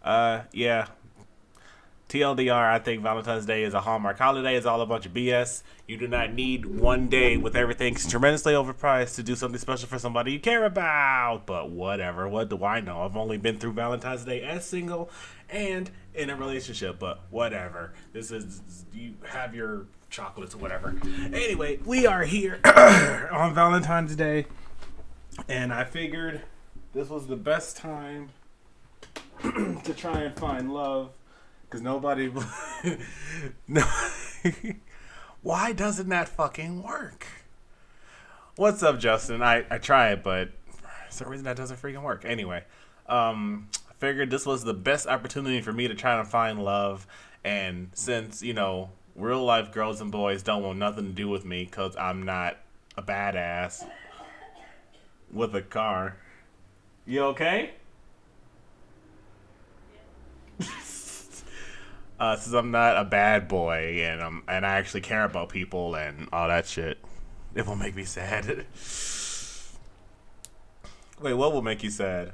Yeah. TLDR, I think Valentine's Day is a Hallmark holiday. It's all a bunch of BS. You do not need one day with everything tremendously overpriced to do something special for somebody you care about. But whatever. What do I know? I've only been through Valentine's Day as single and in a relationship. But whatever. This is, you have your chocolates or whatever. Anyway, we are here on Valentine's Day. And I figured this was the best time to try and find love. Because nobody... no. Why doesn't that fucking work? What's up, Justin? I try it, but for some reason that doesn't freaking work. Anyway, I figured this was the best opportunity for me to try to find love. And since, you know, real life girls and boys don't want nothing to do with me because I'm not a badass with a car. You okay? Since I'm not a bad boy and I actually care about people and all that shit, it will make me sad. Wait, what will make you sad?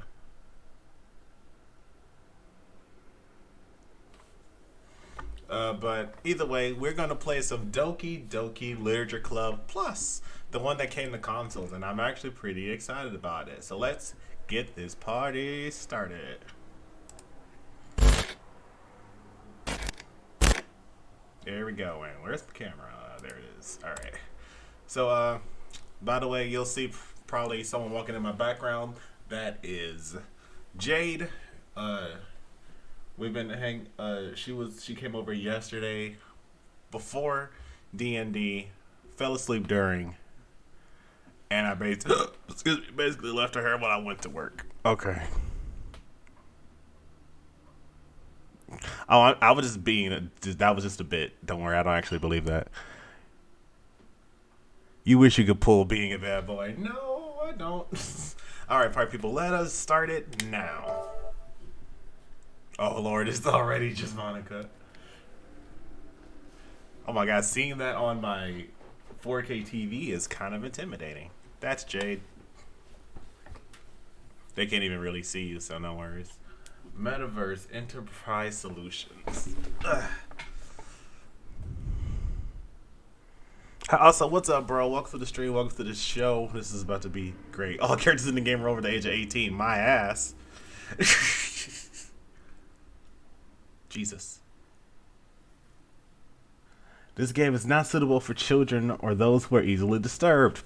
But either way, we're gonna play some Doki Literature Club Plus, the one that came to consoles, and I'm actually pretty excited about it. So let's get this party started. There we go. And where's the camera? There it is. All right. So, by the way, you'll see probably someone walking in my background. That is Jade. We've been she came over yesterday before D&D, fell asleep during, and I basically left her when I went to work. Okay. Oh, I was just being. That was just a bit. Don't worry, I don't actually believe that. You wish you could pull being a bad boy. No, I don't. All right, party people, let us start it now. Oh Lord, it's already just Monica. Oh my God, seeing that on my 4K TV is kind of intimidating. That's Jade. They can't even really see you, so no worries. Metaverse Enterprise Solutions. Also, what's up, bro? Welcome to the stream. Welcome to the show. This is about to be great. All characters in the game are over the age of 18. My ass. Jesus. This game is not suitable for children or those who are easily disturbed.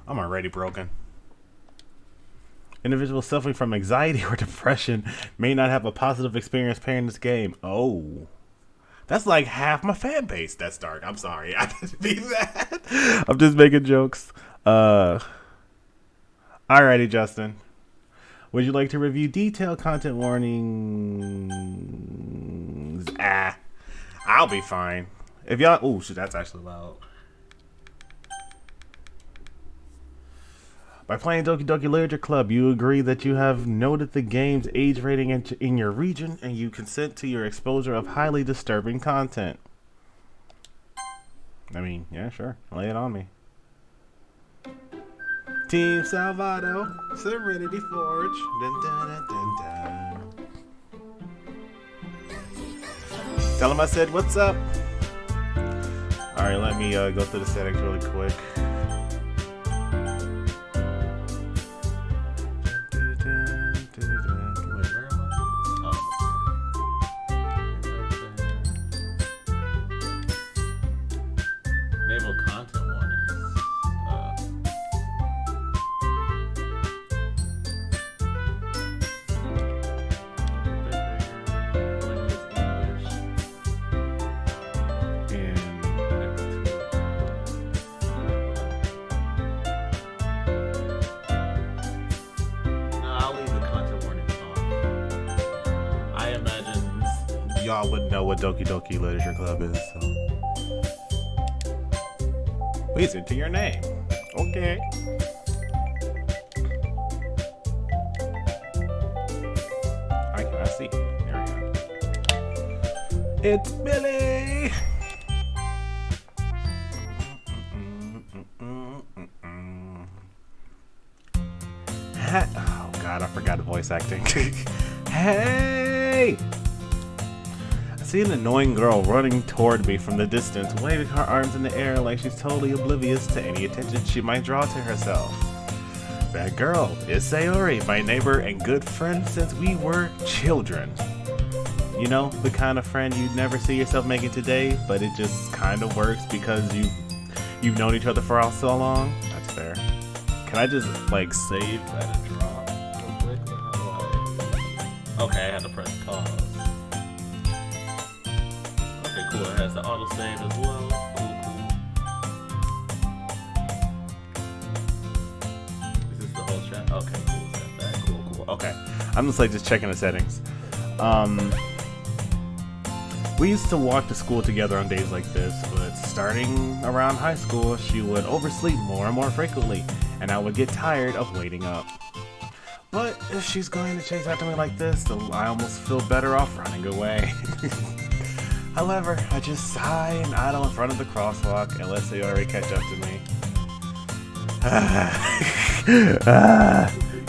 I'm already broken. Individuals suffering from anxiety or depression may not have a positive experience playing this game. Oh. That's like half my fan base. That's dark. I'm sorry. I didn't mean that. I'm just making jokes. Alrighty, Justin. Would you like to review detailed content warnings? I'll be fine. If y'all... Oh, shit, that's actually loud. By playing Doki Literature Club, you agree that you have noted the game's age rating in your region and you consent to your exposure of highly disturbing content. I mean, yeah, sure. Lay it on me. Team Salvado, Serenity Forge. Dun, dun, dun, dun, dun. Tell him I said, what's up? Alright, let me go through the settings really quick. Y'all wouldn't know what Doki Literature Club is, so. Please enter your name. Okay. I cannot see. There we go. It's Billy! Oh god, I forgot the voice acting. Hey! Hey! I see an annoying girl running toward me from the distance, waving her arms in the air like she's totally oblivious to any attention she might draw to herself. That girl is Sayori, my neighbor and good friend since we were children. You know, the kind of friend you'd never see yourself making today, but it just kind of works because you've known each other for so long. That's fair. Can I just like save at a drop real quick? Or how do I... Okay, I had to press pause. Okay, cool. It has the auto save as well. Cool. Is this the whole chat? Okay, cool. Is that? Cool. Okay, I'm just checking the settings. We used to walk to school together on days like this, but starting around high school, she would oversleep more and more frequently, and I would get tired of waiting up. But if she's going to chase after me like this, then I almost feel better off running away. However, I just sigh and idle in front of the crosswalk and let Sayori catch up to me.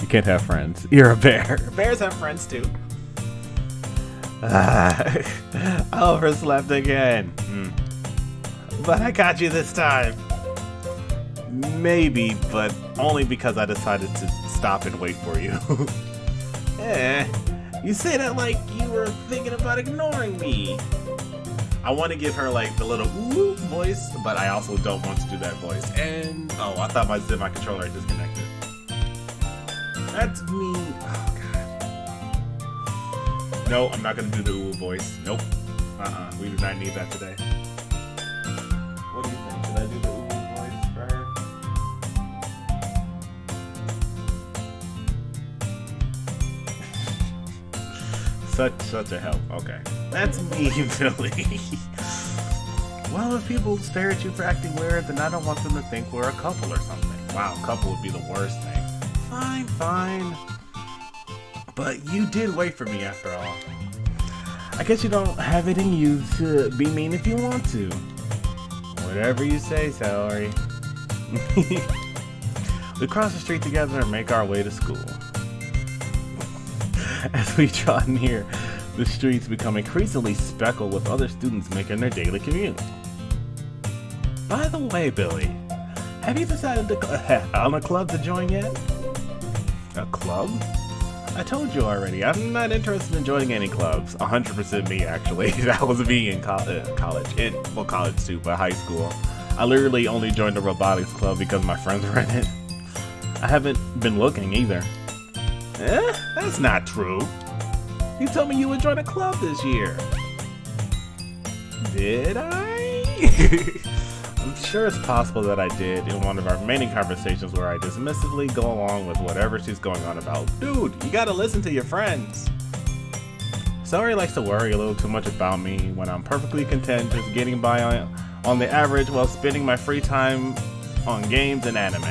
You can't have friends. You're a bear. Bears have friends too. I overslept again. But I got you this time. Maybe, but only because I decided to stop and wait for you. You say that like you were thinking about ignoring me. I want to give her like the little ooh voice, but I also don't want to do that voice. And oh, I thought my controller had disconnected. That's me. No, I'm not gonna do the ooh voice. Nope. We do not need that today. What do you think? Should I do the ooh voice for her? Such a help. Okay. That's me, Billy. Well, if people stare at you for acting weird, then I don't want them to think we're a couple or something. Wow, couple would be the worst thing. Fine. But you did wait for me after all. I guess you don't have it in you to be mean if you want to. Whatever you say, Sayori. We cross the street together and make our way to school. As we draw near, the streets become increasingly speckled with other students making their daily commute. By the way, Billy, have you decided on a club to join yet? A club? I told you already, I'm not interested in joining any clubs. 100% me, actually. That was me in college, college too, but high school. I literally only joined the robotics club because my friends were in it. I haven't been looking either. That's not true. You told me you would join a club this year. Did I? I'm sure it's possible that I did in one of our many conversations where I dismissively go along with whatever she's going on about. Dude, you gotta listen to your friends. Sayori likes to worry a little too much about me when I'm perfectly content just getting by on the average while spending my free time on games and anime.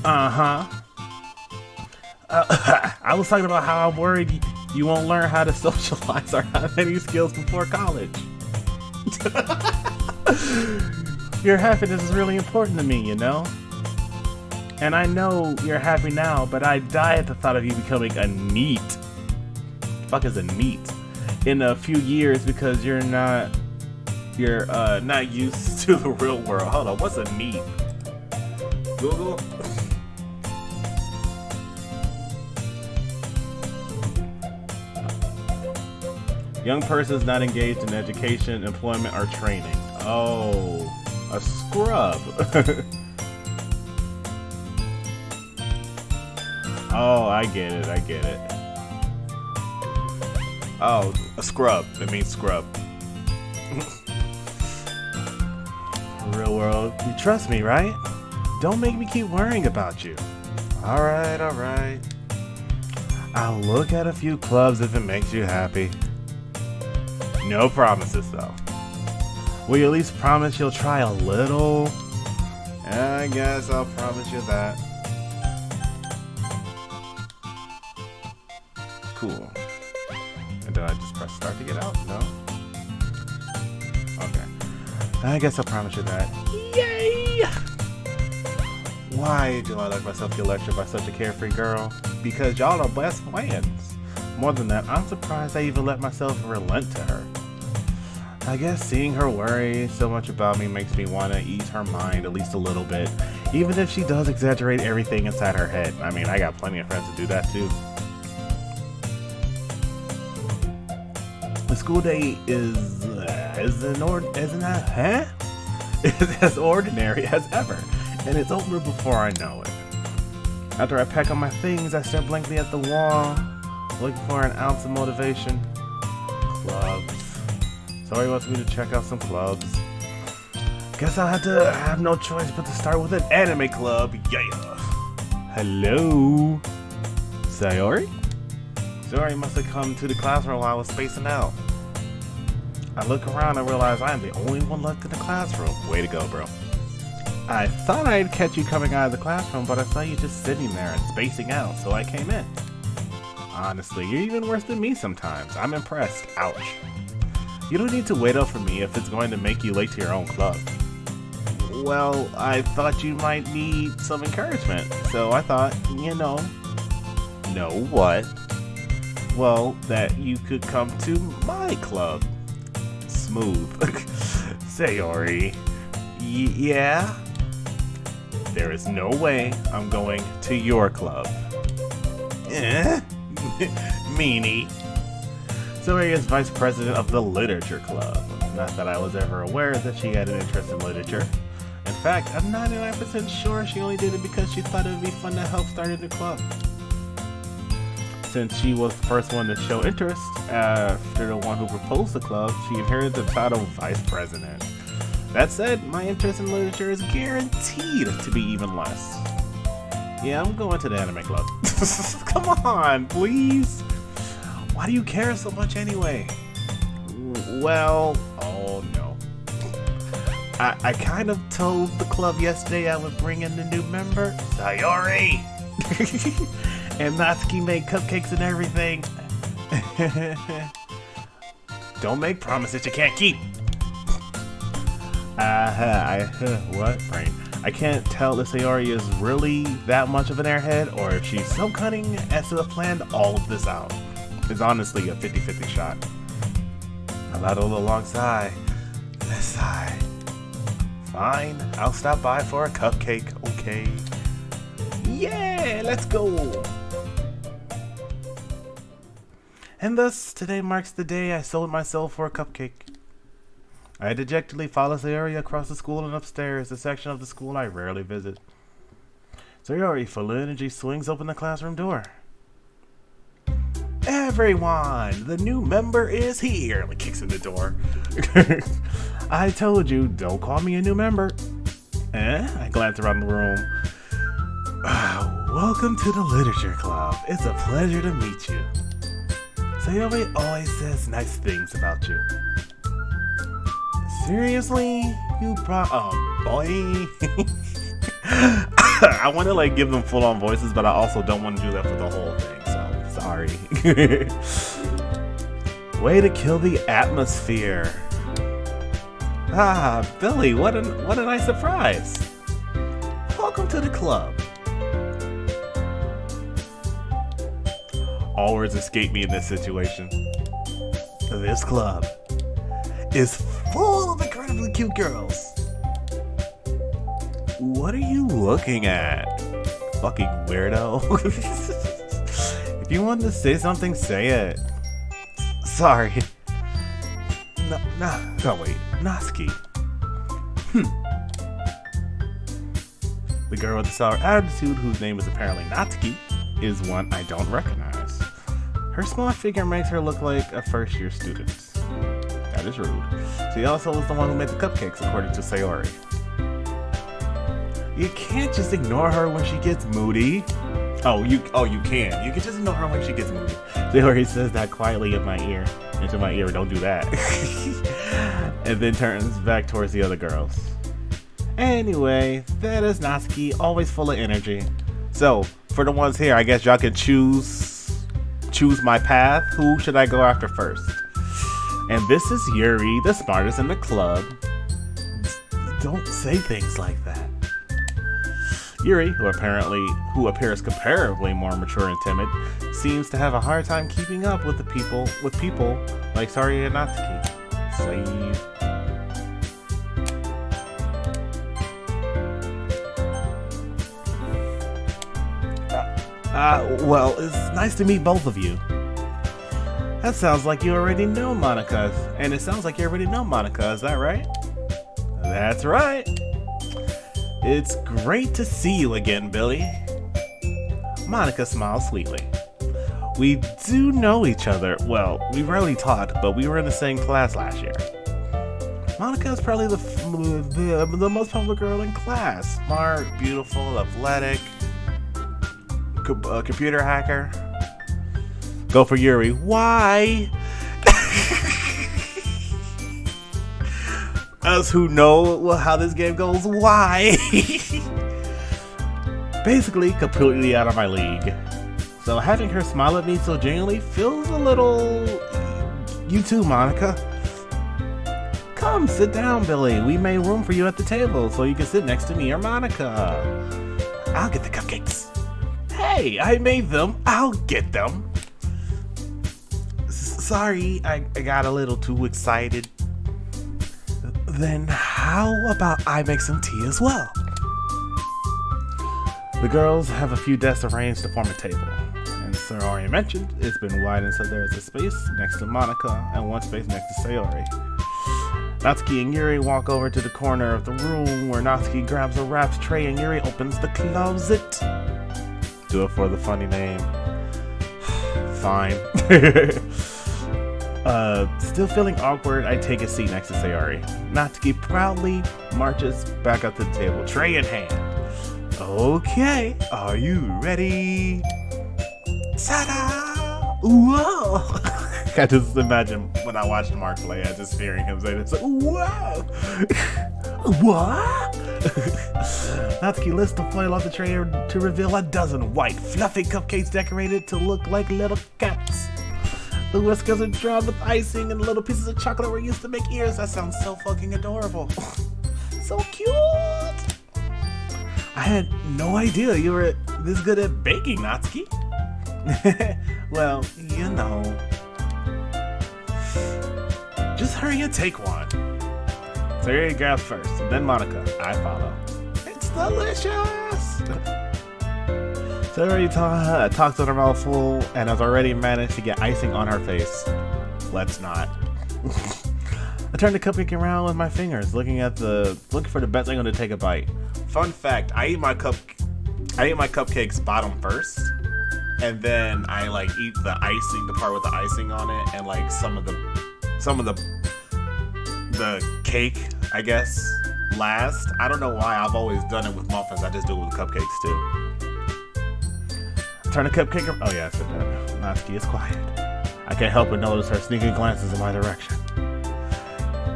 I was talking about how I'm worried you won't learn how to socialize or have any skills before college. Your happiness is really important to me, you know? And I know you're happy now, but I die at the thought of you becoming a NEET. Fuck is a NEET? In a few years because you're not used to the real world. Hold on, what's a NEET? Google? Young persons not engaged in education, employment, or training. Oh, a scrub. Oh, I get it. Oh, a scrub. It means scrub. Real world. You trust me, right? Don't make me keep worrying about you. Alright. I'll look at a few clubs if it makes you happy. No promises, though. Will you at least promise you'll try a little? I guess I'll promise you that. Cool. And did I just press start to get out? No? Okay. I guess I'll promise you that. Yay! Why do I let myself get lectured by such a carefree girl? Because y'all are best friends. More than that, I'm surprised I even let myself relent to her. I guess seeing her worry so much about me makes me want to ease her mind at least a little bit, even if she does exaggerate everything inside her head. I mean, I got plenty of friends to do that too. The school day is as ordinary as ever, and it's over before I know it. After I pack up my things, I stare blankly at the wall, looking for an ounce of motivation. Clubs. Sorry wants me to check out some clubs. Guess I'll have no choice but to start with an anime club. Yeah. Hello? Sayori? Sayori must have come to the classroom while I was spacing out. I look around and realize I am the only one left in the classroom. Way to go, bro. I thought I'd catch you coming out of the classroom, but I saw you just sitting there and spacing out, so I came in. Honestly, you're even worse than me sometimes. I'm impressed. Ouch. You don't need to wait up for me if it's going to make you late to your own club. Well, I thought you might need some encouragement, so I thought, know what? Well, that you could come to my club. Smooth. Sayori. Yeah? There is no way I'm going to your club. Meanie. Sayori is vice president of the literature club. Not that I was ever aware that she had an interest in literature. In fact, I'm 99% sure she only did it because she thought it would be fun to help start a new club. Since she was the first one to show interest after the one who proposed the club, she inherited the title vice president. That said, my interest in literature is guaranteed to be even less. Yeah, I'm going to the anime club. Come on, please. Why do you care so much anyway? Well, oh no. I kind of told the club yesterday I would bring in the new member, Sayori! And Natsuki made cupcakes and everything. Don't make promises you can't keep. What? Brain. I can't tell if Sayori is really that much of an airhead or if she's so cunning as to have planned all of this out. It's honestly a 50-50 shot. I let a long sigh. Let's sigh. Fine, I'll stop by for a cupcake, okay? Yeah, let's go! And thus, today marks the day I sold myself for a cupcake. I dejectedly follow Sayori across the school and upstairs, a section of the school I rarely visit. Sayori, full of energy, swings open the classroom door. Everyone, the new member is here. Like kicks in the door. I told you, don't call me a new member. I glance around the room. Welcome to the literature club. It's a pleasure to meet you. Sayori always says nice things about you. Seriously? You boy. I want to like give them full on voices, but I also don't want to do that for the whole thing, so sorry. Way to kill the atmosphere. Ah, Billy, what a nice surprise. Welcome to the club. All words escape me in this situation. This club is full of incredibly cute girls. What are you looking at? Fucking weirdo. If you want to say something, say it. Sorry. No, wait. Natsuki. The girl with the sour attitude, whose name is apparently Natsuki, is one I don't recognize. Her small figure makes her look like a first-year student. That is rude. She also is the one who made the cupcakes, according to Sayori. You can't just ignore her when she gets moody. Oh, you can. You can just ignore her when she gets moody. Sayori says that quietly in my ear. Into my ear, don't do that. And then turns back towards the other girls. Anyway, that is Natsuki, always full of energy. So, for the ones here, I guess y'all can choose my path. Who should I go after first? And this is Yuri, the smartest in the club. Don't say things like that. Yuri, who appears comparably more mature and timid, seems to have a hard time keeping up with people like Sari and Natsuki. Save. Well, it's nice to meet both of you. That sounds like you already know Monica, and it sounds like you already know Monica, is that right? That's right. It's great to see you again, Billy. Monica smiles sweetly. We do know each other. Well, we rarely talked, but we were in the same class last year. Monica is probably the most popular girl in class. Smart, beautiful, athletic, computer hacker. Go for Yuri. Why? Us who know how this game goes, why? Basically, completely out of my league. So having her smile at me so genuinely feels a little... You too, Monica. Come, sit down, Billy. We made room for you at the table so you can sit next to me or Monica. I'll get the cupcakes. Hey, I made them. I'll get them. Sorry, I got a little too excited. Then how about I make some tea as well? The girls have a few desks arranged to form a table. And Sir already mentioned, it's been widened so there is a space next to Monica and one space next to Sayori. Natsuki and Yuri walk over to the corner of the room where Natsuki grabs a wraps tray and Yuri opens the closet. Do it for the funny name. Fine. Still feeling awkward, I take a seat next to Sayori. Natsuki proudly marches back up to the table, tray in hand. Okay, are you ready? Ta-da! Whoa! I just imagine when I watched Mark play, I just hearing him say this. Whoa! What? Natsuki lifts the foil off the tray to reveal a dozen white, fluffy cupcakes decorated to look like little cats. The whiskers are drawn with icing and little pieces of chocolate were used to make ears. That sounds so fucking adorable. So cute! I had no idea you were this good at baking, Natsuki. Well, you know. Just hurry and take one. Sayori grabs first, then Monica. I follow. It's delicious! Sayori talks with her mouth full and has already managed to get icing on her face. Let's not. I turn the cupcake around with my fingers, looking for the best angle to take a bite. Fun fact: I eat my cupcakes bottom first, and then I eat the icing, the part with the icing on it, and some of the cake, I guess, last. I don't know why I've always done it with muffins. I just do it with cupcakes too. Turn the cupcake around. Oh yeah, I said that. Natsuki is quiet. I can't help but notice her sneaking glances in my direction.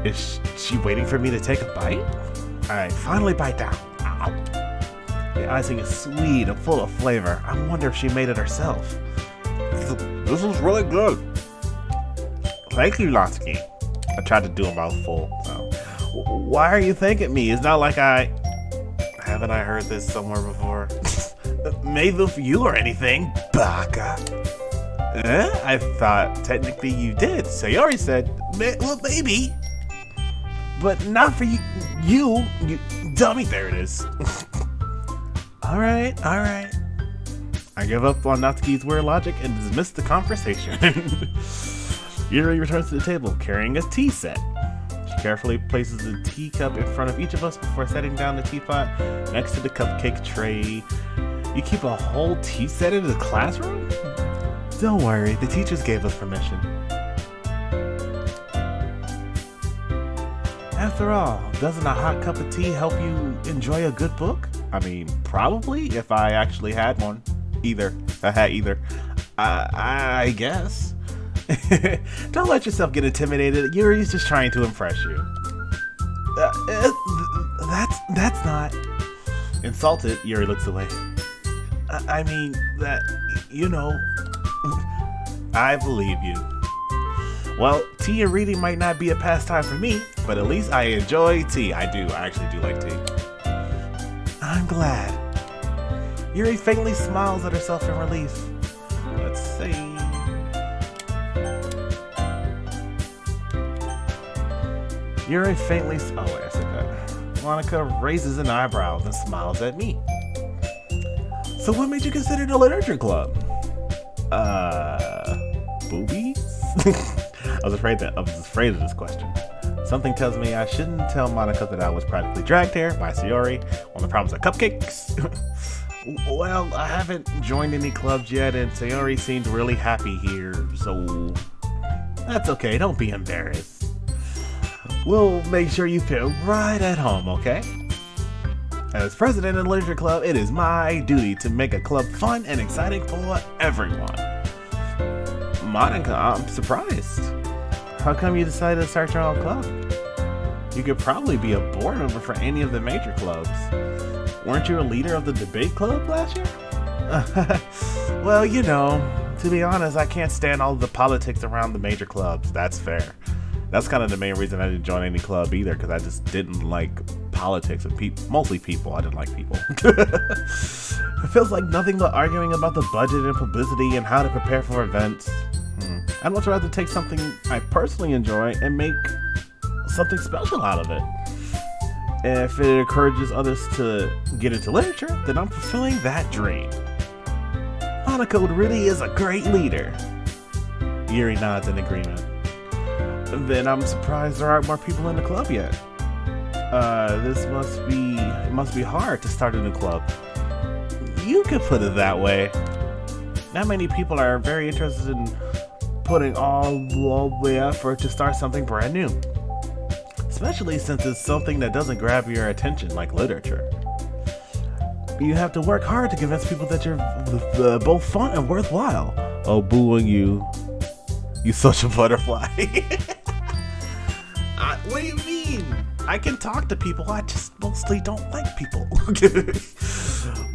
Is she waiting for me to take a bite? Alright, finally bite down. Ow. The icing is sweet and full of flavor. I wonder if she made it herself. This is really good. Thank you, Natsuki. I tried to do a mouthful. So. Why are you thanking me? It's not like haven't I heard this somewhere before? Made them for you or anything, baka. I thought technically you did. Sayori said, well, maybe. But not for you dummy. There it is. Alright. I give up on Natsuki's weird logic and dismiss the conversation. Yuri returns to the table, carrying a tea set. She carefully places the teacup in front of each of us before setting down the teapot next to the cupcake tray. You keep a whole tea set in the classroom? Don't worry, the teachers gave us permission. After all, doesn't a hot cup of tea help you enjoy a good book? I mean, probably, if I actually had one. I guess. Don't let yourself get intimidated. Yuri's just trying to impress you. That's not... Insulted, Yuri looks away. I mean, I believe you. Well, tea and reading might not be a pastime for me, but at least I enjoy tea. I actually do like tea. I'm glad. Yuri faintly smiles at herself in relief. Let's see. Yuri faintly. Oh, wait, I said that. Monica raises an eyebrow and smiles at me. So, what made you consider the literature club? Boobies? I was afraid of this question. Something tells me I shouldn't tell Monica that I was practically dragged here by Sayori on the promise of cupcakes. Well, I haven't joined any clubs yet, and Sayori seemed really happy here, so that's okay. Don't be embarrassed. We'll make sure you feel right at home, okay? As president of the literature club, it is my duty to make a club fun and exciting for everyone. Monica, I'm surprised. How come you decided to start your own club? You could probably be a board member for any of the major clubs. Weren't you a leader of the debate club last year? Well, you know, to be honest, I can't stand all of the politics around the major clubs. That's fair. That's kind of the main reason I didn't join any club either, because I just didn't like politics and mostly people. I didn't like people. It feels like nothing but arguing about the budget and publicity and how to prepare for events. I'd much rather take something I personally enjoy and make something special out of it. If it encourages others to get into literature, then I'm fulfilling that dream. Monica really is a great leader. Yuri nods in agreement. Then I'm surprised there aren't more people in the club yet. It must be hard to start a new club. You could put it that way. Not many people are very interested in putting all the effort to start something brand new. Especially since it's something that doesn't grab your attention like literature. You have to work hard to convince people that you're both fun and worthwhile. Oh, booing you social butterfly. What do you mean? I can talk to people, I just mostly don't like people.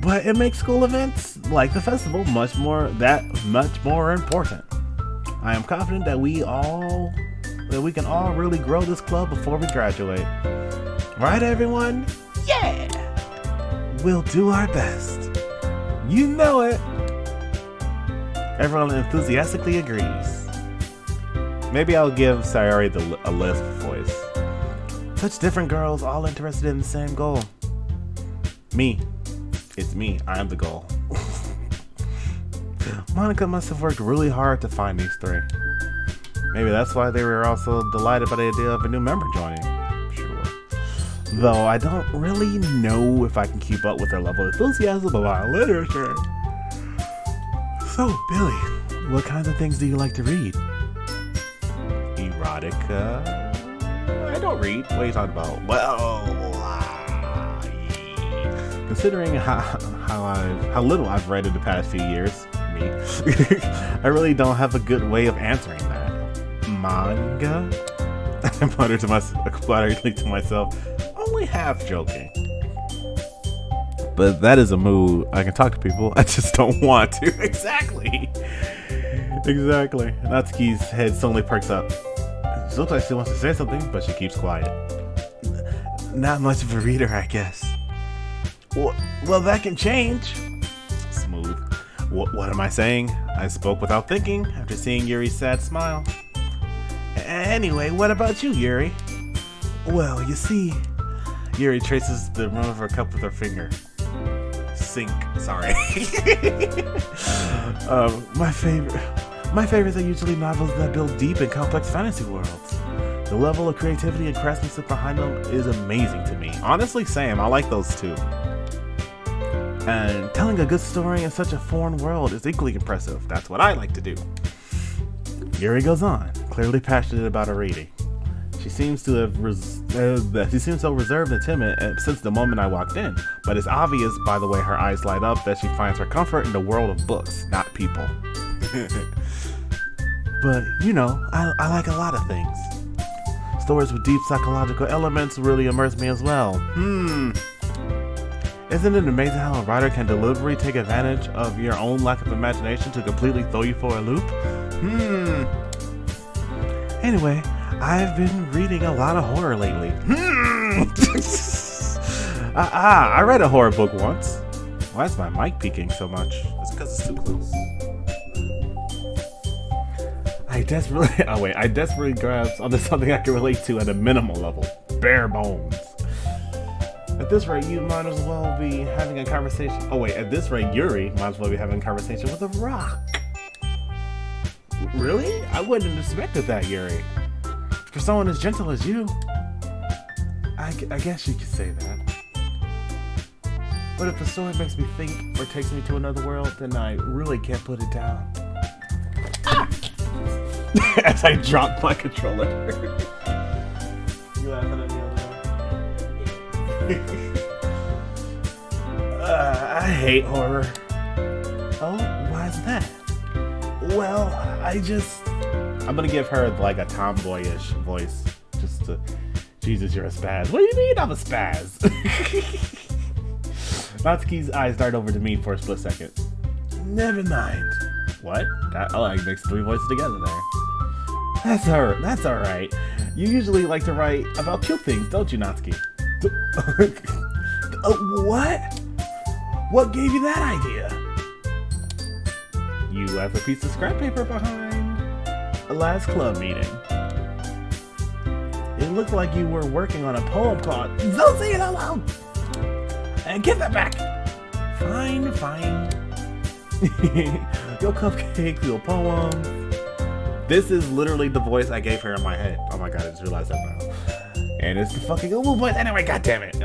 But it makes school events like the festival much more important. I am confident that we can all really grow this club before we graduate. Right, everyone? Yeah! We'll do our best. You know it. Everyone enthusiastically agrees. Maybe I'll give Sayori a lisp voice. Such different girls, all interested in the same goal. Me. It's me. I am the goal. Monica must have worked really hard to find these three. Maybe that's why they were also delighted by the idea of a new member joining. Sure. Though I don't really know if I can keep up with their level of enthusiasm about literature. So, Billy, what kinds of things do you like to read? Erotica? I don't read. What are you talking about? Well, considering how little I've read in the past few years, me, I really don't have a good way of answering that. Manga? I muttered to myself, only half joking. But that is a mood. I can talk to people, I just don't want to. Exactly. Natsuki's head suddenly perks up. She looks like she wants to say something, but she keeps quiet. Not much of a reader, I guess. Well, that can change. Smooth. What am I saying? I spoke without thinking after seeing Yuri's sad smile. Anyway, what about you, Yuri? Well, you see... Yuri traces the rim of her cup with her finger. Sorry. My favorites are usually novels that build deep and complex fantasy worlds. The level of creativity and craftsmanship behind them is amazing to me. Honestly, same. I like those too. And telling a good story in such a foreign world is equally impressive. That's what I like to do. Yuri goes on, clearly passionate about her reading. She seems so reserved and timid since the moment I walked in, but it's obvious by the way her eyes light up that she finds her comfort in the world of books, not people. But, you know, I like a lot of things. Stories with deep psychological elements really immerse me as well. Isn't it amazing how a writer can deliberately take advantage of your own lack of imagination to completely throw you for a loop? Anyway, I've been reading a lot of horror lately. I read a horror book once. Why is my mic peaking so much? Is it because it's too close? I desperately grasp onto something I can relate to at a minimal level. Bare bones. At this rate, you might as well be having a conversation. At this rate, Yuri might as well be having a conversation with a rock. Really? I wouldn't have expected that, Yuri. For someone as gentle as you, I guess you could say that. But if the story makes me think or takes me to another world, then I really can't put it down. Ah! As I drop my controller. You laughing at me over there? I hate horror. Oh, why is that? Well, I'm gonna give her like a tomboyish voice. Just to, Jesus, you're a spaz. What do you mean I'm a spaz? Natsuki's eyes dart over to me for a split second. Never mind. What? I like mix 3 voices together there. That's alright. You usually like to write about cute things, don't you, Natsuki? What? What gave you that idea? You left a piece of scrap paper behind the last club meeting. It looked like you were working on a poem called Don't Say It Out Loud! And give that back! Fine. Your cupcakes, your poems. This is literally the voice I gave her in my head. Oh my god, I just realized that now. And it's the fucking voice. Anyway, goddammit.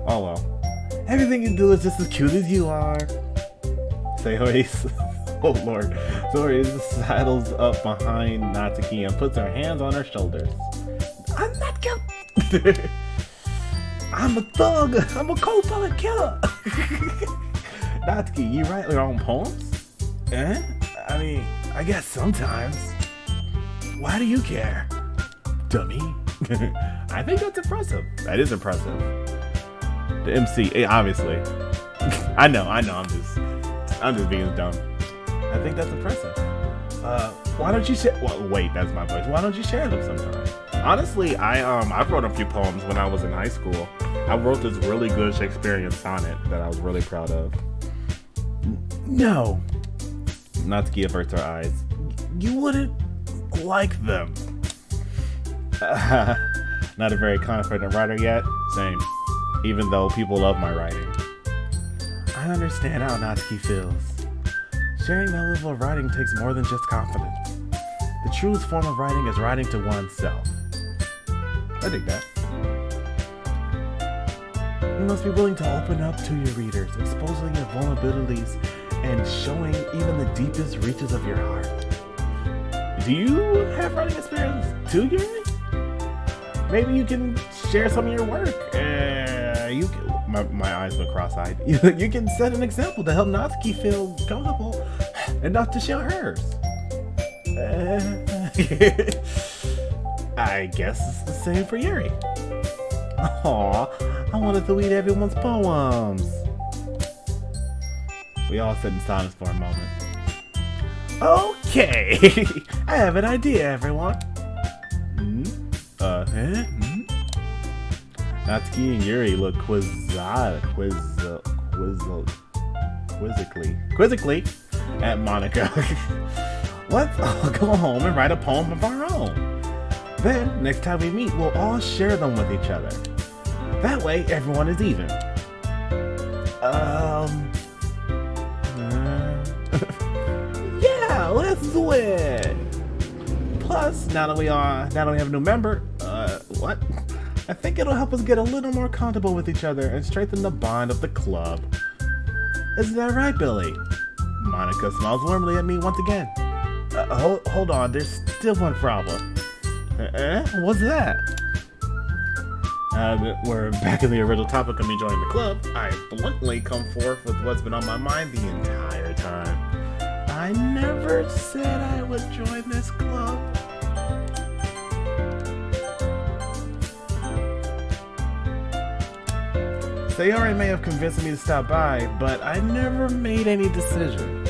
Oh well. Everything you do is just as cute as you are. Sayori's. Oh lord. Sayori saddles up behind Natsuki and puts her hands on her shoulders. I'm not cute. I'm a thug. I'm a cold-blooded killer. Natsuki, you write your own poems? I mean, I guess sometimes. Why do you care? Dummy. I think that's impressive. That is impressive. The MC, obviously. I know. I'm just being dumb. I think that's impressive. Why don't you share? Well, wait, that's my voice. Why don't you share them sometime? Honestly, I wrote a few poems when I was in high school. I wrote this really good Shakespearean sonnet that I was really proud of. No. Natsuki averts her eyes. You wouldn't like them. Not a very confident writer yet. Same. Even though people love my writing. I understand how Natsuki feels. Sharing that level of writing takes more than just confidence. The truest form of writing is writing to oneself. I dig that. You must be willing to open up to your readers, exposing your vulnerabilities and showing even the deepest reaches of your heart. Do you have writing experience too, Yuri? Maybe you can share some of your work. My eyes look cross-eyed. You can set an example to help Natsuki feel comfortable enough to share hers. I guess it's the same for Yuri. Aw, I wanted to read everyone's poems. We all sit in silence for a moment. Okay, I have an idea, everyone. Natsuki and Yuri look quizzically at Monica. Let's all go home and write a poem of our own. Then, next time we meet, we'll all share them with each other. That way, everyone is even. Yeah, let's do it. Plus, now that we have a new member, what? I think it'll help us get a little more comfortable with each other and strengthen the bond of the club. Isn't that right, Billy? Monica smiles warmly at me once again. Hold on, there's still one problem. What's that? We're back in the original topic of me joining the club. I bluntly come forth with what's been on my mind the entire time. I never said I would join this club. Sayori may have convinced me to stop by, but I never made any decision.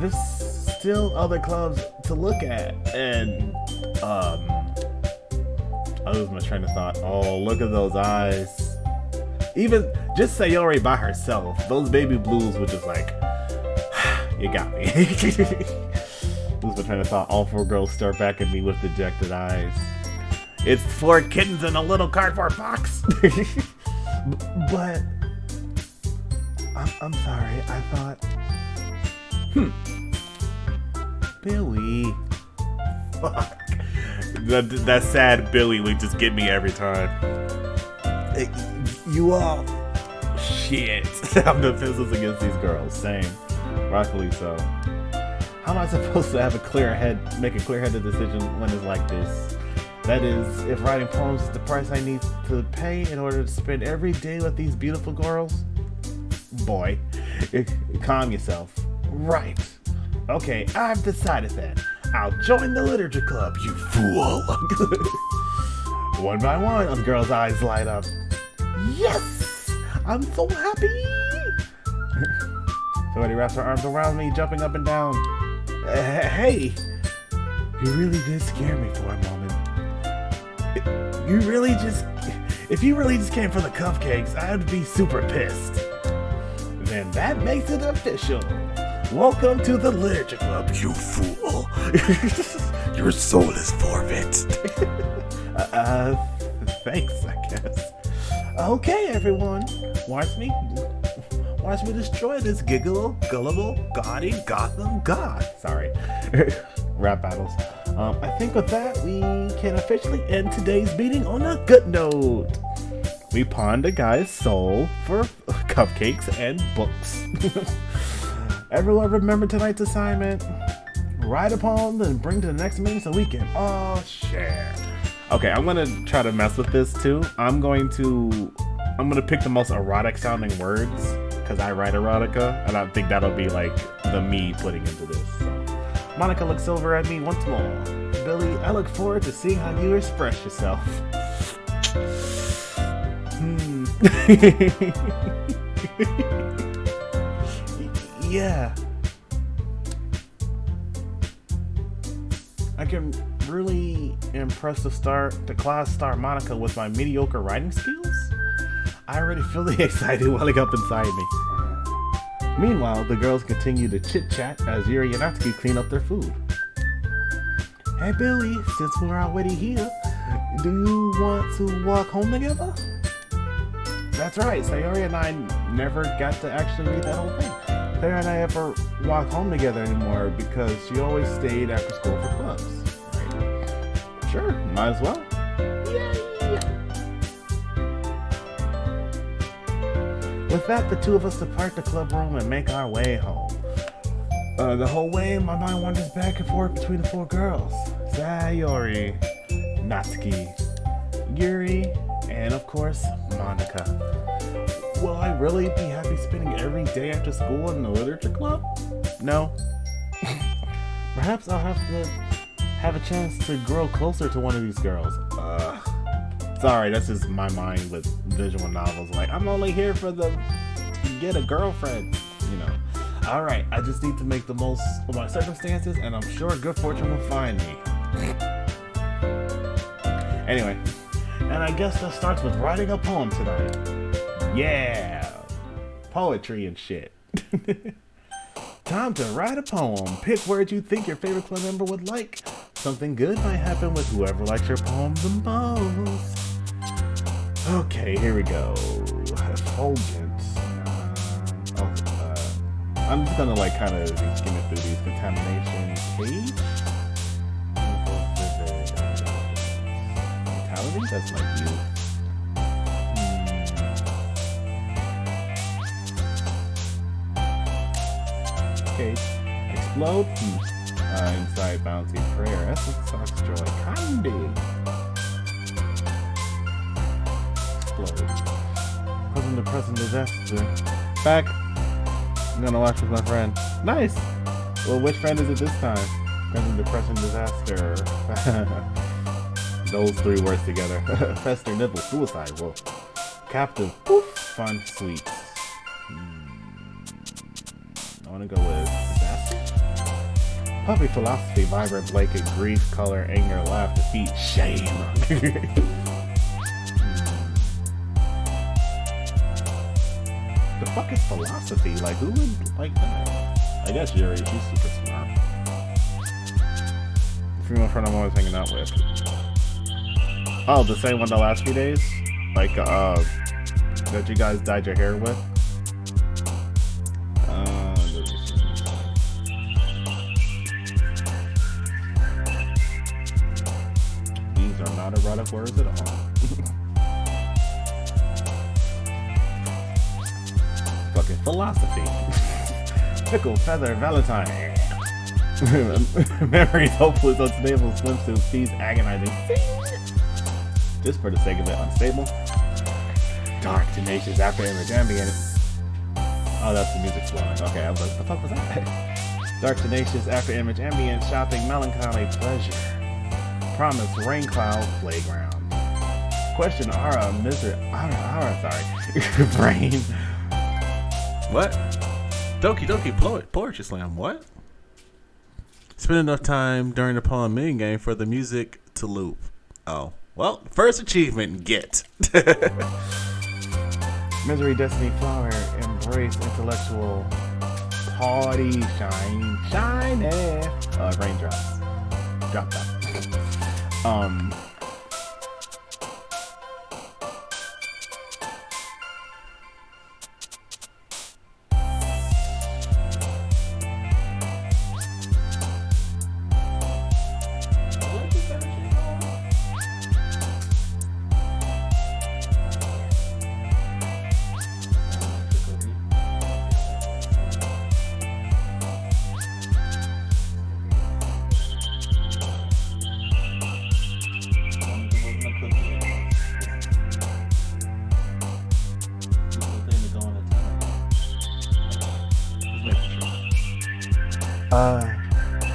There's still other clubs to look at, and I lose my train of thought. Oh, look at those eyes. Even Just Sayori by herself. Those baby blues were just like, you got me. Lose my train of thought. All 4 girls stare back at me with dejected eyes. It's 4 kittens in a little cardboard box. But I'm sorry. I thought, Billy. Fuck. That sad Billy would just get me every time. You all. Shit. I'm defenseless against these girls. Same. Rightfully so. How am I supposed to have make a clear-headed decision when it's like this? That is, if writing poems is the price I need to pay in order to spend every day with these beautiful girls? Boy, calm yourself. Right. Okay, I've decided that. I'll join the literature club, you fool. One by one, the girl's eyes light up. Yes! I'm so happy! Somebody wraps her arms around me, jumping up and down. Hey! You really did scare me for a moment. If you really just came for the cupcakes, I'd be super pissed. Then that makes it official. Welcome to the literature club, you fool. Your soul is forfeit. Thanks, I guess. Okay, everyone. Watch me destroy this gullible, gaudy Gotham god. Sorry. Rap battles. I think with that, we can officially end today's meeting on a good note. We pawned a guy's soul for cupcakes and books. Everyone remember tonight's assignment. Write a poem and bring to the next meeting so we can all share. Okay, I'm gonna try to mess with this too. I'm gonna pick the most erotic sounding words because I write erotica, and I think that'll be like the me putting into this. So. Monica looks over at me once more. Billy, I look forward to seeing how you express yourself. Yeah. I can really impress the class star Monica with my mediocre writing skills? I already feel the excited welling up inside me. Meanwhile, the girls continue to chit-chat as Yuri and Natsuki clean up their food. Hey Billy, since we're already here, do you want to walk home together? That's right, Sayori and I never got to actually read that whole thing. Sayori and I ever walk home together anymore because she always stayed after school for clubs. Right? Sure, might as well. Yay! With that, the two of us depart the club room and make our way home. The whole way, my mind wanders back and forth between the 4 girls. Sayori, Natsuki, Yuri, and of course, Monica. Will I really be happy spending every day after school in the literature club? No. Perhaps I'll have to have a chance to grow closer to one of these girls. Sorry, that's just my mind with visual novels. Like, I'm only here to get a girlfriend, you know. Alright, I just need to make the most of my circumstances, and I'm sure good fortune will find me. Anyway, and I guess that starts with writing a poem tonight. Yeah! Poetry and shit. Time to write a poem. Pick words you think your favorite club member would like. Something good might happen with whoever likes your poem the most. Okay, here we go. Effulgent. I'm just gonna like kind of skim it through these. Contamination cage. Vitality? That's like you. Cage. Explode. Inside bouncy prayer. Essence socks joy. Candy. Explode. Present disaster. Back. I'm gonna watch with my friend. Nice. Well, which friend is it this time? Present depression disaster. Those 3 words together. Fester, nibble, suicide. Whoa. Captive. Poof. Fun, sweet. I wanna go with disaster. Puppy philosophy, vibrant blanket, grief, color, anger, laugh, defeat, shame. The fuck is philosophy? Like, who would like that? I guess Yuri, she's super smart. The female friend I'm always hanging out with. Oh, the same one the last few days? Like, that you guys dyed your hair with? These are not erotic words at all. Fucking philosophy. Pickle, feather, Valentine. Memories, hopeless, unstable, swimsuit, feast, agonizing. Just for the sake of it, unstable. Dark, tenacious, after image, ambient. Oh, that's the music flowing. Okay, I was like, what the fuck was that? Dark, tenacious, after image, ambient, shopping, melancholy, pleasure. Promise, rain cloud, playground. Question, aura, misery, sorry. Brain. What? Doki, poetry slam, what? Spend enough time during the poem mini game for the music to loop. Oh. Well, first achievement, get. Misery, destiny, flower, embrace, intellectual, party, shine, raindrops. Drop top.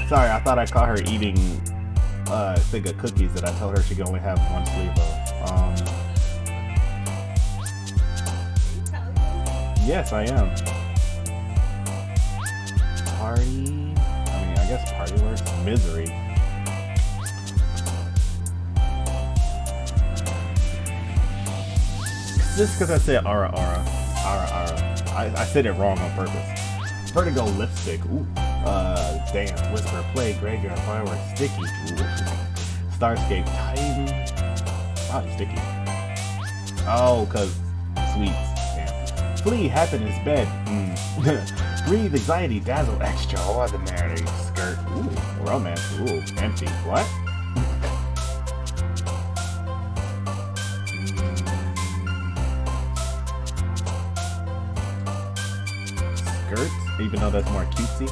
Sorry, I thought I caught her eating a thing of cookies that I told her she could only have one sleeve of. Yes, I am. Party? I mean, I guess party works. Misery. Just because I said aura. I said it wrong on purpose. Vertigo lipstick. Ooh. Dance, whisper, play, graveyard, fireworks, sticky. Ooh. Starscape, Titan. Wow, sticky. Oh, cause sweets. Damn. Flee, happiness, bed. Breathe, anxiety, dazzle, extraordinary. Skirt. Ooh, romance. Ooh, empty. What? Skirt, even though that's more cutesy.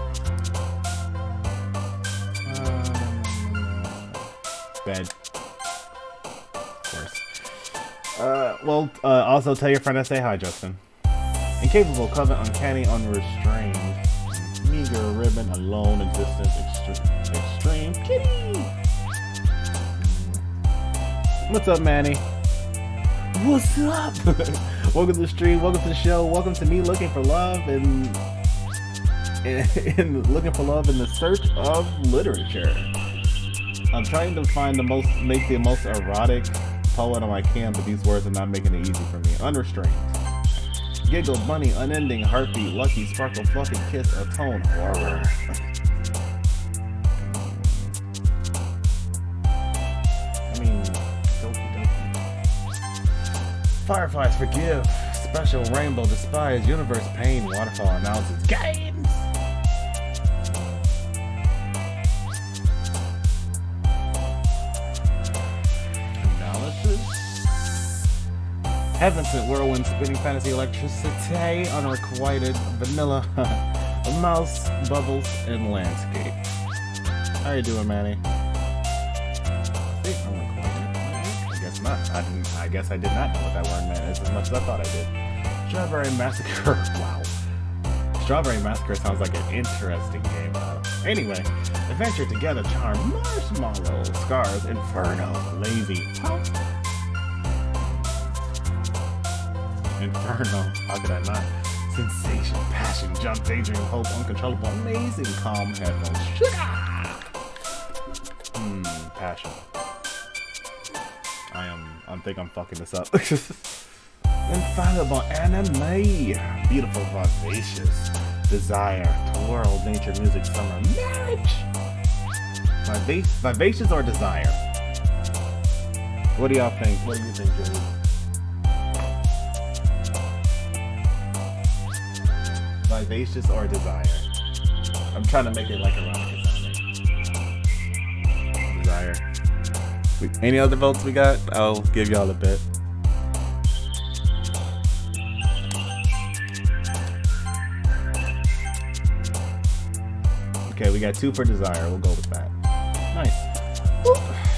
Bed. Of course. Also tell your friend I say hi, Justin. Incapable, covet, uncanny, unrestrained. Meager, ribbon, alone, existence, extreme. Kitty! What's up, Manny? What's up? Welcome to the stream, welcome to the show, welcome to me looking for love and looking for love in the search of literature. I'm trying to make the most erotic poem I can, but these words are not making it easy for me. Unrestrained. Giggle, bunny, unending, heartbeat, lucky, sparkle, fluffy, kiss, atone, horror. I mean, Doki. Fireflies, forgive. Special, rainbow, despise, universe, pain, waterfall, announces, games! Heaven sent whirlwind, spinning fantasy, electricity, unrequited, vanilla, mouse, bubbles, and landscape. How you doing, Manny? Unrequited? I guess not. I guess I did not know what that word meant as much as I thought I did. Strawberry Massacre. Wow. Strawberry Massacre sounds like an interesting game. Anyway, adventure together, charm, marshmallow, scars, inferno, lazy, house. Inferno, how could I not? Sensation, passion, jump, daydream, hope, uncontrollable, amazing, calm, headphones, passion. I think I'm fucking this up. Infallible anime. Beautiful, vivacious. Desire. Twirl, nature, music, summer. Marriage. Vivacious or desire? What do y'all think? What do you think, Jimmy? Vivacious or desire? I'm trying to make it like erotica sounding. Desire. Any other votes we got? I'll give y'all a bit. Okay, we got 2 for desire. We'll go with that. Nice. Woo.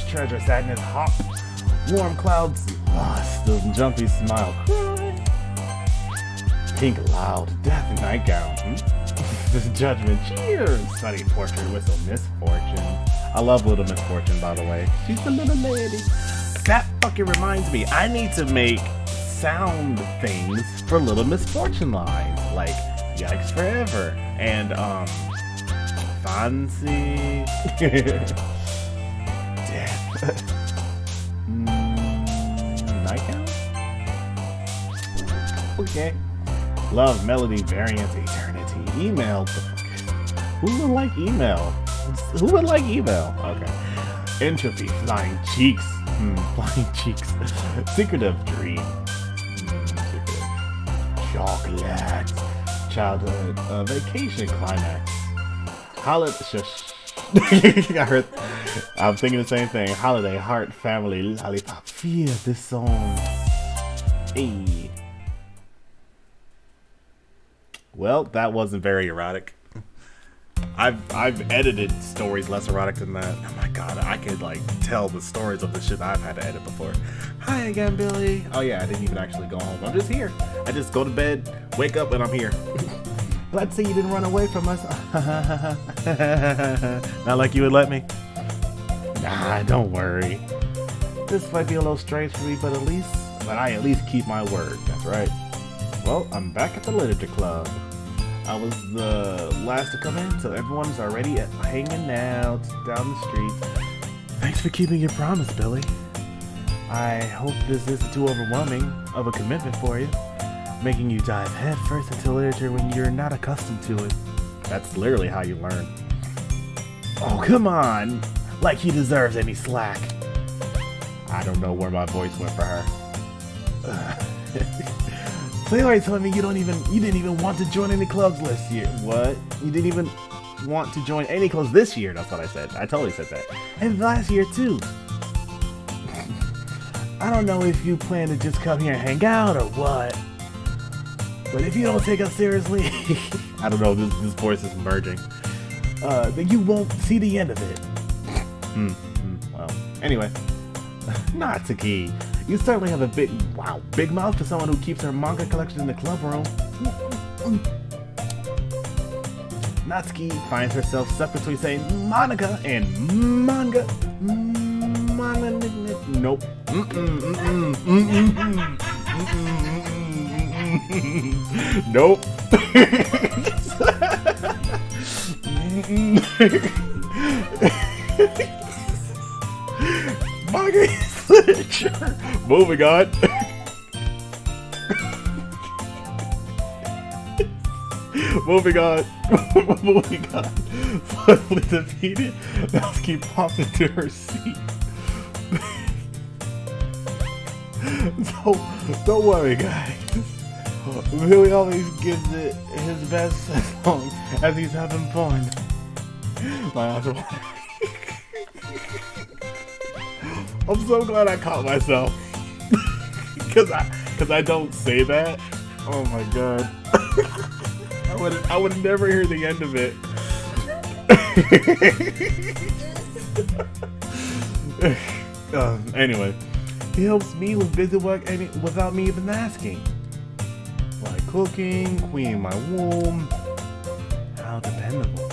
Treasure, sadness, hop. Warm clouds, lost. The jumpy smile. Cry. Pink, loud. Death, nightgown. Judgment. Cheers. Sunny portrait, whistle, misfortune. I love Little Misfortune, by the way. She's a little lady. That fucking reminds me. I need to make sound things for Little Misfortune lines. Like, Yikes Forever. And, Fancy. Death. Nightgown? Okay. Love, melody, variance, eternity. Email. Who would like email? Who would like email? Okay. Entropy, flying cheeks. Flying cheeks. Secretive dream. Secretive. Chocolate. Childhood. Vacation climax. Holiday. Shush. I'm thinking the same thing. Holiday, heart, family, lollipop. Fear this song. Hey. Well, that wasn't very erotic. I've edited stories less erotic than that. Oh my god, I could like tell the stories of the shit I've had to edit before. Hi again, Billy. Oh yeah, I didn't even actually go home. I'm just here. I just go to bed, wake up, and I'm here. Let's say you didn't run away from us. Not like you would let me. Nah, don't worry. This might be a little strange for me, but I at least keep my word. That's right. Well, I'm back at the literature club. I was the last to come in, so everyone's already hanging out down the street. Thanks for keeping your promise, Billy. I hope this isn't too overwhelming of a commitment for you, making you dive head first into literature when you're not accustomed to it. That's literally how you learn. Oh, come on! Like he deserves any slack. I don't know where my voice went for her. So you already told me you didn't even want to join any clubs this year. What? You didn't even want to join any clubs this year? That's what I said. I totally said that. And last year too. I don't know if you plan to just come here and hang out or what. But if you don't take us seriously, I don't know, this voice is merging. Then you won't see the end of it. Well, anyway. Natsuki. You certainly have a big mouth for someone who keeps her manga collection in the club room. Natsuki finds herself stuck between saying Monica and manga. Nope. Nope. Manga is literature. Moving on. Moving on. Moving on. Suddenly defeated, Natsuki popped into her seat. So, don't worry, guys. Billy always gives it his best as long as he's having fun. My eyes are watering. I'm so glad I caught myself. Cause I don't say that. Oh my god. I would never hear the end of it. Anyway, he helps me with busy work without me even asking. Like cooking, cleaning my womb. How dependable.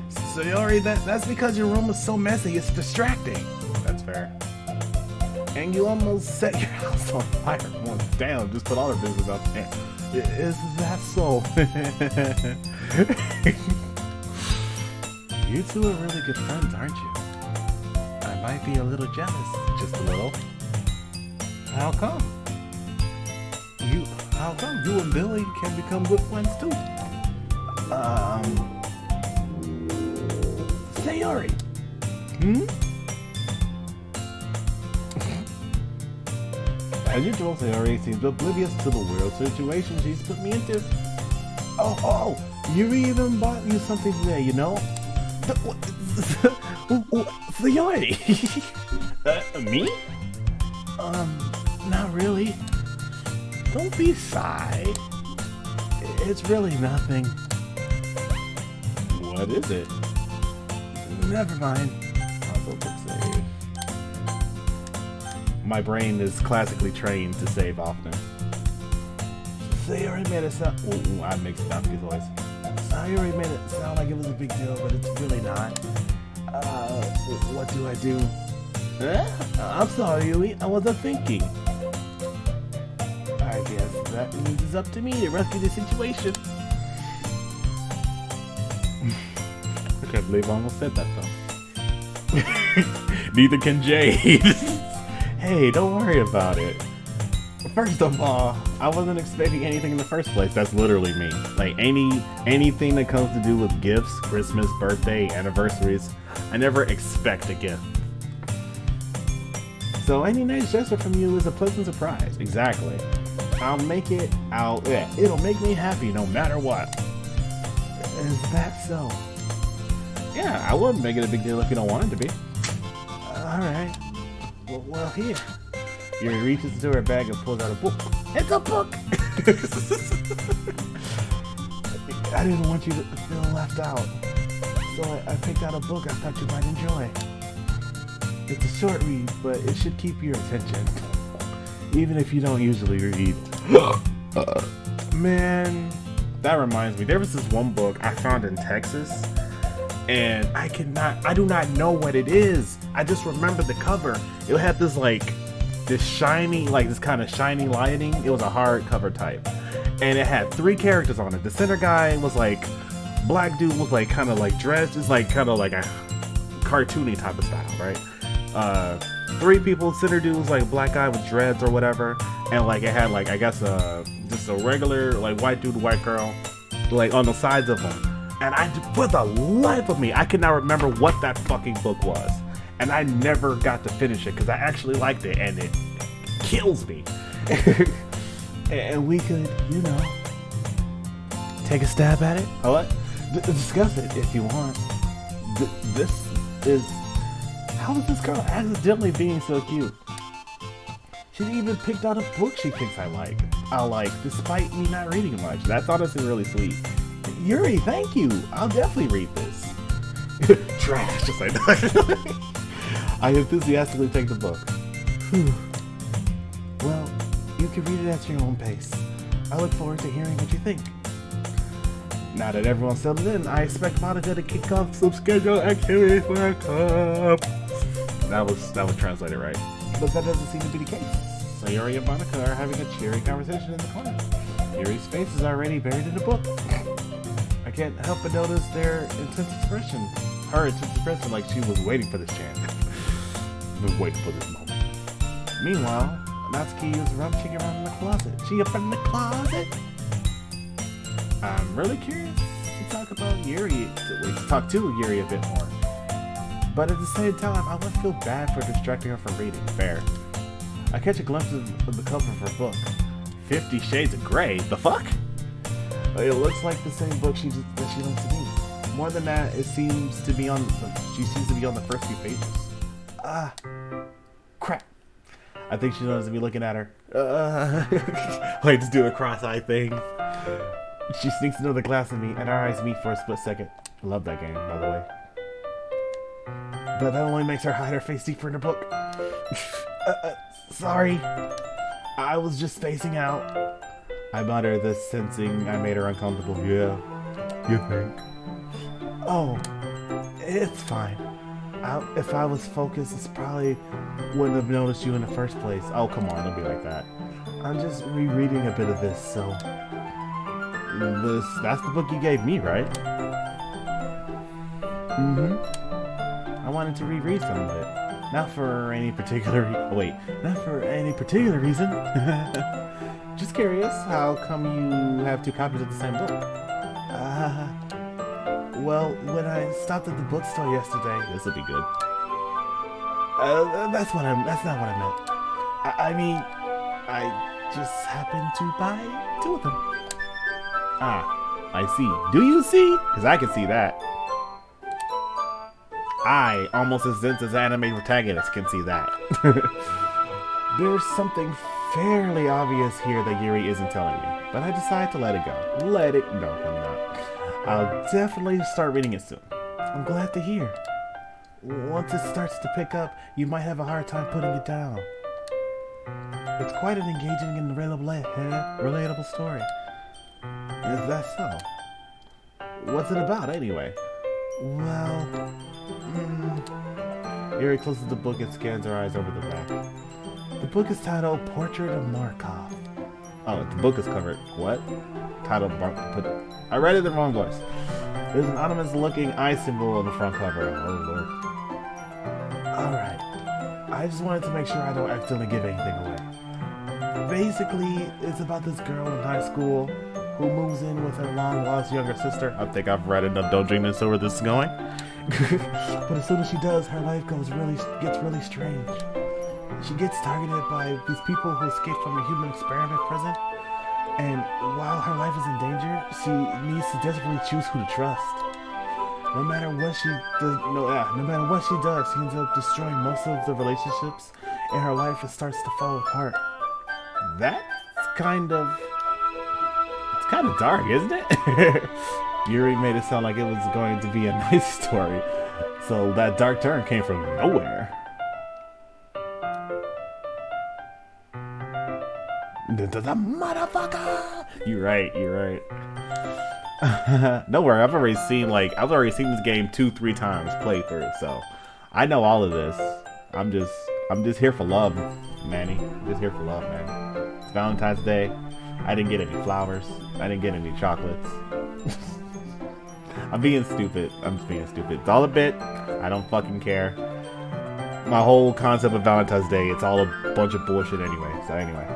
Sayori, that's because your room is so messy, it's distracting. That's fair. And you almost set your house on fire once. Damn, just put all their business out there. Is that so? You two are really good friends, aren't you? I might be a little jealous. Just a little. How come? How come you and Billy can become good friends too? Sayori. As usual, Sayori seems oblivious to the world situation she's put me into. Oh, Yuri even bought you something today, you know? Sayori! Me? Not really. Don't be shy. It's really nothing. What is it? Never mind. My brain is classically trained to save often. Sayori made it sound. I mixed up his voice. Sayori made it sound like it was a big deal, but it's really not. What do I do? I'm sorry, Yui. I wasn't thinking. I guess that means it's up to me to rescue the situation. I can't believe I almost said that though. Neither can Jade. Hey, don't worry about it. First of all, I wasn't expecting anything in the first place. That's literally me. Like anything that comes to do with gifts, Christmas, birthday, anniversaries, I never expect a gift. So any nice gesture from you is a pleasant surprise. Exactly. It'll make me happy no matter what. Is that so? Yeah, I wouldn't make it a big deal if you don't want it to be. Alright. Well, here. Yuri reaches into her bag and pulls out a book. It's a book! I didn't want you to feel left out. So I picked out a book I thought you might enjoy. It's a short read, but it should keep your attention. Even if you don't usually read. Man, that reminds me. There was this one book I found in Texas. And I do not know what it is. I just remember the cover. It had this shiny, this kind of shiny lighting. It was a hardcover type. And it had 3 characters on it. The center guy was black dude was kind of dressed. It's kind of like a cartoony type of style, right? 3 people, center dude was black guy with dreads or whatever. And it had I guess just a regular white dude, white girl, on the sides of them. And for the life of me, I could not remember what that fucking book was. And I never got to finish it because I actually liked it and it kills me. And we could, take a stab at it. What? Discuss it if you want. How is this girl accidentally being so cute? She even picked out a book she thinks I like, despite me not reading much. That's honestly really sweet. Yuri, thank you. I'll definitely read this. Trash, just like that. I enthusiastically take the book. Well, you can read it at your own pace. I look forward to hearing what you think. Now that everyone's settled in, I expect Monica to kick off some scheduled activities for her club. That was translated right. But that doesn't seem to be the case. Sayori and Monica are having a cheery conversation in the corner. Yuri's face is already buried in the book. I can't help but notice their intense expression. Her intense expression, like she was waiting for this chance. Been waiting for this moment. Meanwhile, Natsuki is rummaging around in the closet. She up in the closet? I'm really curious to talk to Yuri a bit more. But at the same time, I would feel bad for distracting her from reading. Fair. I catch a glimpse of the cover of her book. 50 Shades of Grey? The fuck? It looks like the same book that she lent to me. More than that, she seems to be on the first few pages. Crap. I think she knows to be looking at her. Just do a cross-eye thing. She sneaks into the glass of me and our eyes meet for a split second. I love that game, by the way. But that only makes her hide her face deeper in her book. Sorry. I was just spacing out. I mutter this, sensing I made her uncomfortable. Yeah. You think? Oh, it's fine. If I was focused, it's probably wouldn't have noticed you in the first place. Oh, come on, don't be like that. I'm just rereading a bit of this, so... That's the book you gave me, right? I wanted to reread some of Not for any particular reason. just curious, how come you have 2 copies of the same book? Well, when I stopped at the bookstore yesterday, this will be good. That's not what I meant. I mean, I just happened to buy 2 of them. Ah, I see. Do you see? Because I can see that. I, almost as dense as anime protagonist, can see that. There's something fairly obvious here that Yuri isn't telling me, but I decided to let it go. No, I'm not. I'll definitely start reading it soon. I'm glad to hear. Once it starts to pick up, you might have a hard time putting it down. It's quite an engaging and relatable story. Is that so? What's it about, anyway? Well, Yuri closes the book and scans her eyes over the back. The book is titled Portrait of Markov. Oh, the book is covered. What? Titled I read it in the wrong voice. There's an ominous looking eye symbol on the front cover. Oh lord. Alright. I just wanted to make sure I don't accidentally give anything away. Basically, it's about this girl in high school who moves in with her long-lost younger sister. I think I've read enough Don't Dream This where this is going. But as soon as she does, her life gets really strange. She gets targeted by these people who escaped from a human experiment prison. And while her life is in danger, she needs to desperately choose who to trust. No matter what she does, she ends up destroying most of the relationships, and her life starts to fall apart. That's kind of dark, isn't it? Yuri made it sound like it was going to be a nice story, so that dark turn came from nowhere. The motherfucker! You're right. Don't worry, I've already seen this game 2-3 times playthrough, so I know all of this. I'm just here for love, Manny. I'm just here for love, man. It's Valentine's Day. I didn't get any flowers. I didn't get any chocolates. I'm being stupid. It's all a bit. I don't fucking care. My whole concept of Valentine's Day, it's all a bunch of bullshit anyway. So anyway.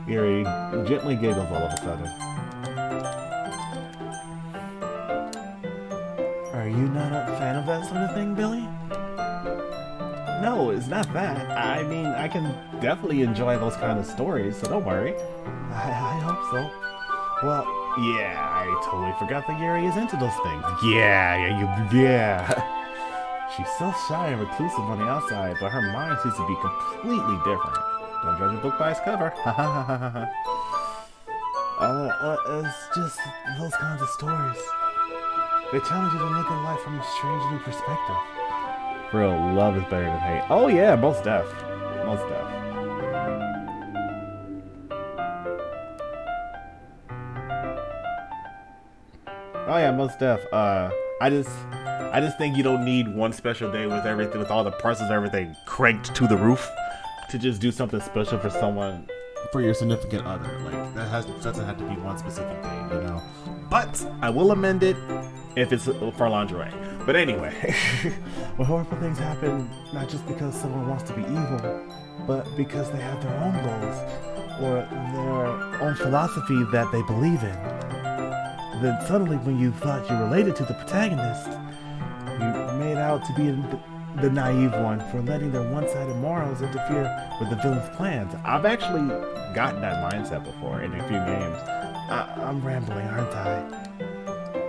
Yuri gently giggles all of a sudden. Are you not a fan of that sort of thing, Billy? No, it's not that. I mean, I can definitely enjoy those kind of stories, so don't worry. I hope so. Well, yeah, I totally forgot that Yuri is into those things. Yeah. She's so shy and reclusive on the outside, but her mind seems to be completely different. Don't judge a book by its cover. It's just those kinds of stories. They challenge you to look at life from a strange new perspective. Real love is better than hate. Oh yeah, most def. Oh yeah, most def. I just think you don't need one special day with everything, with all the parcels, everything cranked to the roof, to just do something special for someone, for your significant other. Like doesn't have to be one specific day, you know. But I will amend it if it's for lingerie. But anyway, when horrible things happen, not just because someone wants to be evil, but because they have their own goals or their own philosophy that they believe in. Then suddenly, when you thought you related to the protagonist, you made out to be the naive one for letting their one-sided morals interfere with the villain's plans. I've actually gotten that mindset before in a few games. I'm rambling, aren't I?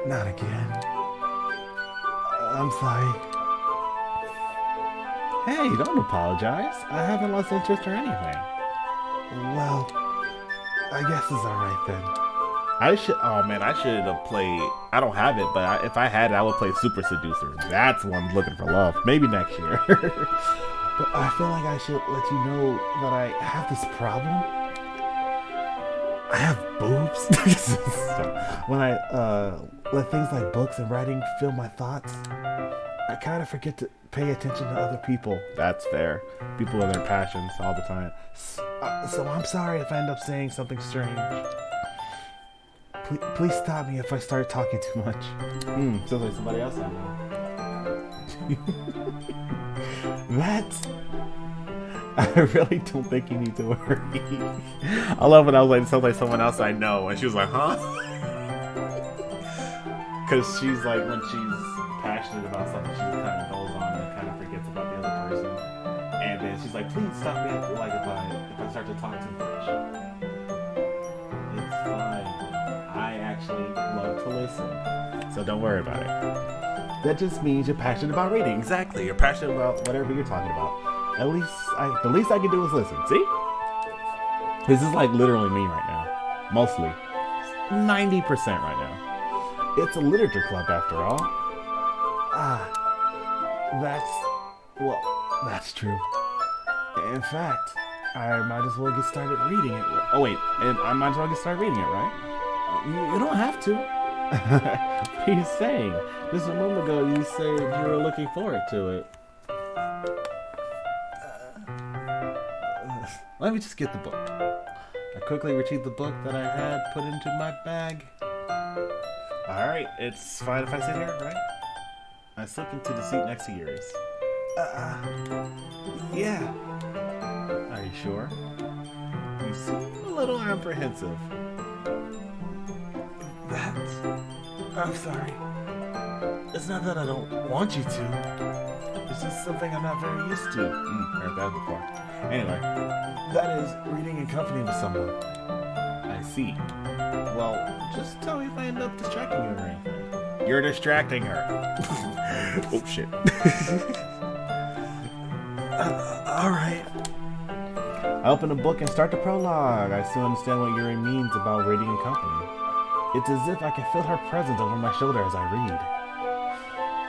Not again. I'm sorry. Hey, don't apologize. I haven't lost interest or anything. Well, I guess it's alright then. I should have played, I don't have it, but if I had it, I would play Super Seducer. That's one looking for love. Maybe next year. But I feel like I should let you know that I have this problem. I have boobs. When I let things like books and writing fill my thoughts, I kind of forget to pay attention to other people. That's fair. People and their passions all the time. So I'm sorry if I end up saying something strange. Please stop me if I start talking too much. Sounds like somebody else I know. I really don't think you need to worry. I love when I was like, it sounds like someone else I know, and she was like, huh? Because she's like, when she's passionate about something, she just kind of goes on and kind of forgets about the other person. And then she's like, please stop me like if I start to talk too much. It's fine. I actually love to listen. So don't worry about it. That just means you're passionate about reading. Exactly. You're passionate about whatever you're talking about. The least I can do is listen. See? This is like literally me right now. Mostly. 90% right now. It's a literature club after all. That's true. In fact, I might as well get started reading it. Oh wait, and I might as well get started reading it, right? You don't have to. What are you saying? Just a moment ago you said you were looking forward to it. Let me just get the book. I quickly retrieved the book that I had put into my bag. Alright, it's fine if I sit here, right? I slip into the seat next to yours. Yeah. Are you sure? You seem a little apprehensive. I'm sorry. It's not that I don't want you to. It's just something I'm not very used to. Heard that before. Anyway, that is reading in company with someone. I see. Well, just tell me if I end up distracting you or anything. You're distracting her. Oh, shit. Alright. I open the book and start the prologue. I still understand what Yuri means about reading in company. It's as if I can feel her presence over my shoulder as I read.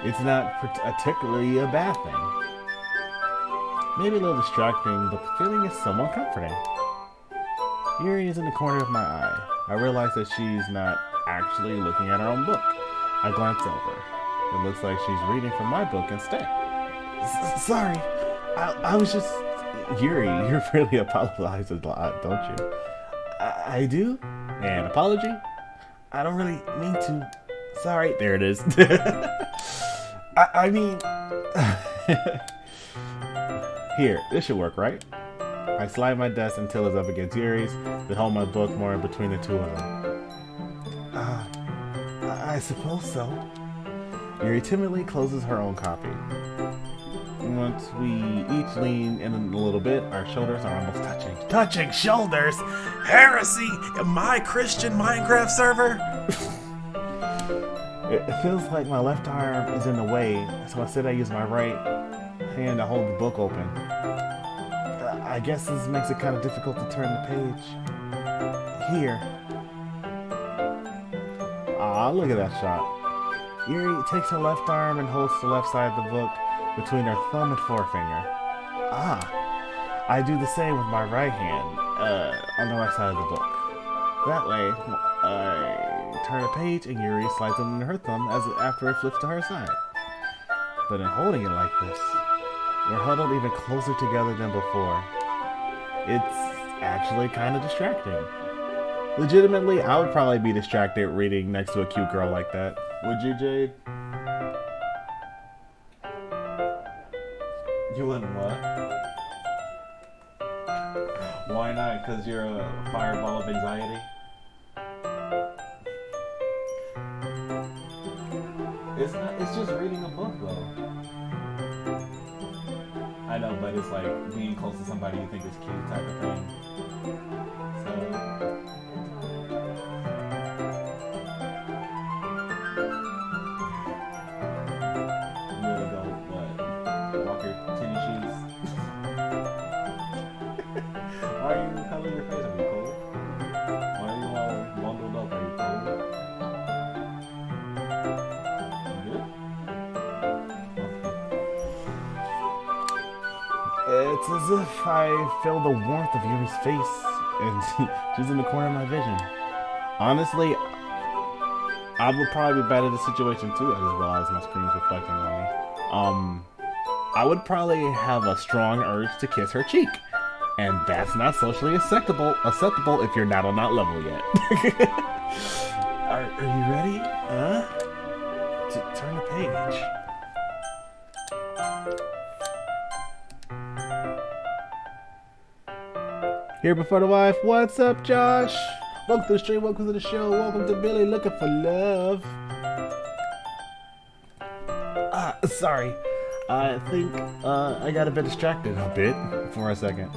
It's not particularly a bad thing. Maybe a little distracting, but the feeling is somewhat comforting. Yuri is in the corner of my eye. I realize that she's not actually looking at her own book. I glance over. It looks like she's reading from my book instead. Sorry, I was just... Yuri, you really apologize a lot, don't you? I do? An apology? I don't really mean to. Sorry. There it is. I mean... Here, this should work, right? I slide my desk until it's up against Yuri's, then hold my book more in between the two of them. I suppose so. Yuri timidly closes her own copy. Once we each lean in a little bit, our shoulders are almost touching. Touching shoulders? Heresy! In my Christian Minecraft server? It feels like my left arm is in the way, so instead I use my right hand to hold the book open. I guess this makes it kind of difficult to turn the page. Here. Ah, look at that shot. Yuri takes her left arm and holds the left side of the book between her thumb and forefinger. Ah, I do the same with my right hand, on the right side of the book. That way, I turn a page and Yuri slides it into her thumb after it flips to her side. But in holding it like this, we're huddled even closer together than before. It's actually kind of distracting. Legitimately, I would probably be distracted reading next to a cute girl like that. Would you, Jade? You wouldn't what? Why not? Because you're a fireball of anxiety? It's just reading a book, though. I know, but it's like being close to somebody you think is cute type of thing. So... Why are you covering your face? Are you cold? Why are you all bundled up? Are you cold? You good? Okay. It's as if I feel the warmth of Yuri's face, and she's in the corner of my vision. Honestly, I would probably be better at the situation too. I just realized my screen is reflecting on me. I would probably have a strong urge to kiss her cheek. And that's not socially acceptable if you're not on that level yet. Are you ready? To turn the page. Here before the wife. What's up, Josh? Welcome to the stream. Welcome to the show. Welcome to Billy Looking for Love. Sorry. I think I got a bit distracted for a second.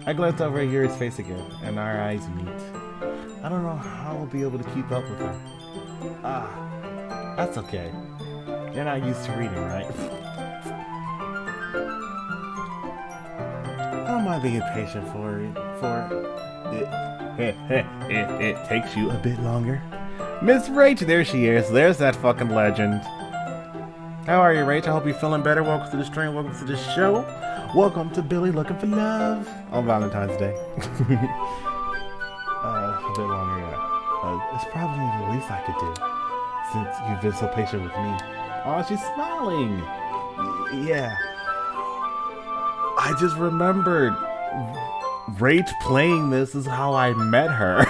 I glanced over at Yuri's face again, and our eyes meet. I don't know how I'll be able to keep up with her. That's okay. You're not used to reading, right? I don't mind being patient for it. It takes you a bit longer. Miss Rach, there she is. There's that fucking legend. How are you, Rach? I hope you're feeling better. Welcome to the stream. Welcome to the show. Welcome to Billy Looking for Love on Valentine's Day. A bit longer, yeah. It's probably the least I could do since you've been so patient with me. Oh, she's smiling. Yeah. I just remembered Rach playing this is how I met her.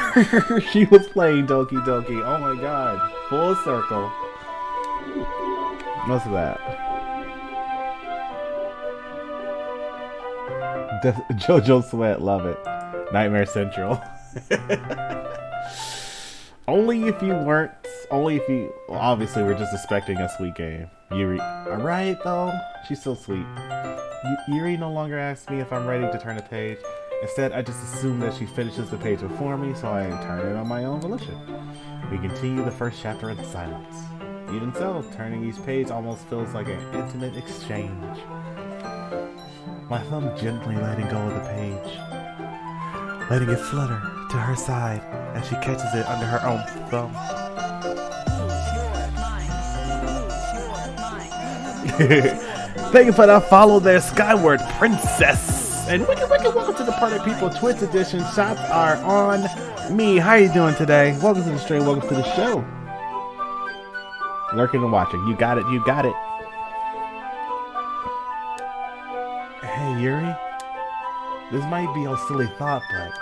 She was playing Doki Doki. Oh my god. Full circle. What's that? JoJo Sweat, love it. Nightmare Central. Only if you obviously we're just expecting a sweet game. Yuri, alright though, she's so sweet. Yuri no longer asks me if I'm ready to turn a page. Instead, I just assume that she finishes the page before me, so I turn it on my own volition. We continue the first chapter in silence. Even so, turning each page almost feels like an intimate exchange. My thumb gently letting go of the page, letting it flutter to her side as she catches it under her own thumb. Thank you for that follow there, Skyward Princess. And welcome to the Party People Twitch edition. Shots are on me. How you doing today? Welcome to the stream. Welcome to the show. Lurking and watching. You got it. You got it. Hey, Yuri. This might be a silly thought, but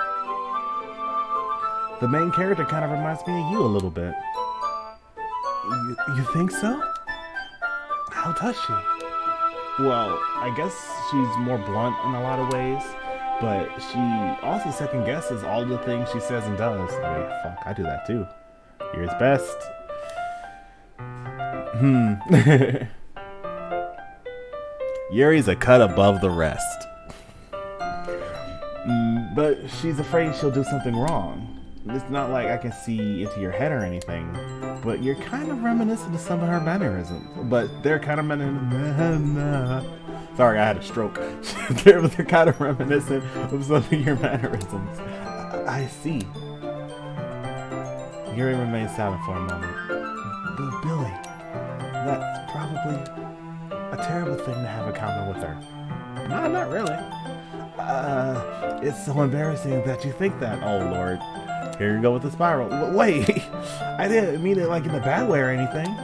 the main character kind of reminds me of you a little bit. You think so? How does she? Well, I guess she's more blunt in a lot of ways, but she also second guesses all the things she says and does. Wait, fuck, I do that too. Yuri's best. Yuri's a cut above the rest. But she's afraid she'll do something wrong. It's not like I can see into your head or anything, but you're kind of reminiscent of some of her mannerisms. But they're kind of Sorry, I had a stroke. they're kind of reminiscent of some of your mannerisms. I see. Yuri remains silent for a moment. But Billy, that's probably a terrible thing to have in common with her. No, not really. It's so embarrassing that you think that. Oh, Lord. Here you go with the spiral. Wait, I didn't mean it like in a bad way or anything.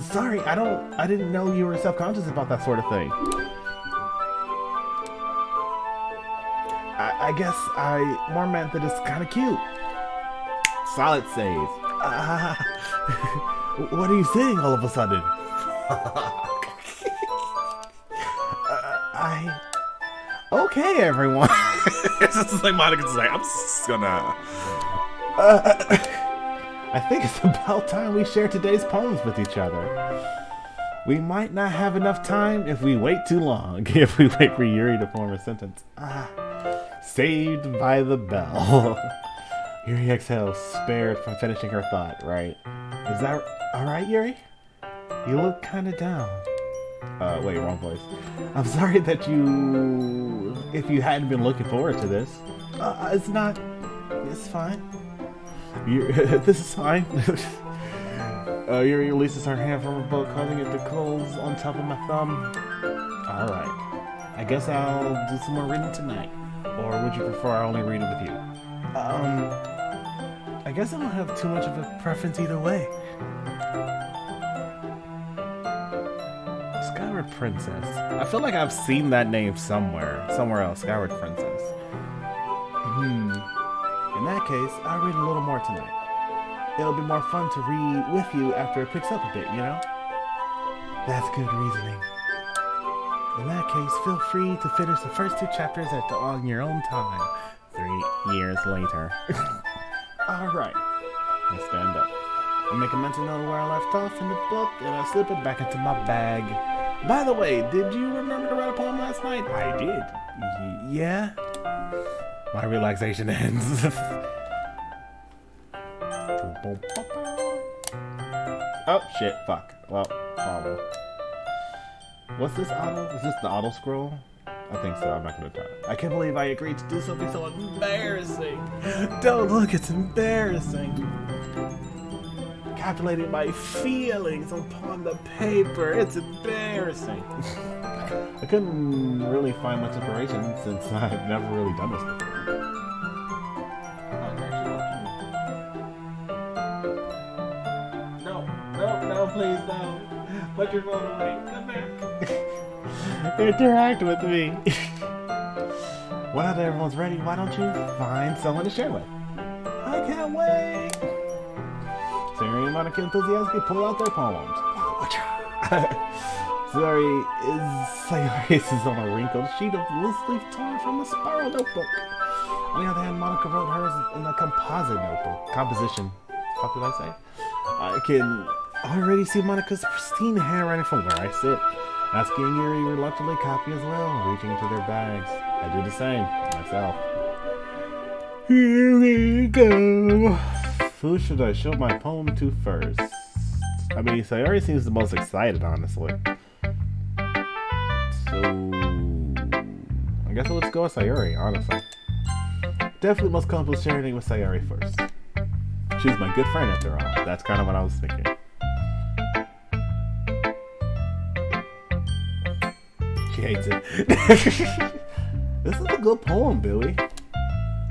Sorry, I didn't know you were self-conscious about that sort of thing. I guess I more meant that it's kind of cute. Solid save. What are you saying all of a sudden? Okay, everyone. It's just like Monica's like, I'm just gonna... I think it's about time we share today's poems with each other. We might not have enough time if we wait too long. If we wait for Yuri to form a sentence. Saved by the bell. Yuri exhales, spared from finishing her thought, right? Is that alright, Yuri? You look kinda down. Wait, wrong voice. I'm sorry that if you hadn't been looking forward to this. It's fine. This is fine. Yuri releases her hand from her book, holding it to close on top of my thumb. Alright. I guess I'll do some more reading tonight. Or would you prefer I only read it with you? I guess I don't have too much of a preference either way. Skyward Princess. I feel like I've seen that name somewhere else. Skyward Princess. In that case, I'll read a little more tonight. It'll be more fun to read with you after it picks up a bit, you know? That's good reasoning. In that case, feel free to finish the first 2 chapters on your own time. 3 years later. Alright. I stand up. I make a mental note where I left off in the book, and I slip it back into my bag. By the way, did you remember to write a poem last night? I did. Yeah? My relaxation ends. Oh, shit, fuck. Well, follow. What's this auto? Is this the auto scroll? I think so. I'm not gonna try it. I can't believe I agreed to do something so embarrassing. Don't look, it's embarrassing. Calculating my feelings upon the paper. It's embarrassing. I couldn't really find much inspiration since I've never really done this before. No, please don't. Put your phone away. Come back. Interact with me. Well, now that everyone's ready, why don't you find someone to share with? I can't wait. Sayori and Monica enthusiastically pull out their poems. Sayori is on a wrinkled sheet of loose leaf torn from a spiral notebook. On the other hand, Monica wrote hers in a composite notebook. Composition. How could I say? I can already see Monica's pristine handwriting from where I sit. Asking Yuri reluctantly copy as well, reaching into their bags. I do the same myself. Here we go. Who should I show my poem to first? I mean, Sayori seems the most excited, honestly. So, I guess let's go with Sayori, honestly. Definitely most comfortable sharing it with Sayori first. She's my good friend after all. That's kind of what I was thinking. She hates it. This is a good poem, Billy.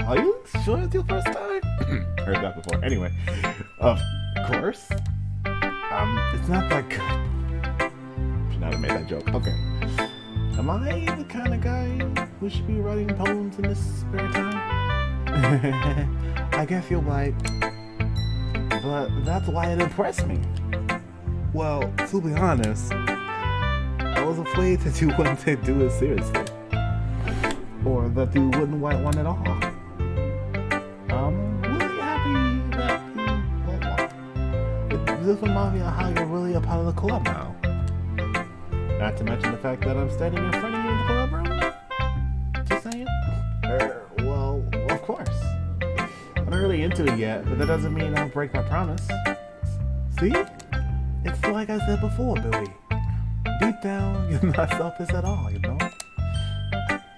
Are you sure it's your first time? Heard that before. Anyway, of course. It's not that good. Should not have made that joke. Okay. Am I the kind of guy who should be writing poems in his spare time? I guess you're right. But that's why it impressed me. Well, to be honest, I was afraid that you wouldn't do it seriously. Or that you wouldn't write one at all. I'm really happy that you wrote one. It just reminds me of how you're really a part of the club now. Not to mention the fact that I'm standing in front of you in the club room. Just saying. Well, of course. I'm not really into it yet, but that doesn't mean I'll break my promise. See? It's like I said before, Billy. Deep down, you're not selfish at all, you know?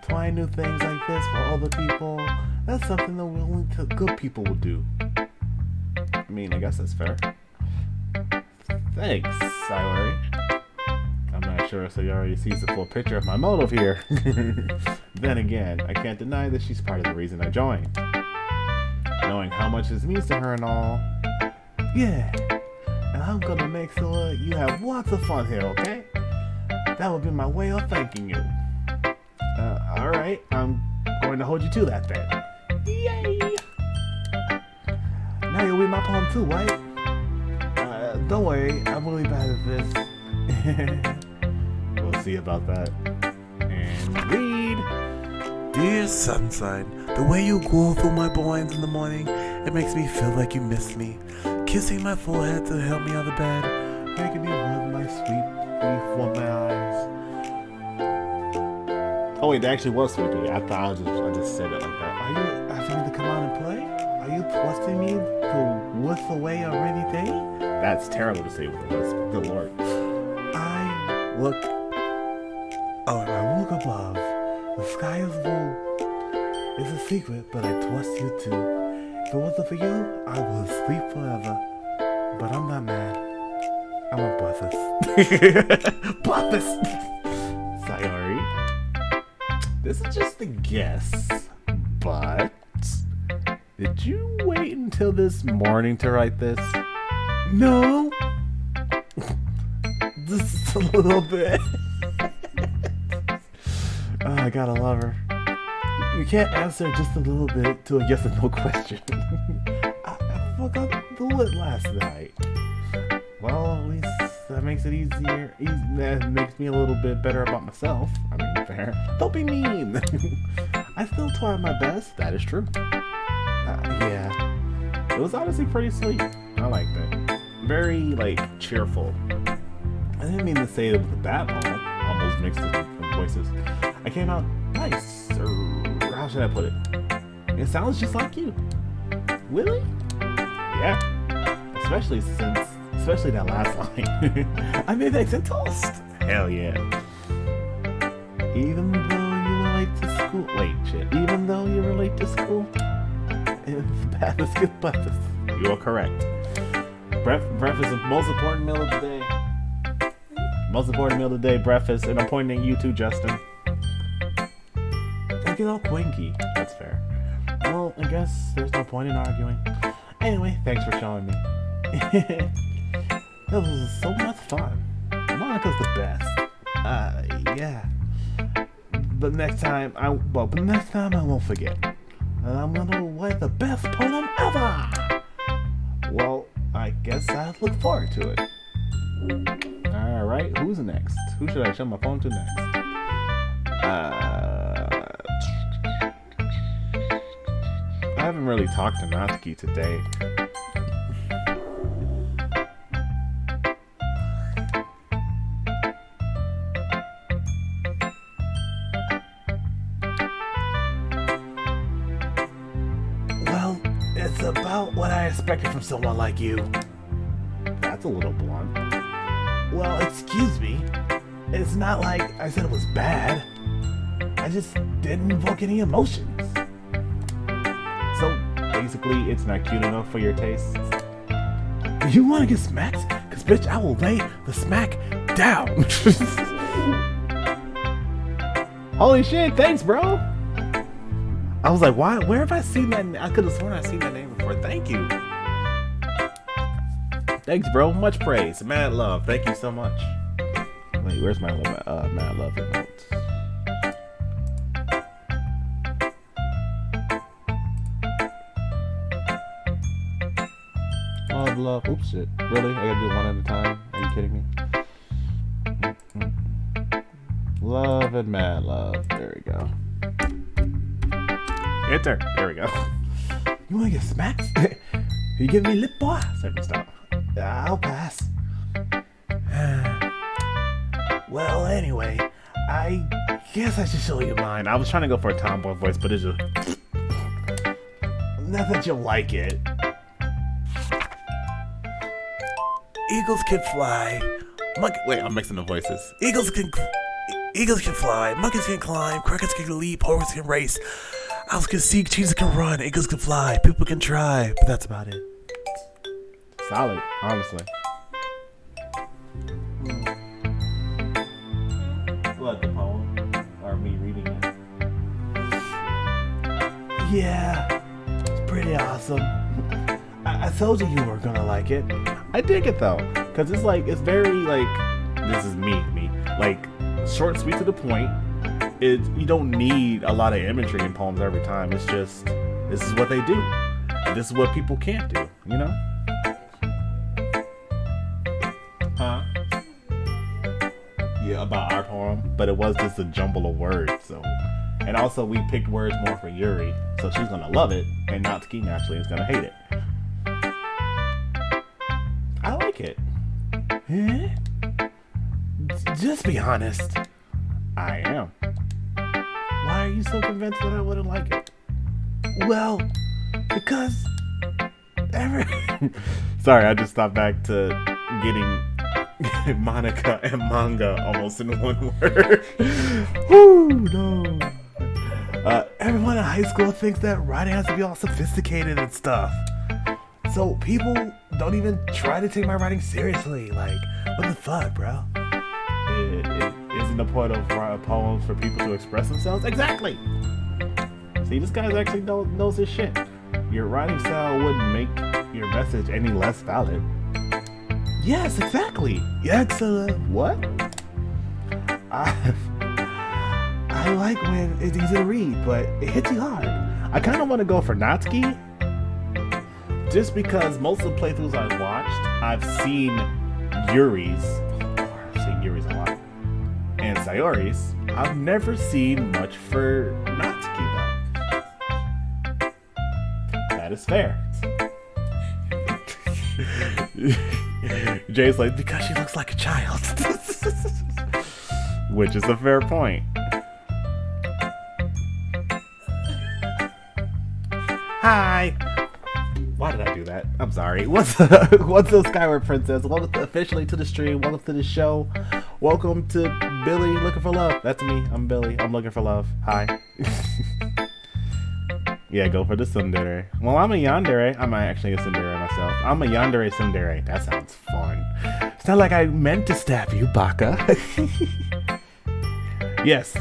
Trying new things like this for other people, that's something that only good people will do. I mean, I guess that's fair. Thanks, Sayori. I'm not sure if Sayori sees the full picture of my motive here. Then again, I can't deny that she's part of the reason I joined. Knowing how much this means to her and all. Yeah, and I'm gonna make sure you have lots of fun here, okay? That would be my way of thanking you. Alright, I'm going to hold you to that then. Yay! Now you'll read my poem too, right? Don't worry, I'm really bad at this. We'll see about that. And read! Dear Sunshine, the way you glow through my blinds in the morning, it makes me feel like you missed me. Kissing my forehead to help me out of bed, making me rub my sweet before my eyes. Oh wait, that actually was sweepy. I thought I just said it like that. Are you asking me to come out and play? Are you trusting me to whisk away a rainy day? That's terrible to say with a lisp. Good lord. I look above. The sky is blue. It's a secret, but I trust you too. If it wasn't for you, I would sleep forever. But I'm not mad. I'm a breakfast. Breakfast! Sayori. This is just a guess, but did you wait until this morning to write this? No. Just a little bit. Oh, I gotta love her. You can't answer just a little bit to a yes or no question. I forgot to do it last night. Well, at least That makes it easier. That makes me a little bit better about myself. I mean, fair. Don't be mean. I still try my best. That is true. Yeah. It was honestly pretty sweet. I liked it. Very, like, cheerful. I didn't mean to say it was a bad poem. Almost mixed with voices. I came out nice. Or how should I put it? It sounds just like you. Really? Yeah. Especially that last line. I made the accent toast. Hell yeah. Even though you were late to school. Wait, shit. Even though you were late to school. Breakfast is breakfast. You are correct. Breakfast is the most important meal of the day. Most important meal of the day, breakfast. And I'm pointing at you too, Justin. Don't get all quinky. That's fair. Well, I guess there's no point in arguing. Anyway, thanks for showing me. That was so much fun. Monica's the best. Yeah. But next time I won't forget. And I'm gonna write the best poem ever. Well, I guess I look forward to it. Alright, who's next? Who should I show my poem to next? I haven't really talked to Natsuki today. Well, it's about what I expected from someone like you. That's a little blunt. Well, excuse me. It's not like I said it was bad. I just didn't invoke any emotions. So, basically, it's not cute enough for your tastes. You want to get smacked? Cause bitch, I will lay the smack down. Holy shit, thanks, bro. I was like, why? Where have I seen that? I could have sworn I've seen that name before. Thank you. Thanks, bro. Much praise. Mad love. Thank you so much. Wait, where's my mad love emotes? Love. Oops, shit. Really? I gotta do one at a time? Are you kidding me? Love and mad love. There we go. Enter. There we go. You wanna get smacked? You give me lip boy? Certain stuff. I'll pass. Well, anyway, I guess I should show you mine. I was trying to go for a tomboy voice, but it's just... Not that you'll like it. Eagles can fly. Wait, I'm mixing the voices. Eagles can fly. Monkeys can climb. Crickets can leap. Horses can race. Owls can seek. Cheetahs can run. Eagles can fly. People can try. But that's about it. Solid, honestly. What, the poem? Or me reading it? Yeah, it's pretty awesome. I told you were gonna like it. I dig it though, cause it's like, it's very like, this is me, like short, sweet, to the point. You don't need a lot of imagery in poems every time. It's just, this is what they do. And this is what people can't do, you know? Huh? Yeah, about our poem, but it was just a jumble of words, so. And also we picked words more for Yuri, so she's gonna love it, and Natsuki naturally is gonna hate it. I like it. Eh? Just be honest. I am. Why are you so convinced that I wouldn't like it? Well, because Sorry, I just thought back to getting Monica and manga almost in one word. Whoo, no. Everyone in high school thinks that writing has to be all sophisticated and stuff. So people don't even try to take my writing seriously. Like, what the fuck, bro? It isn't the point of poems for people to express themselves? Exactly! See, this guy actually knows his shit. Your writing style wouldn't make your message any less valid. Yes, exactly! Excellent. What? I like when it's easy to read, but it hits you hard. I kind of want to go for Natsuki, just because most of the playthroughs I've watched, I've seen Yuri's, I've seen Yuri's a lot, and Sayori's, I've never seen much for Natsuki though. That is fair. Jay's like, because she looks like a child. Which is a fair point. Hi! Why did I do that? I'm sorry. What's up, Skyward Princess? Welcome officially to the stream. Welcome to the show. Welcome to Billy Looking for Love. That's me. I'm Billy. I'm looking for love. Hi. Yeah, go for the tsundere. Well, I'm a yandere. I'm actually a tsundere myself. I'm a yandere tsundere. That sounds fun. It's not like I meant to stab you, Baka. Yes.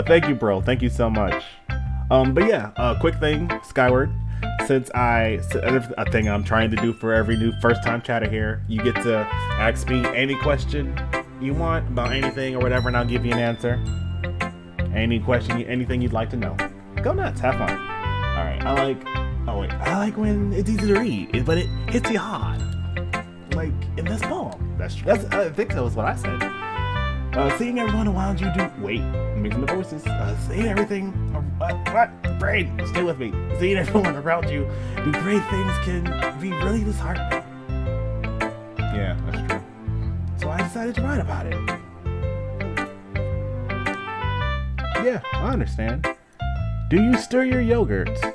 Thank you, bro. Thank you so much. But yeah, quick thing, Skyward. Since a thing I'm trying to do for every new first-time chatter here, you get to ask me any question you want about anything or whatever, and I'll give you an answer. Any question, anything you'd like to know. Go nuts. Have fun. Alright, I like when it's easy to read, but it hits you hard. Like in this poem. I think that was what I said. Seeing everyone around you I'm making the voices. Seeing everything, what? Brain, stay with me. Seeing everyone around you do great things can be really disheartening. Yeah, that's true. So I decided to write about it. Yeah, I understand. Do you stir your yogurts?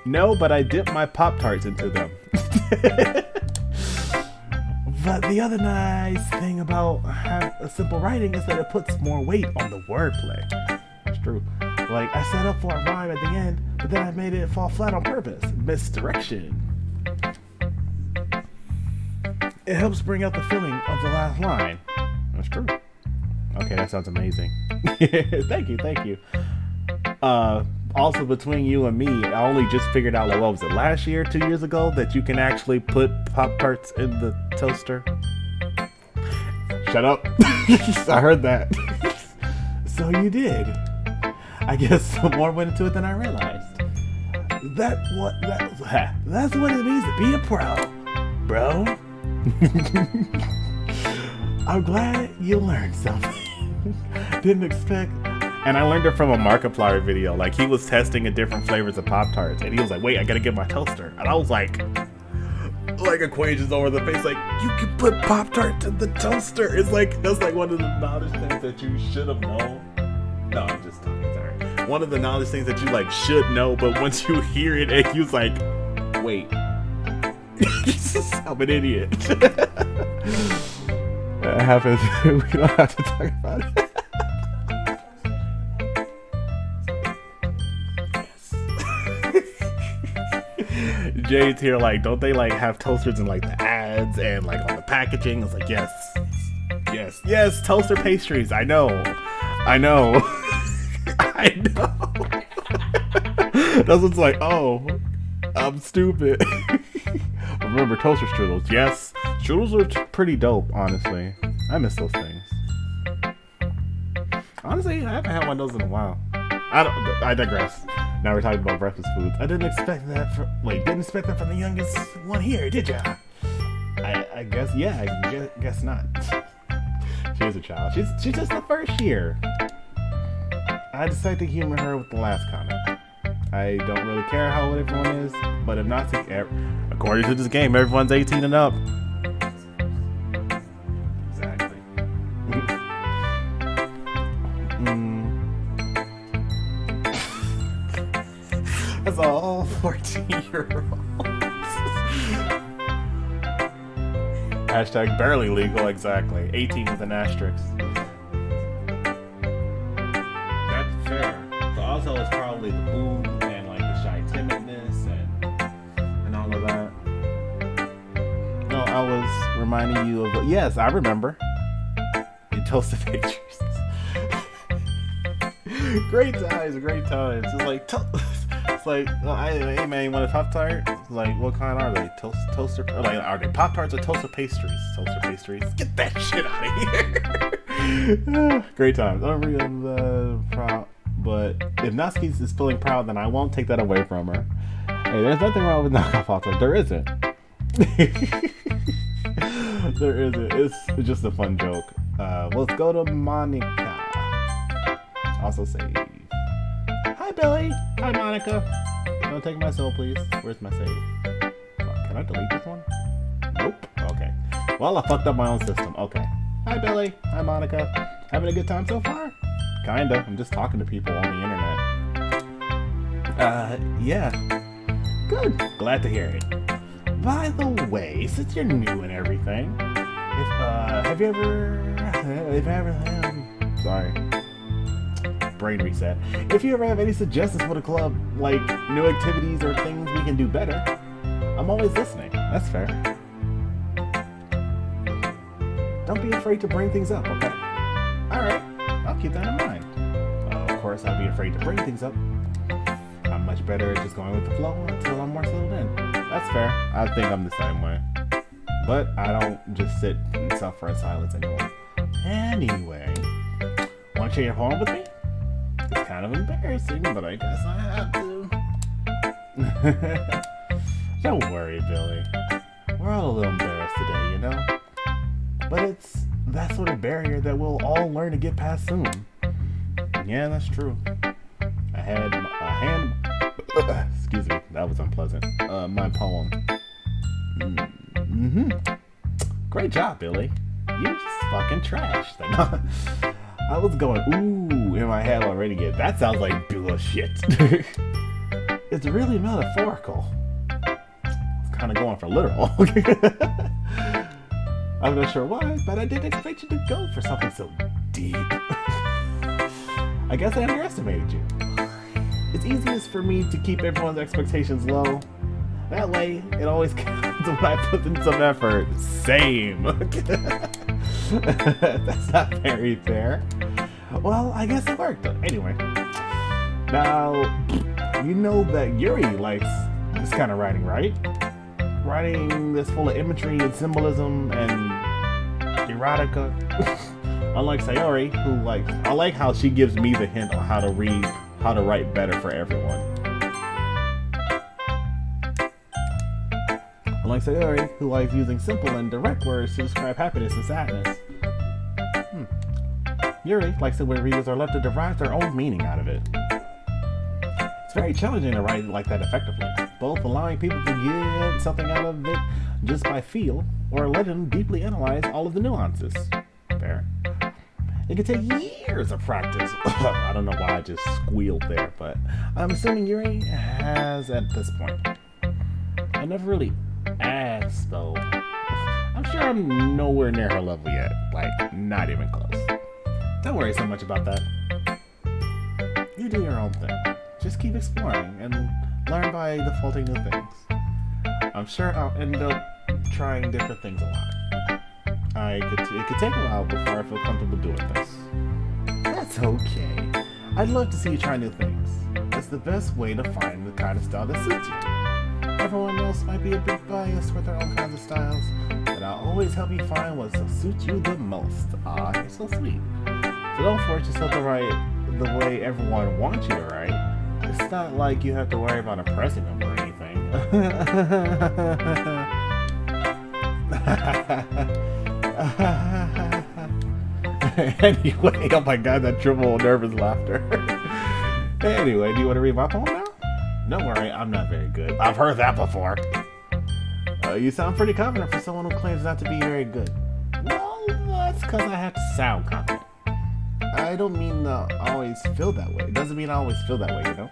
No, but I dip my Pop-Tarts into them. But the other nice thing about a simple writing is that it puts more weight on the wordplay. It's true. Like, I set up for a rhyme at the end, but then I made it fall flat on purpose. Misdirection. It helps bring out the feeling of the last line. That's true. Okay, that sounds amazing. Thank you. Also, between you and me, I only just figured out, like, what was it, last year, 2 years ago, that you can actually put Pop-Tarts in the toaster. Shut up. I heard that. So you did. I guess more went into it than I realized. That's what it means to be a pro, bro. I'm glad you learned something. Didn't expect. And I learned it from a Markiplier video. Like, he was testing different flavors of Pop-Tarts, and he was like, wait, I gotta get my toaster. And I was like equations over the face, like, you can put Pop-Tart in the toaster. It's like, that's like one of the knowledge things that you should have known. No, I'm just talking, sorry. One of the knowledge things that you, like, should know, but once you hear it, and you was like, wait. I'm an idiot. That happens. We don't have to talk about it. Jade's here, like, don't they, like, have toasters in, like, the ads and, like, on the packaging? It's like, yes, toaster pastries. I know. I know. That's what's like, oh, I'm stupid. Remember toaster strudels? Yes, strudels are pretty dope, honestly. I miss those things. Honestly, I haven't had one of those in a while. I digress. Now we're talking about breakfast foods. I didn't expect that from the youngest one here, did ya? I guess, yeah, I guess not. She is a child. She's just the first year. I decided to humor her with the last comment. I don't really care how old everyone is, but if not, according to this game, everyone's 18 and up. Exactly. That's all 14-year-olds. Hashtag barely legal, exactly. 18 with an asterisk. That's fair. But also, it's probably the boom and like the shy timidness and all of that. No, I was reminding you of. Yes, I remember. You toasted pastries. Great times. It's like. It's like, hey man, you want a Pop-Tart? Like, what kind are they? Toaster? Or like, are they Pop-Tarts or toaster pastries? Toaster pastries. Get that shit out of here. Great times. I'm real proud. But if Natsuki is feeling proud, then I won't take that away from her. Hey, there's nothing wrong with knockoff Pop-Tarts. There isn't. There isn't. It's just a fun joke. Let's go to Monica. Also save. Hi, Billy. Hi, Monica. Don't take my soul, please. Where's my save? Can I delete this one? Nope. Okay. Well, I fucked up my own system. Okay. Hi, Billy. Hi, Monica. Having a good time so far? Kinda. I'm just talking to people on the internet. Yeah. Good. Glad to hear it. By the way, since you're new and everything, sorry. Brain reset. If you ever have any suggestions for the club, like new activities or things we can do better, I'm always listening. That's fair. Don't be afraid to bring things up, okay? Alright, I'll keep that in mind. Of course, I'll be afraid to bring things up. I'm much better at just going with the flow until I'm more settled in. That's fair. I think I'm the same way. But I don't just sit and suffer in silence anymore. Anyway, want to share your poem with me? It's kind of embarrassing, but I guess I have to. Don't worry, Billy. We're all a little embarrassed today, you know? But it's that sort of barrier that we'll all learn to get past soon. Yeah, that's true. I had a hand... Excuse me, that was unpleasant. My poem. Great job, Billy. You fucking trash. I was going, ooh, in my head already. That sounds like bullshit. It's really metaphorical. It's kind of going for literal. I'm not sure why, but I didn't expect you to go for something so deep. I guess I underestimated you. It's easiest for me to keep everyone's expectations low. That way, it always counts when I put in some effort. Same. That's not very fair. Well, I guess it worked. Anyway. Now, you know that Yuri likes this kind of writing, right? Writing that's full of imagery and symbolism and erotica. Unlike Sayori, who I like how she gives me the hint on how to write better for everyone. Unlike Sayori, who likes using simple and direct words to describe happiness and sadness. Yuri likes it when readers are left to derive their own meaning out of it. It's very challenging to write like that effectively, both allowing people to get something out of it just by feel, or letting them deeply analyze all of the nuances. Fair. It could take years of practice. I don't know why I just squealed there, but I'm assuming Yuri has at this point. I never really asked, though. I'm sure I'm nowhere near her level yet. Like, not even close. Don't worry so much about that. You do your own thing. Just keep exploring and learn by defaulting new things. I'm sure I'll end up trying different things a lot. It could take a while before I feel comfortable doing this. That's okay. I'd love to see you try new things. It's the best way to find the kind of style that suits you. Everyone else might be a bit biased with their own kinds of styles, but I'll always help you find what will suit you the most. Aw, you're so sweet. So don't force yourself to write the way everyone wants you to write. It's not like you have to worry about impressing them or anything. Anyway, oh my god, that triple nervous laughter. Anyway, do you want to read my poem now? Don't worry, I'm not very good. I've heard that before. You sound pretty confident for someone who claims not to be very good. Well, that's because I have to sound confident. I don't mean to always feel that way. It doesn't mean I always feel that way, you know?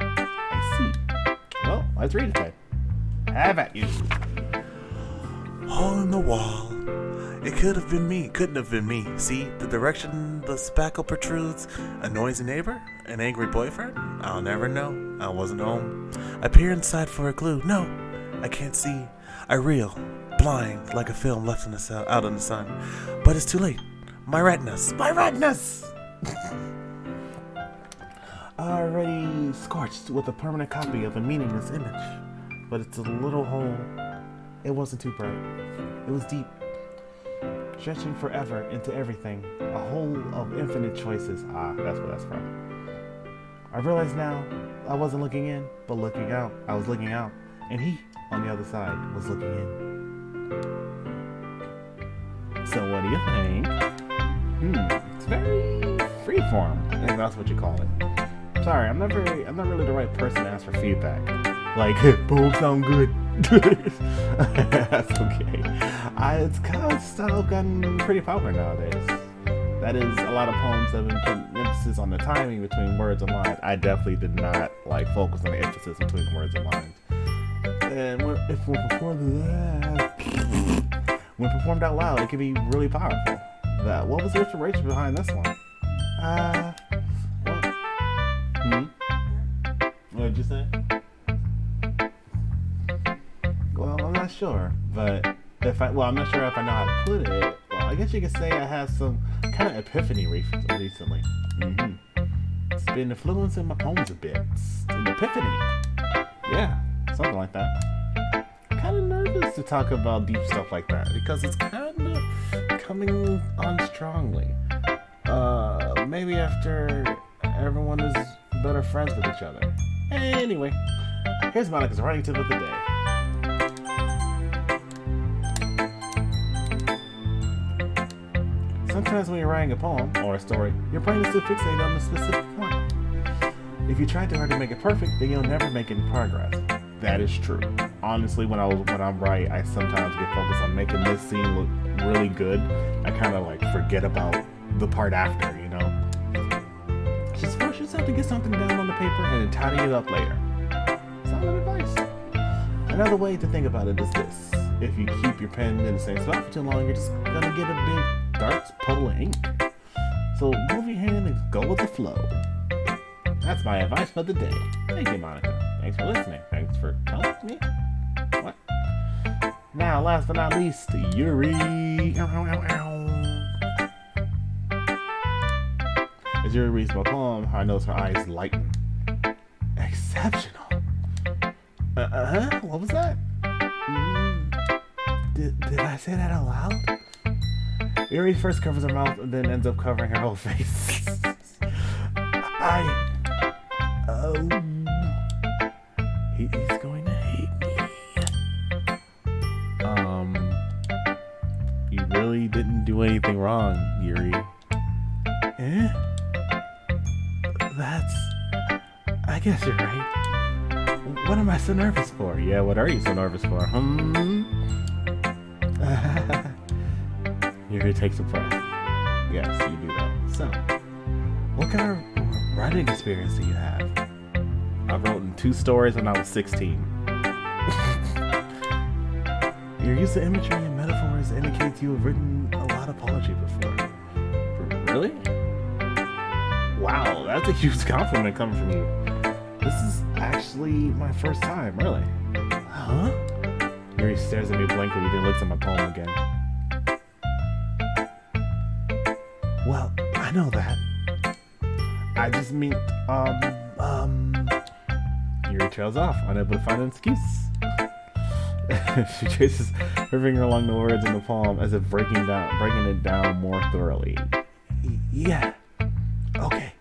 I see. Well, let's read it then. Have at you. Hole in the wall. It could have been me, couldn't have been me. See, the direction the spackle protrudes. A noisy neighbor? An angry boyfriend? I'll never know. I wasn't home. I peer inside for a clue. No, I can't see. I reel, blind, like a film left out in the sun. But it's too late. My retinas! Already scorched with a permanent copy of a meaningless image. But it's a little hole. It wasn't too bright. It was deep. Stretching forever into everything. A hole of infinite choices. Ah, that's where that's from. I realize now I wasn't looking in, but looking out. I was looking out. And he, on the other side, was looking in. So what do you think? It's very freeform, I think that's what you call it. Sorry, I'm not really the right person to ask for feedback. Like, poems sound good. That's okay. It's kind of style gotten pretty popular nowadays. That is, a lot of poems have been putting emphasis on the timing between words and lines. I definitely did not like focus on the emphasis between words and lines. And when performed out loud, it can be really powerful. What was the inspiration behind this one? What did you say? Well, I'm not sure, but I'm not sure if I know how to put it. Well, I guess you could say I had some kind of epiphany recently. It's been influencing my poems a bit. An epiphany. Yeah, something like that. I'm kind of nervous to talk about deep stuff like that because it's kind of coming on strongly. Maybe after everyone is better friends with each other. Anyway, here's Monica's writing tip of the day. Sometimes when you're writing a poem or a story, your brain is too fixated on a specific point. If you try too hard to make it perfect, then you'll never make any progress. That is true. Honestly, when I'm writing, I sometimes get focused on making this scene look really good. I kind of like forget about the part after, you know? Just force yourself to get something down on the paper and then tidy it up later. Solid advice. Another way to think about it is this. If you keep your pen in the same spot for too long, you're just gonna get a big dark puddle of ink. So move your hand and go with the flow. That's my advice for the day. Thank you, Monica. Thanks for listening. Thanks for telling me. What? Now, last but not least, Yuri. As Yuri reads my poem, I notice her eyes lighten. Exceptional. What was that? Did I say that out loud? Yuri first covers her mouth and then ends up covering her whole face. He's going to hate me. You really didn't do anything wrong, Yuri. I guess you're right. What am I so nervous for? Yeah, what are you so nervous for? Yuri takes a breath. Yes, you do that. So, what kind of writing experience do you have? I wrote in 2 stories when I was 16. Your use of imagery and metaphors indicates you have written a lot of poetry before. Really? Wow, that's a huge compliment coming from you. This is actually my first time, really. Huh? Yuri stares at me blankly, then looks at my poem again. Well, I know that. I just mean, Yuri trails off, unable to find an excuse. She traces her finger along the words in the poem as if breaking it down more thoroughly. Yeah. Okay.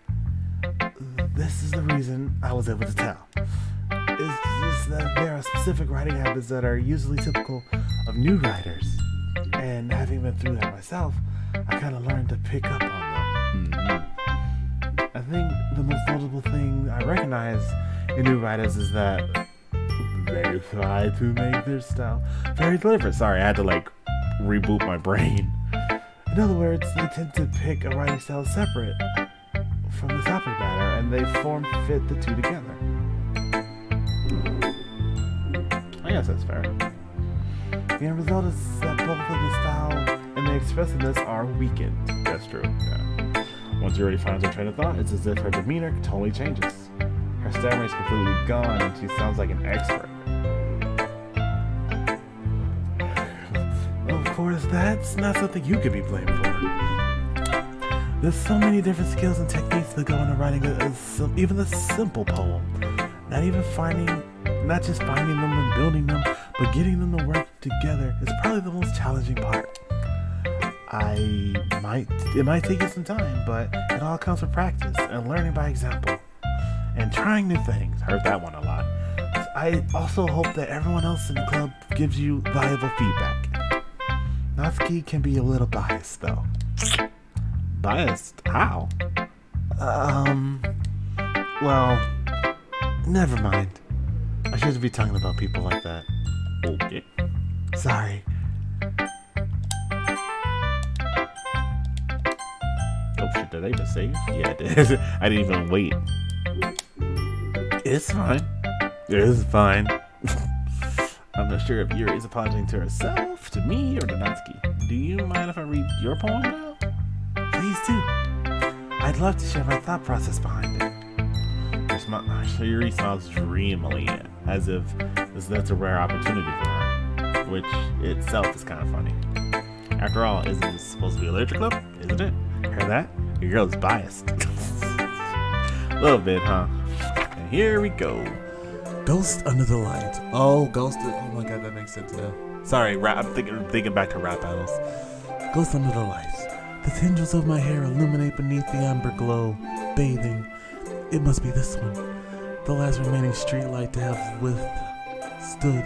This is the reason I was able to tell. It's just that there are specific writing habits that are usually typical of new writers. And having been through that myself, I kind of learned to pick up on them. I think the most notable thing I recognize in new writers is that they try to make their style very deliberate. Sorry, I had to reboot my brain. In other words, they tend to pick a writing style separate from the topic matter, and they fit the two together. I guess that's fair. The end result is that both of the style and the expressiveness are weakened. That's true, yeah. Once Yuri finds her train of thought, it's as if her demeanor totally changes. Her stammer is completely gone, and she sounds like an expert. Of course, that's not something you could be blamed for. There's so many different skills and techniques that go into writing even a simple poem. Not just finding them and building them, but getting them to work together is probably the most challenging part. It might take you some time, but it all comes with practice and learning by example and trying new things. Heard that one a lot. I also hope that everyone else in the club gives you valuable feedback. Natsuki can be a little biased, though. Biased? How? Well, never mind. I shouldn't be talking about people like that. Okay. Sorry. Oh shit, did I even save? Yeah, I did. I didn't even wait. It's fine. It's fine. I'm not sure if Yuri is apologizing to herself, to me, or to Natsuki. Do you mind if I read your poem now? Please do. I'd love to share my thought process behind it. Yuri smiles dreamily, as if that's a rare opportunity for her, which itself is kind of funny. After all, isn't this supposed to be a literature club? Isn't it? Hear that? Your girl is biased. A little bit, huh? And here we go. Ghost Under the Light. Oh, Ghost. Oh my god, that makes sense now. Sorry, I'm thinking back to rap battles. Ghost Under the Light. The tendrils of my hair illuminate beneath the amber glow, bathing. It must be this one. The last remaining streetlight to have withstood.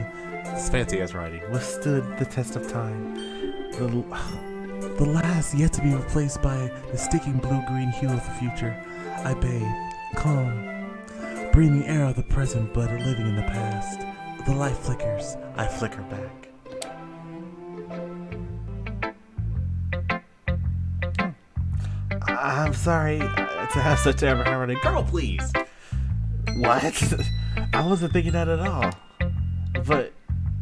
It's fancy ass writing. Withstood the test of time. The last yet to be replaced by the sticking blue-green hue of the future. I bathe, calm, breathing air of the present but living in the past. The light flickers. I flicker back. I'm sorry to have such irony. Girl, please. What? I wasn't thinking that at all. But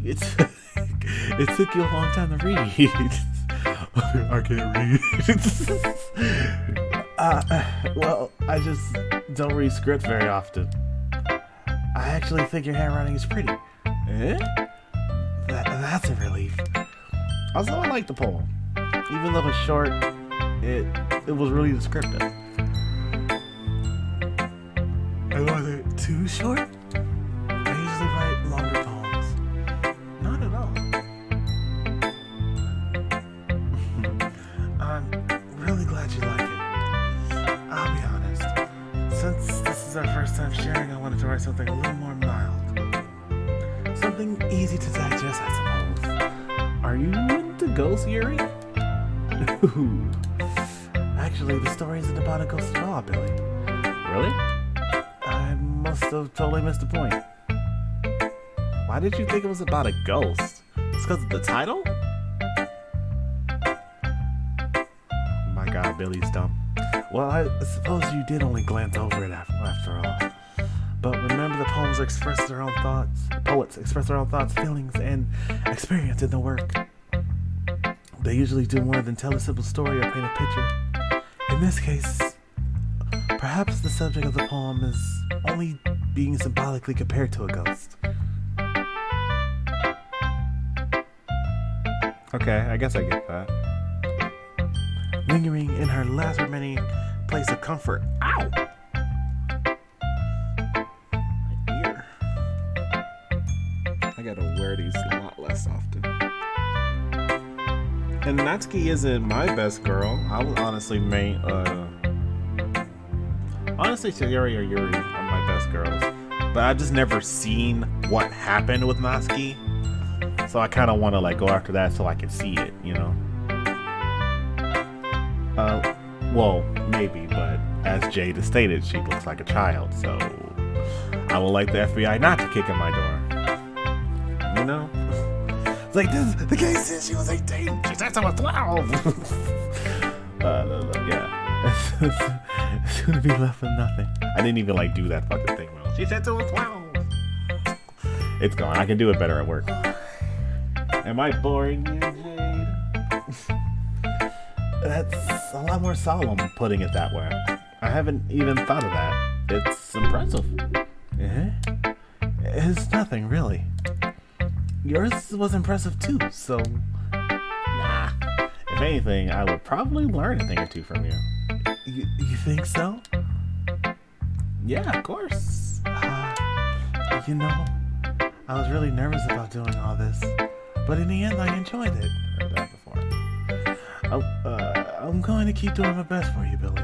it took you a long time to read. I can't read. Well, I just don't read scripts very often. I actually think your handwriting is pretty. Eh? That's a relief. Also, I like the poem. Even though it's short, it was really descriptive. And was it too short? I usually write longer poems. Not at all. I'm really glad you like it. I'll be honest. Since this is our first time sharing, I wanted to write something a little more mild. Something easy to digest, I suppose. Are you into ghosts, Yuri? Ooh. Actually, the story isn't about a ghost at all, Billy. Really? I must have totally missed the point. Why did you think it was about a ghost? It's because of the title? Oh my god, Billy's dumb. Well, I suppose you did only glance over it after all. But remember, the poets express their own thoughts, feelings, and experience in the work. They usually do more than tell a simple story or paint a picture. In this case, perhaps the subject of the poem is only being symbolically compared to a ghost. Okay, I guess I get that. Lingering in her last remaining place of comfort. Ow! My ear. I gotta wear these a lot less often. And Natsuki isn't my best girl. I would honestly honestly, Sayuri or Yuri are my best girls. But I've just never seen what happened with Natsuki. So I kind of want to like go after that so I can see it, you know? Well, maybe, but as Jade has stated, she looks like a child, so I would like the FBI not to kick in my door. You know? It's like, the case says she was 18. She said I was 12! Yeah. It's gonna be left with nothing. I didn't even like do that fucking thing well. She said I was 12! It's gone. I can do it better at work. Am I boring you, Jade? That's a lot more solemn, Putting it that way. I haven't even thought of that. It's impressive. It's nothing, really. Yours was impressive too, so... Nah. If anything, I would probably learn a thing or two from you. You think so? Yeah, of course. You know, I was really nervous about doing all this, but in the end, I enjoyed it. Heard that before. I'm going to keep doing my best for you, Billy.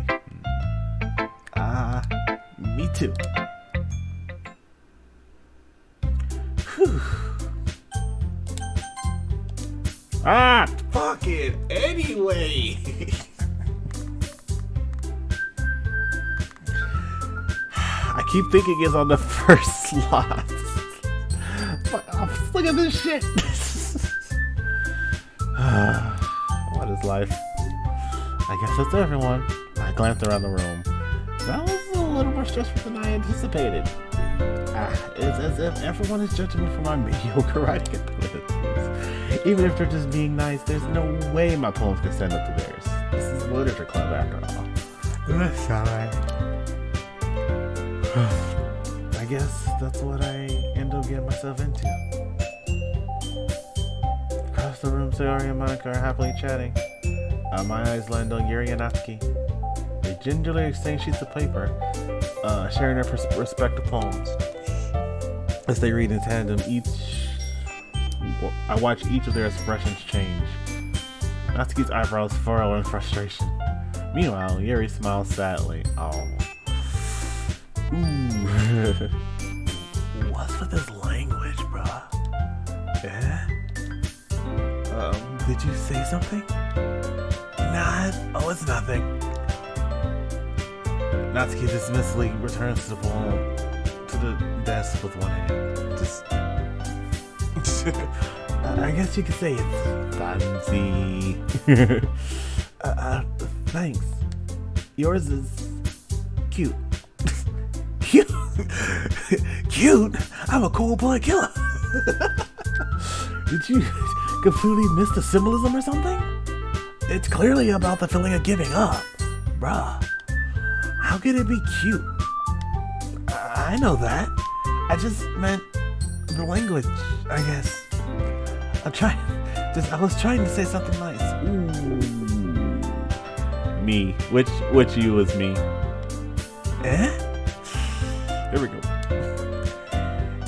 Me too. Whew. Ah! Fuck! talking anyway. I keep thinking it's on the first slot. Look at this shit. What is life? I guess that's everyone. I glanced around the room. That was a little more stressful than I anticipated. It's as if everyone is judging me for my mediocre writing abilities. Even if they're just being nice, there's no way my poems can stand up to theirs. This is literature club after all. That's alright. I guess that's what I end up getting myself into. Across the room, Sayori and Monica are happily chatting. My eyes land on Yuri and Natsuki. They gingerly exchange sheets of paper, sharing their respective poems. As they read in tandem, I watch each of their expressions change. Natsuki's eyebrows furrow in frustration. Meanwhile, Yuri smiles sadly. Oh. Ooh. What's with this language, bruh? Yeah? Did you say something? Nah, it's nothing. Natsuki dismissively returns to the poem to the desk with one hand. I guess you could say it's fancy. Thanks. Yours is cute. Cute? Cute? I'm a cold-blooded killer. Did you completely miss the symbolism or something? It's clearly about the feeling of giving up. Bruh. How could it be cute? I know that. I just meant the language, I guess. I was trying to say something nice. Ooh. Me. Which you is me? Eh? Here we go.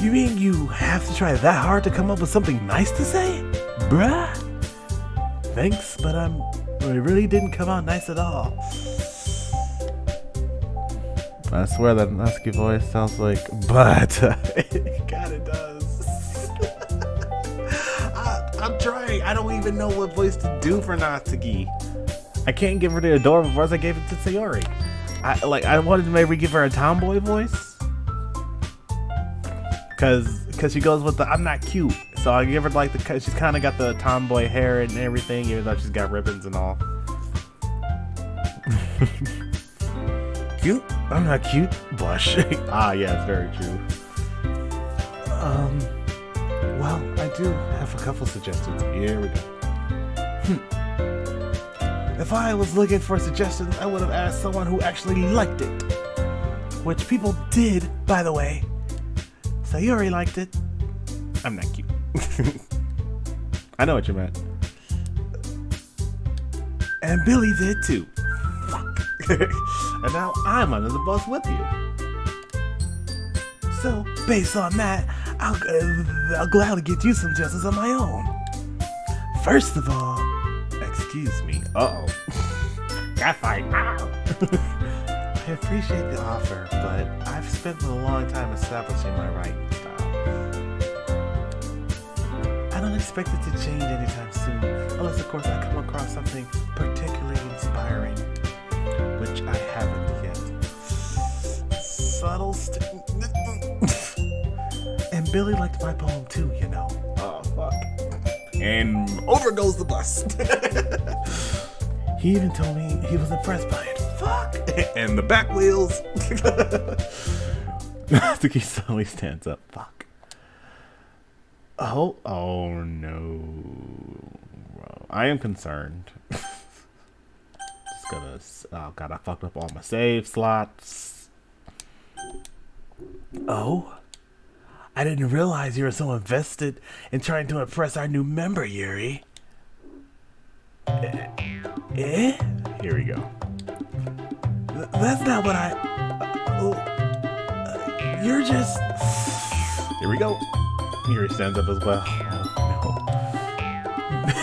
You mean you have to try that hard to come up with something nice to say? Bruh? Thanks, but it really didn't come out nice at all. I swear that Natsuki voice sounds like, but it kinda does. I'm trying. I don't even know what voice to do for Natsuki. I can't give her the adorable voice I gave it to Sayori. I wanted to maybe give her a tomboy voice. Cause she goes with the I'm not cute. So I give her cause she's kinda got the tomboy hair and everything, even though she's got ribbons and all. Cute? I'm not cute. Blush. Yes, very true. Well, I do have a couple suggestions. Here we go. If I was looking for suggestions, I would have asked someone who actually liked it. Which people did, by the way. Sayori liked it. I'm not cute. I know what you meant. And Billy did too. Fuck. And now I'm under the bus with you. So, based on that, I'll gladly get you some justice of my own. First of all, excuse me. Uh-oh. Got fight. I appreciate the offer, but I've spent a long time establishing my writing style. I don't expect it to change anytime soon, unless of course I come across something particularly inspiring, which I haven't yet. Subtle and Billy liked my poem too, you know. Oh, fuck. And over goes the bus. He even told me he was impressed by it. Fuck. And the back wheels. Natsuki suddenly stands up. Fuck. Oh no. I am concerned. Just gonna. Oh god, I fucked up all my save slots. Oh? I didn't realize you were so invested in trying to impress our new member, Yuri. Eh? Here we go. That's not what you're just... Here we go. Yuri stands up as well. Oh, no.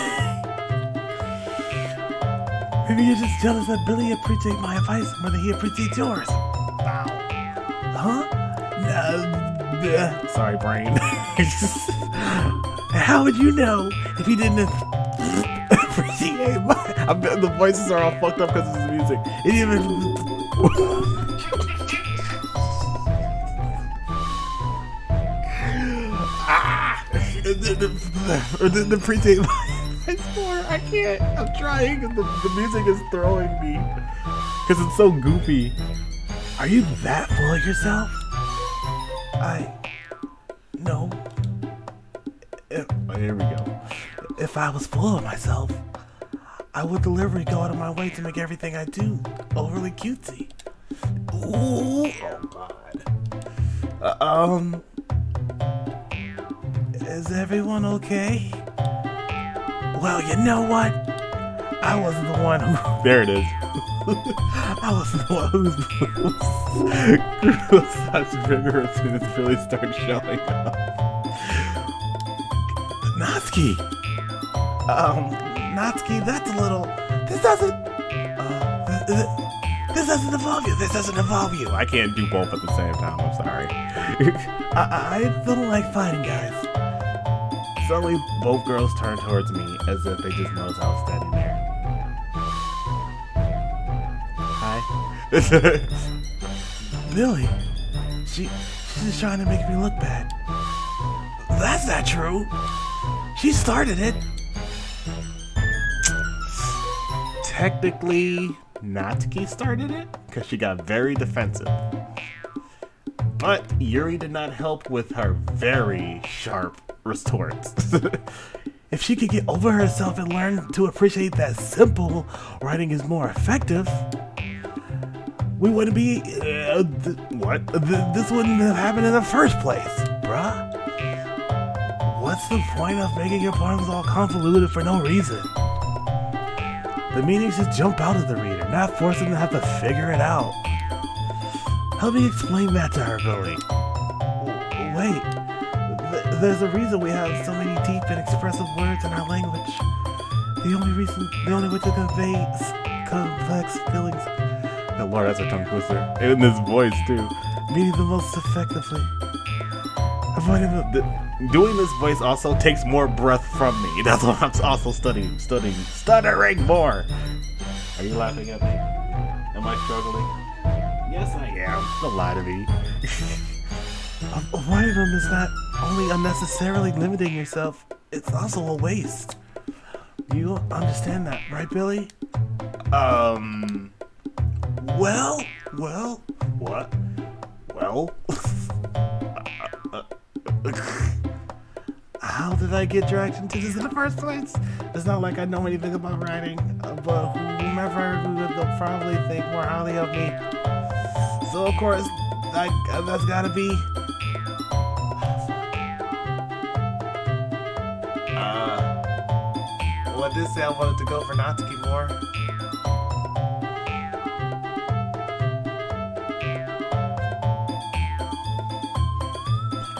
Maybe you're just jealous that Billy appreciates my advice more than he appreciates yours. Wow. Huh? Sorry, brain. How would you know if he didn't appreciate the voices are all fucked up because of the music. It even. The appreciate my score. I can't. I'm trying. The music is throwing me because it's so goofy. Are you that full of yourself? No. Here we go. If I was full of myself, I would deliberately go out of my way to make everything I do overly cutesy. Ooh. Oh God. Is everyone okay? Well, you know what? I wasn't the one who. There it is. I wasn't the one who grew such vigor as soon as Billy started showing up. Natsuki! Natsuki, that's a little. This doesn't involve you. This doesn't involve you. I can't do both at the same time. I'm sorry. I don't like fighting, guys. Suddenly, both girls turned towards me as if they just noticed I was standing there. Hi. Billy, she's just trying to make me look bad. That's not true. She started it. Technically, Natsuki started it because she got very defensive. But Yuri did not help with her very sharp retorts. If she could get over herself and learn to appreciate that simple writing is more effective, we wouldn't be. This wouldn't have happened in the first place, bruh. What's the point of making your poems all convoluted for no reason? The meanings just jump out of the reader, not force them to have to figure it out. Help me explain that to her, Billy. Wait, there's a reason we have so many deep and expressive words in our language. The only way to convey complex feelings. Oh Lord, that's a tongue twister. In this voice too. Meaning the most effectively. Doing this voice also takes more breath from me. That's what I'm also stuttering more. Are you laughing at me? Am I struggling? Yes, I am. Don't lie to me. Avoiding them is not only unnecessarily limiting yourself, it's also a waste. You understand that, right, Billy? What? How did I get dragged into this in the first place? It's not like I know anything about writing, but whomever would probably think more highly of me. So of course, that's gotta be. Well, I did say I wanted to go for Natsuki more.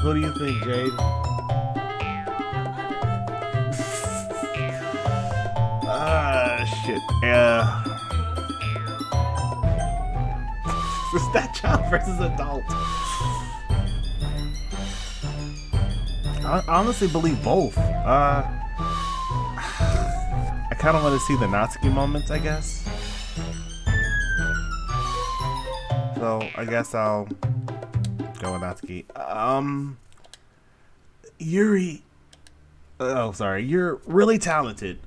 What do you think, Jade? Shit. It's that child versus adult. I honestly believe both. I kind of want to see the Natsuki moments, I guess. So I guess I'll go with Natsuki. Yuri. Oh, sorry. You're really talented.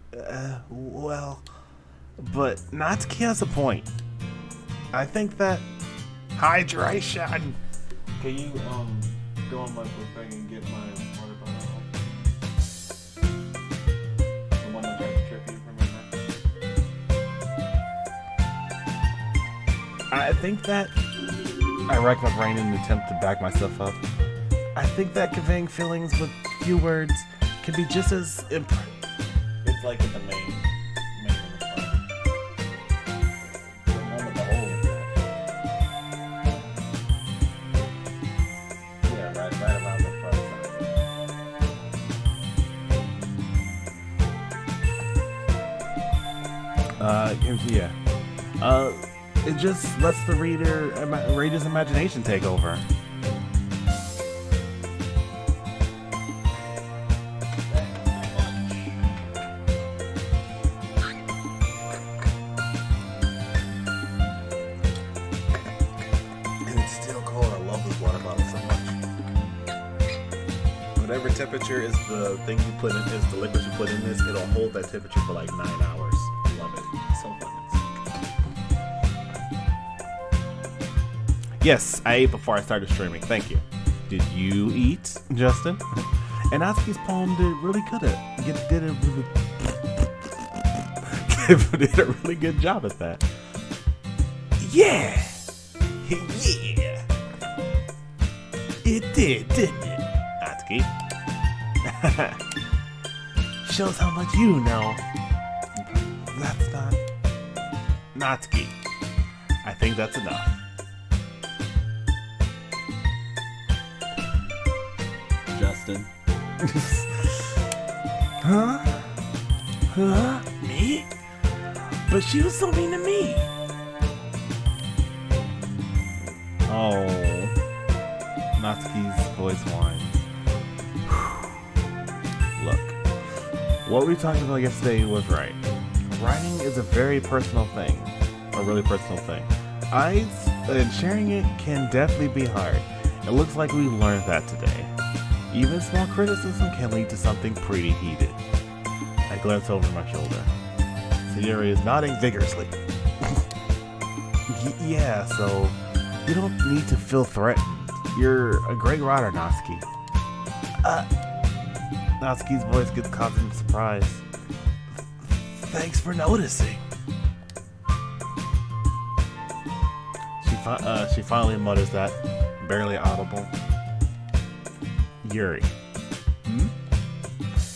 Well, but Natsuki has a point. I think that hydration. Can you go on my thing and get my water bottle? The one that tried to trip you from my I think that I racked my brain in an attempt to back myself up. I think that conveying feelings with few words can be just as It's like in the main in the front. The one with the hole in it. Yeah, right around the front side. It just lets the reader's imagination take over. whatever temperature is the thing you put in, is the liquid you put in this, it'll hold that temperature for like 9 hours. Love it. So fucking sick. Yes, I ate before I started streaming. Thank you. Did you eat, Justin? And Atsuki's poem did really good did a really good job at that. Yeah! Yeah! It did, didn't it, Atsuki? Shows how much you know. That's not... Natsuki. I think that's enough. Justin. Huh? Huh? Me? But she was so mean to me. Oh. Natsuki's voice whines. Look. What we talked about yesterday was right. Writing is a very personal thing. A really personal thing. And sharing it can definitely be hard. It looks like we learned that today. Even small criticism can lead to something pretty heated. I glance over my shoulder. Sayuri is nodding vigorously. Yeah, so you don't need to feel threatened. You're a great writer, Natsuki. Natsuki's voice gets caught in surprise. Thanks for noticing. She finally mutters that, barely audible. Yuri.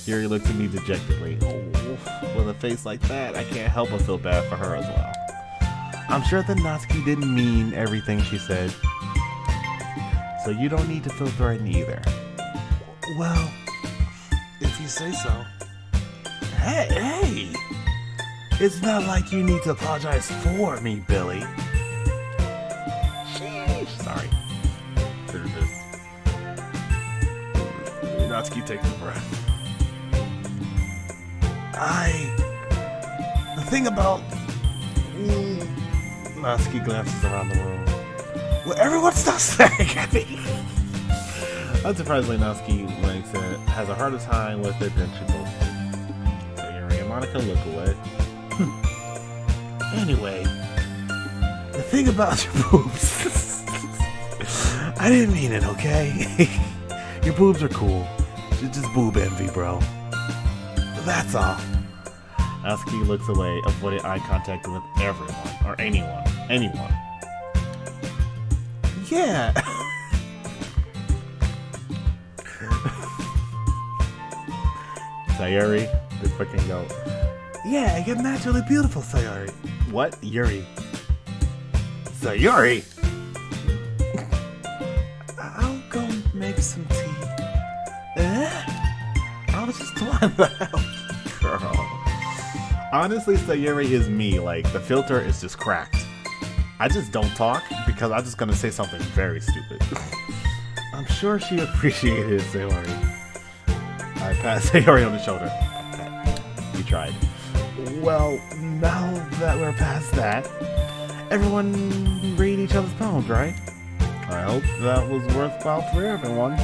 Yuri looks at me dejectedly. Oh, with a face like that, I can't help but feel bad for her as well. I'm sure that Natsuki didn't mean everything she said, so you don't need to feel threatened either. Well, if you say so. Hey! It's not like you need to apologize for me, Billy. Sheesh. Sorry. Natsuki takes a breath. The thing about... Natsuki glances around the room. Well, everyone stops staring at me. Unsurprisingly, Natsuki has a harder time with it than she both do. So Yuri and Monica look away. Anyway, the thing about your boobs... I didn't mean it, okay? Your boobs are cool. It's just boob envy, bro. That's all. Natsuki looks away, avoiding eye contact with everyone, or anyone. Yeah. Sayuri, the freaking go. Yeah, you're naturally beautiful, Sayuri. What? Yuri. Sayuri! I'll go make some tea. I was just doing that. Girl. Honestly, Sayuri is me. Like, the filter is just cracked. I just don't talk because I'm just gonna say something very stupid. I'm sure she appreciated it, Sayuri. I pat Sayuri on the shoulder. You tried. Well, now that we're past that, everyone read each other's poems, right? I hope that was worthwhile for everyone.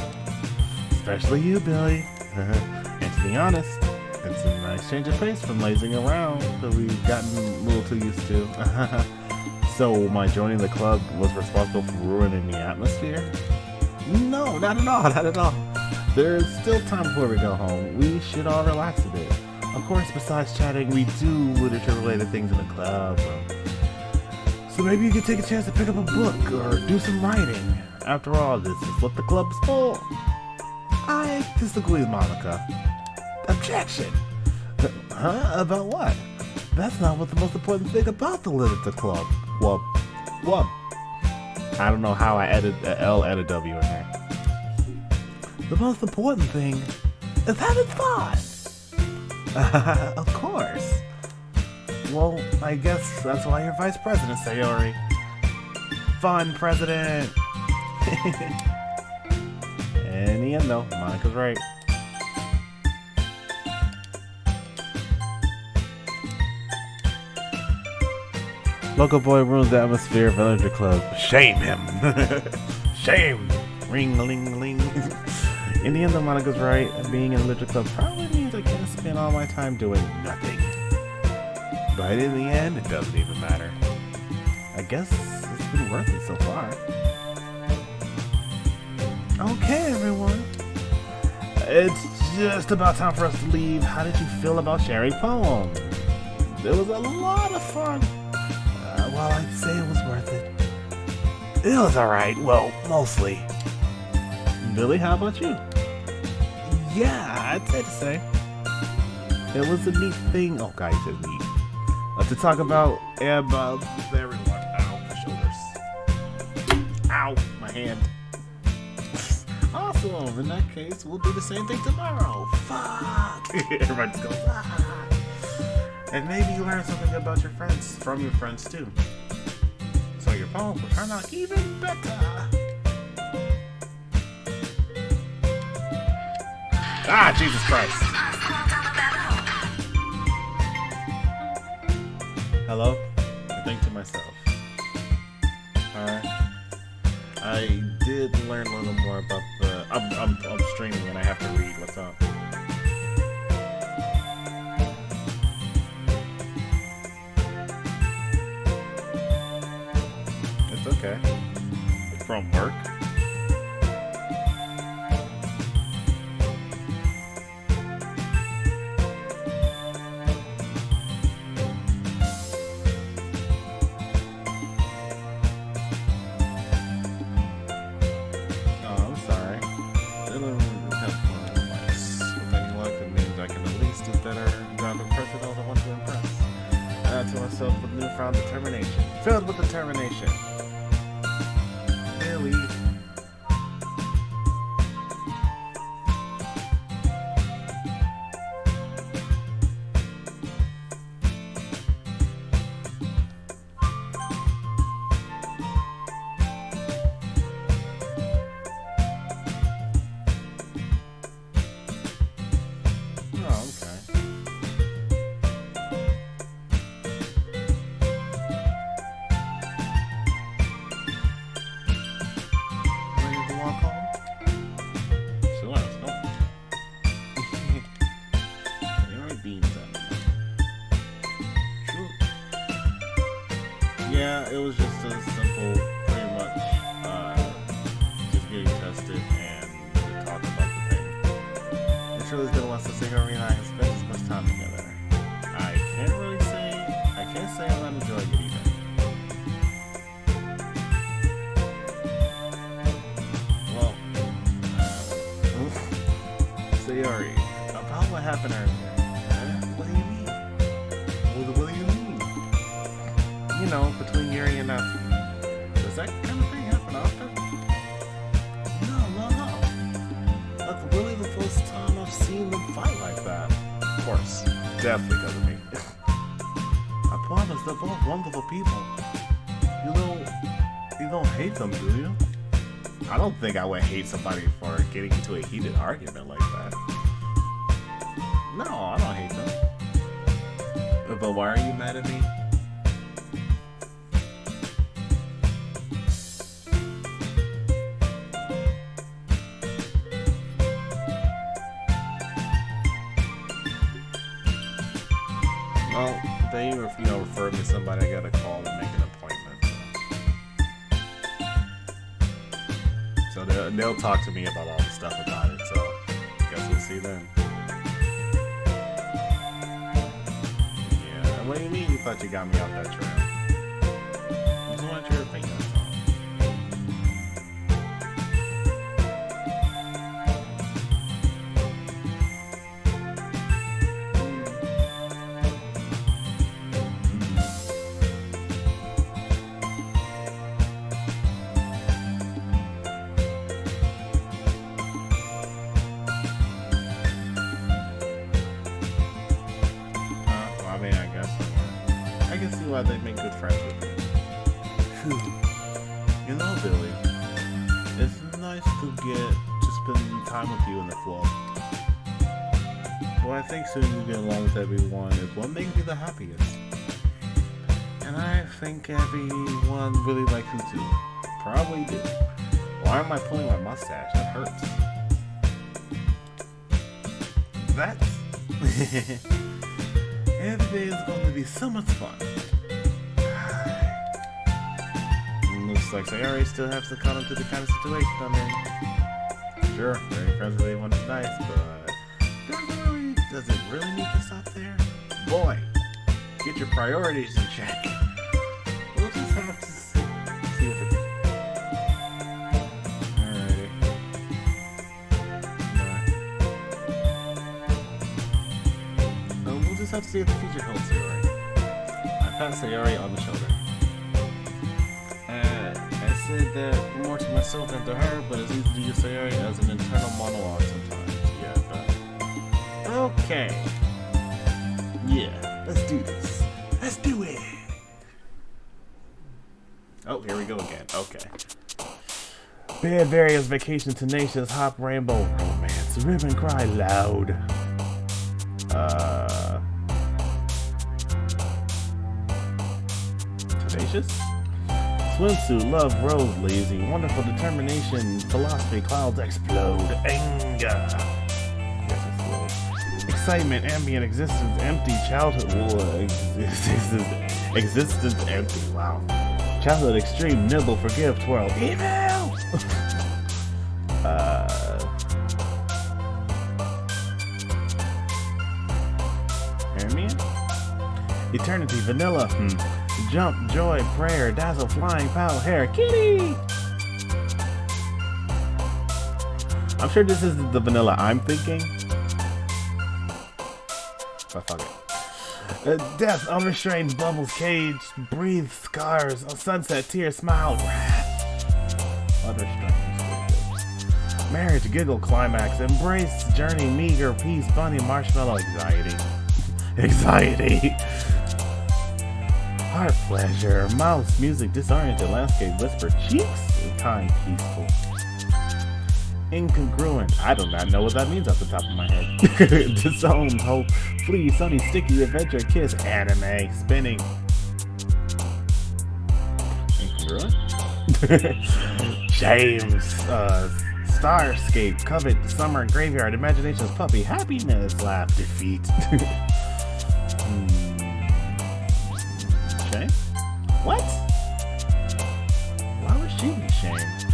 Especially you, Billy. And to be honest, it's a nice change of pace from lazing around that we've gotten a little too used to. So my joining the club was responsible for ruining the atmosphere? No, not at all, not at all. There's still time before we go home. We should all relax a bit. Of course, besides chatting, we do literature-related things in the club. So maybe you could take a chance to pick up a book or do some writing. After all, this is what the club's for. I disagree with Monica. Objection. Huh? About what? That's not what the most important thing about the literature club. Well, I don't know how I added an L and a W in there. The most important thing is having fun. Of course. Well, I guess that's why you're vice president, Sayori. Fun president. In the end, though, Monica's right. Local boy ruins the atmosphere of Villager Club. Shame him. Shame. Ring-a-ling-a-ling. In the end, though, Monica's right. Being in a literature club probably means I can't spend all my time doing nothing. But in the end, it doesn't even matter. I guess it's been worth it so far. Okay, everyone. It's just about time for us to leave. How did you feel about sharing poems? It was a lot of fun. Well, I'd say it was worth it. It was alright. Well, mostly. Billy, how about you? Yeah, I'd say the same. It was a neat thing. Oh, God, you said neat. To talk about everyone. Ow, my shoulders. Ow, my hand. Awesome. In that case, we'll do the same thing tomorrow. Fuck. Everybody just goes, ah. And maybe you learn something about your friends from your friends too. So your poem will turn out even better. Ah, Jesus Christ. Hello? I think to myself. Alright. I did learn a little more about the... I'm streaming and I have to read. What's up? It's okay. From work? With newfound determination. Filled with determination. Billy. Yeah, it was just a simple, pretty much, just getting tested and talk about the thing. It truly been less to say Harry and I have spent as much time together. I can't say I'm not enjoying it either. Well, Sayori, about what happened earlier. What do you mean? What do you mean? You know, between Yuri and us. Does that kind of thing happen often? No. That's really the first time I've seen them fight like that. Of course. Definitely because of me. I promise they're both wonderful people. You don't hate them, do you? I don't think I would hate somebody for getting into a heated argument like that. No, I don't hate them. But why are you mad at me? Well, they referred me to somebody. I gotta call and make an appointment. So they'll talk to me about all the stuff about it. So guess we'll see then. Yeah. What do you mean you thought you got me off that trail? I just want your opinion. I can see why they make good friends with me. You know, Billy, it's nice to get to spend time with you in the club. What I think soon you get along with everyone is what makes me the happiest. And I think everyone really likes you too. Probably do. Why am I pulling my mustache? That hurts. that. Every day is going to be so much fun. Looks like Sayori still has to come into the kind of situation I'm in. Sure, very friends with everyone is nice, but does it really need to stop there? Boy, get your priorities in check. We'll just have to see if it can. Alrighty. We'll just have to see if the future holds Sayori. I pat Sayori on the shoulder. I said that more to myself than to her, but it's easy to use Sayori as an internal monologue sometimes. Yeah, but... Okay. Yeah, let's do this. Let's do it! Oh, here we go again. Okay. Bad various vacation tenacious hop rainbow romance ribbon cry loud. Tenacious? Swimsuit, love, rose, lazy, wonderful determination, philosophy, clouds explode, anger. Yes, it's slow. Excitement, ambient existence, empty, childhood, existence empty, wow. Childhood extreme, nibble, forgive, twirl, email! Ambient? Eternity, vanilla, jump, joy, prayer, dazzle, flying, pow, hair, kitty! I'm sure this is the vanilla I'm thinking. But fuck it. Death, unrestrained, bubbles, cage, breathe, scars, a sunset, tear, smile, wrath. Unrestrained. Marriage, giggle, climax, embrace, journey, meager, peace, bunny, marshmallow, anxiety. Anxiety. Heart pleasure, mouse, music, disoriented, landscape, whisper, cheeks, time, peaceful. Incongruent, I do not know what that means off the top of my head. Disowned, hope, flee, sunny, sticky, adventure, kiss, anime, spinning. Incongruent? James, starscape, covet, summer, graveyard, imagination's puppy, happiness, laugh, defeat. Shame? What? Why would she be shamed?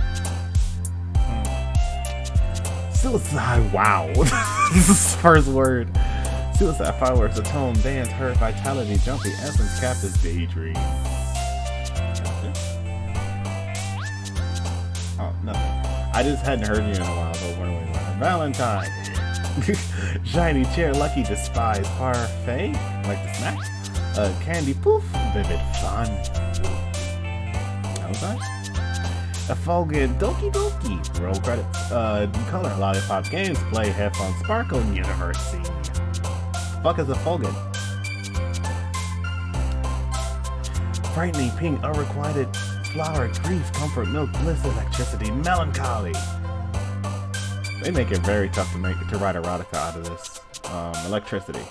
Suicide, wow. This is the first word. Suicide fireworks, atone, dance, hurt, vitality, jumpy, essence, captive, daydream. Oh, nothing. I just hadn't heard you in a while, so where we went. Valentine. Shiny chair, lucky, despise, parfait, like the snack. Candy poof, vivid fun. Valentine? A Fogan, Doki. Roll credits. Color, lollipop, games, play, headphones, sparkle, universe scene. Fuck is a Fogan? Frightening, pink, unrequited, flower, grief, comfort, milk, bliss, electricity, melancholy. They make it very tough to write erotica out of this. Electricity.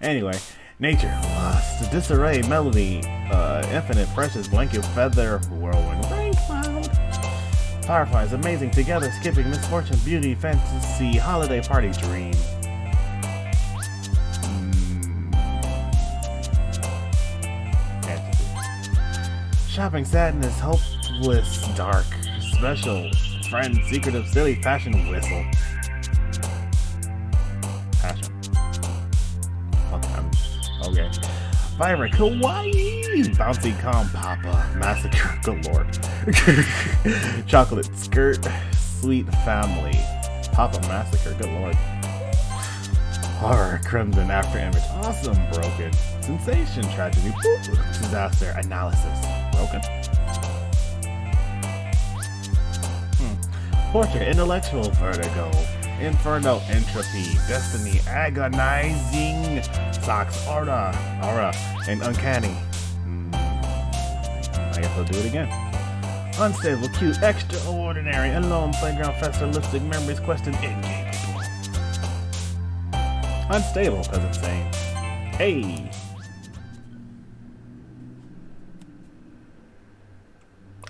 Anyway, nature, lust, disarray, melody, infinite, precious, blanket, feather, whirlwind, rain cloud. Fireflies, amazing, together, skipping, misfortune, beauty, fantasy, holiday party, dream. Shopping, sadness, hopeless, dark, special, friend, secretive, silly, passion, whistle. Passion. Okay. Vibrant, kawaii, bouncy, calm, papa, massacre, good lord. Chocolate, skirt, sweet family, papa, massacre, good lord. Horror, crimson, after image, awesome, broken. Sensation, tragedy, disaster, analysis, broken. Portrait, intellectual, vertigo, inferno, entropy, destiny, agonizing, socks, aura, and uncanny. I guess I'll do it again. Unstable, cute, extraordinary, alone, playground, fester, lipstick, memories, question, incapable. Unstable, because it's saying, hey.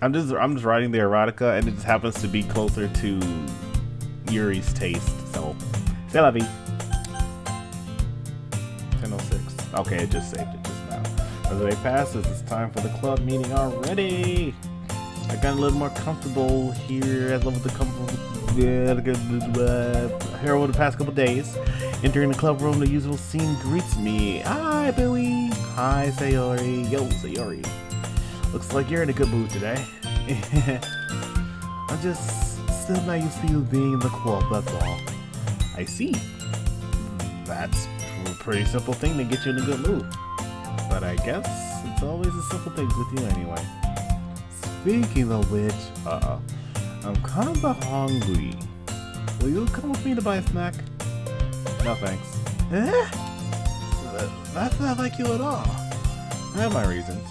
I'm just writing the erotica, and it just happens to be closer to Yuri's taste. So, c'est la vie. 10:06. Okay, it just saved it just now. As the day passes, it's time for the club meeting already. I got a little more comfortable here. I love the comfortable here over the past couple days. Entering the club room, the usual scene greets me. Hi, Billy. Hi, Sayori. Yo, Sayori. Looks like you're in a good mood today. I'm just still not used to you being in the club, that's all. I see. That's a pretty simple thing to get you in a good mood. But I guess it's always the simple things with you anyway. Speaking of which, I'm kinda hungry. Will you come with me to buy a snack? No thanks. That's not like you at all. I have my reasons.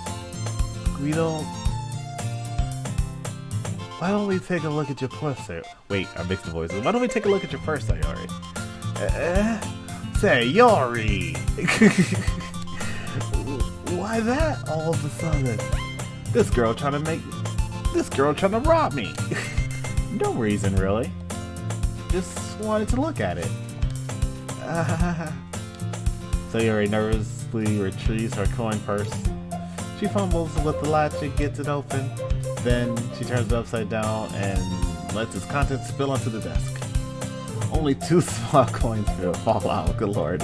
Why don't we take a look at your purse? Wait, I mixed the voices. Why don't we take a look at your purse, Sayori? Sayori! Why that all of a sudden? This girl trying to rob me. No reason, really. Just wanted to look at it. Sayori nervously retrieves her coin purse. She fumbles with the latch and gets it open. Then she turns it upside down and lets its contents spill onto the desk. Only 2 small coins fall out. Good lord.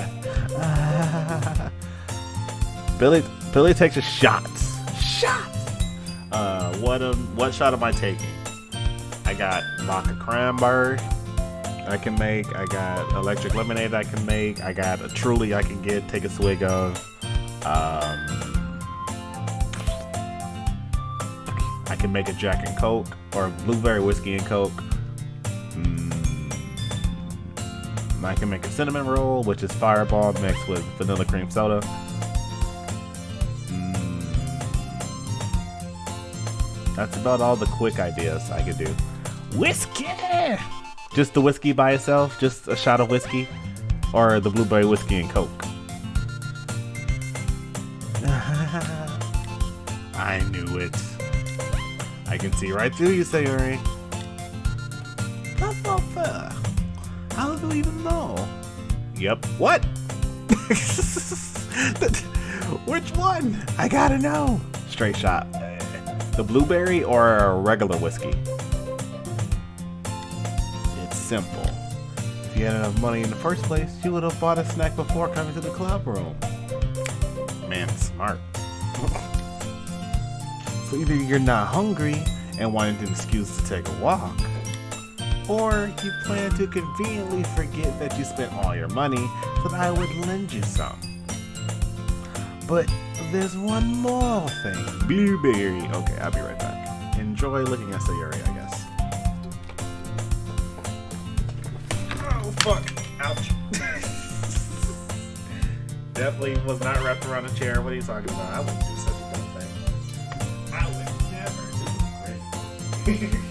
Billy takes a shot. What shot am I taking? I got vodka cranberry I can make. I got electric lemonade I can make. I got a Truly I can take a swig of. I can make a Jack and Coke or blueberry whiskey and Coke. I can make a cinnamon roll, which is Fireball mixed with vanilla cream soda. That's about all the quick ideas I could do. Whiskey! Just the whiskey by itself? Just a shot of whiskey? Or the blueberry whiskey and Coke? I knew it. I can see right through you, Sayori. That's not fair. How do you even know? Yep. What? Which one? I gotta know. Straight shot. The blueberry or a regular whiskey? It's simple. If you had enough money in the first place, you would have bought a snack before coming to the club room. Man, smart. So either you're not hungry and wanted an excuse to take a walk, or you plan to conveniently forget that you spent all your money so that I would lend you some. But there's one more thing. Blueberry. Okay, I'll be right back. Enjoy looking at Sayori, I guess. Oh, fuck. Ouch. Definitely was not wrapped around a chair. What are you talking about? I wouldn't do such a dumb thing. I would never. This is great.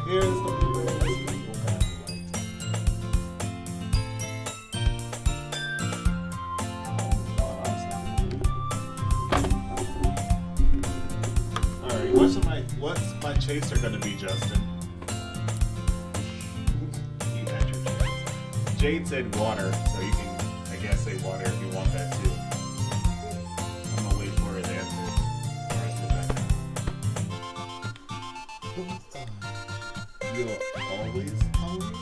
Here's the blueberry whiskey. Alright, what's my chaser gonna be, Justin? You got your chance. Jade said water, so you can, I guess, say water if you want that too. I'm gonna wait for his answer. You're always hungry,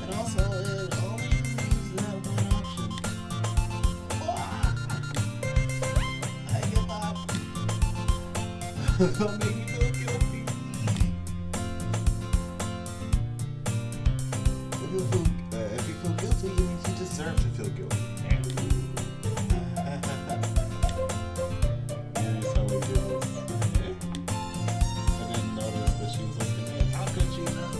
and also it only leaves that one option. I give up. Don't make me feel guilty. If you feel guilty, it means you deserve to feel guilty. You're totally jealous. I didn't notice that she was looking in. How could she know?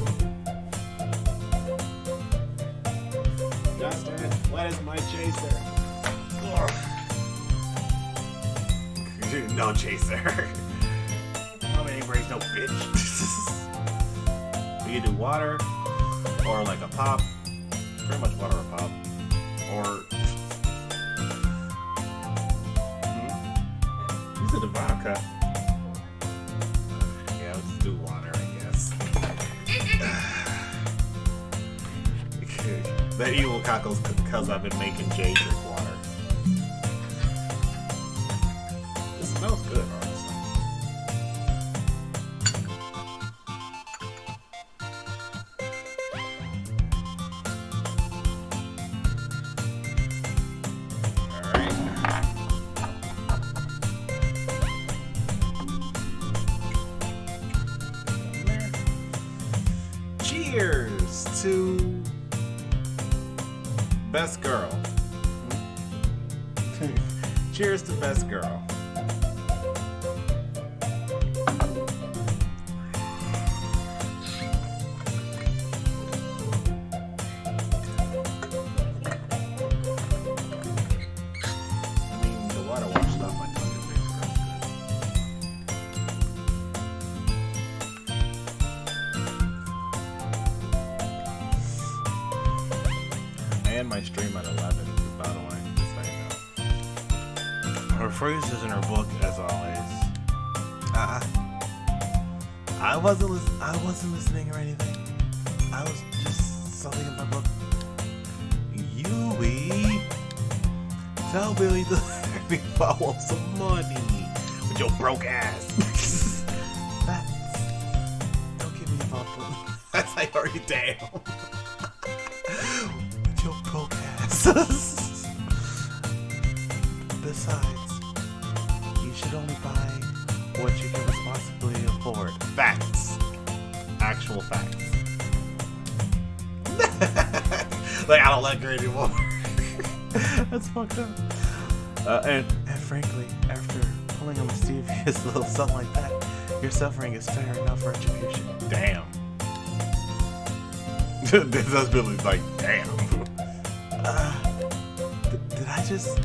Justin, what is my chaser? No chaser. I'm angry, no bitch. We can do water or like a pop. Pretty much water or pop. Or you said the vodka. Yeah, let's do water, I guess. That evil cockles because I've been making Jay drink water. This smells good, honestly. Cheers to best girl. Cheers to best girl. I mean, the water washed off my tongue and makes it good. I end my stream at 11, by the way, just so you know. Her phrases in her book, as always. I wasn't listening or anything. I was just something in my book. Yui, tell Billy to let me borrow some money with your broke ass. Don't give me involved. That's like already down. With your broke ass. Besides, you should only buy what you can responsibly afford. Facts. Actual facts. Like, I don't like her anymore. That's fucked up. And frankly, after pulling a mysterious little something like that, your suffering is fair enough for retribution. Damn. This husband is like, damn. Did I just...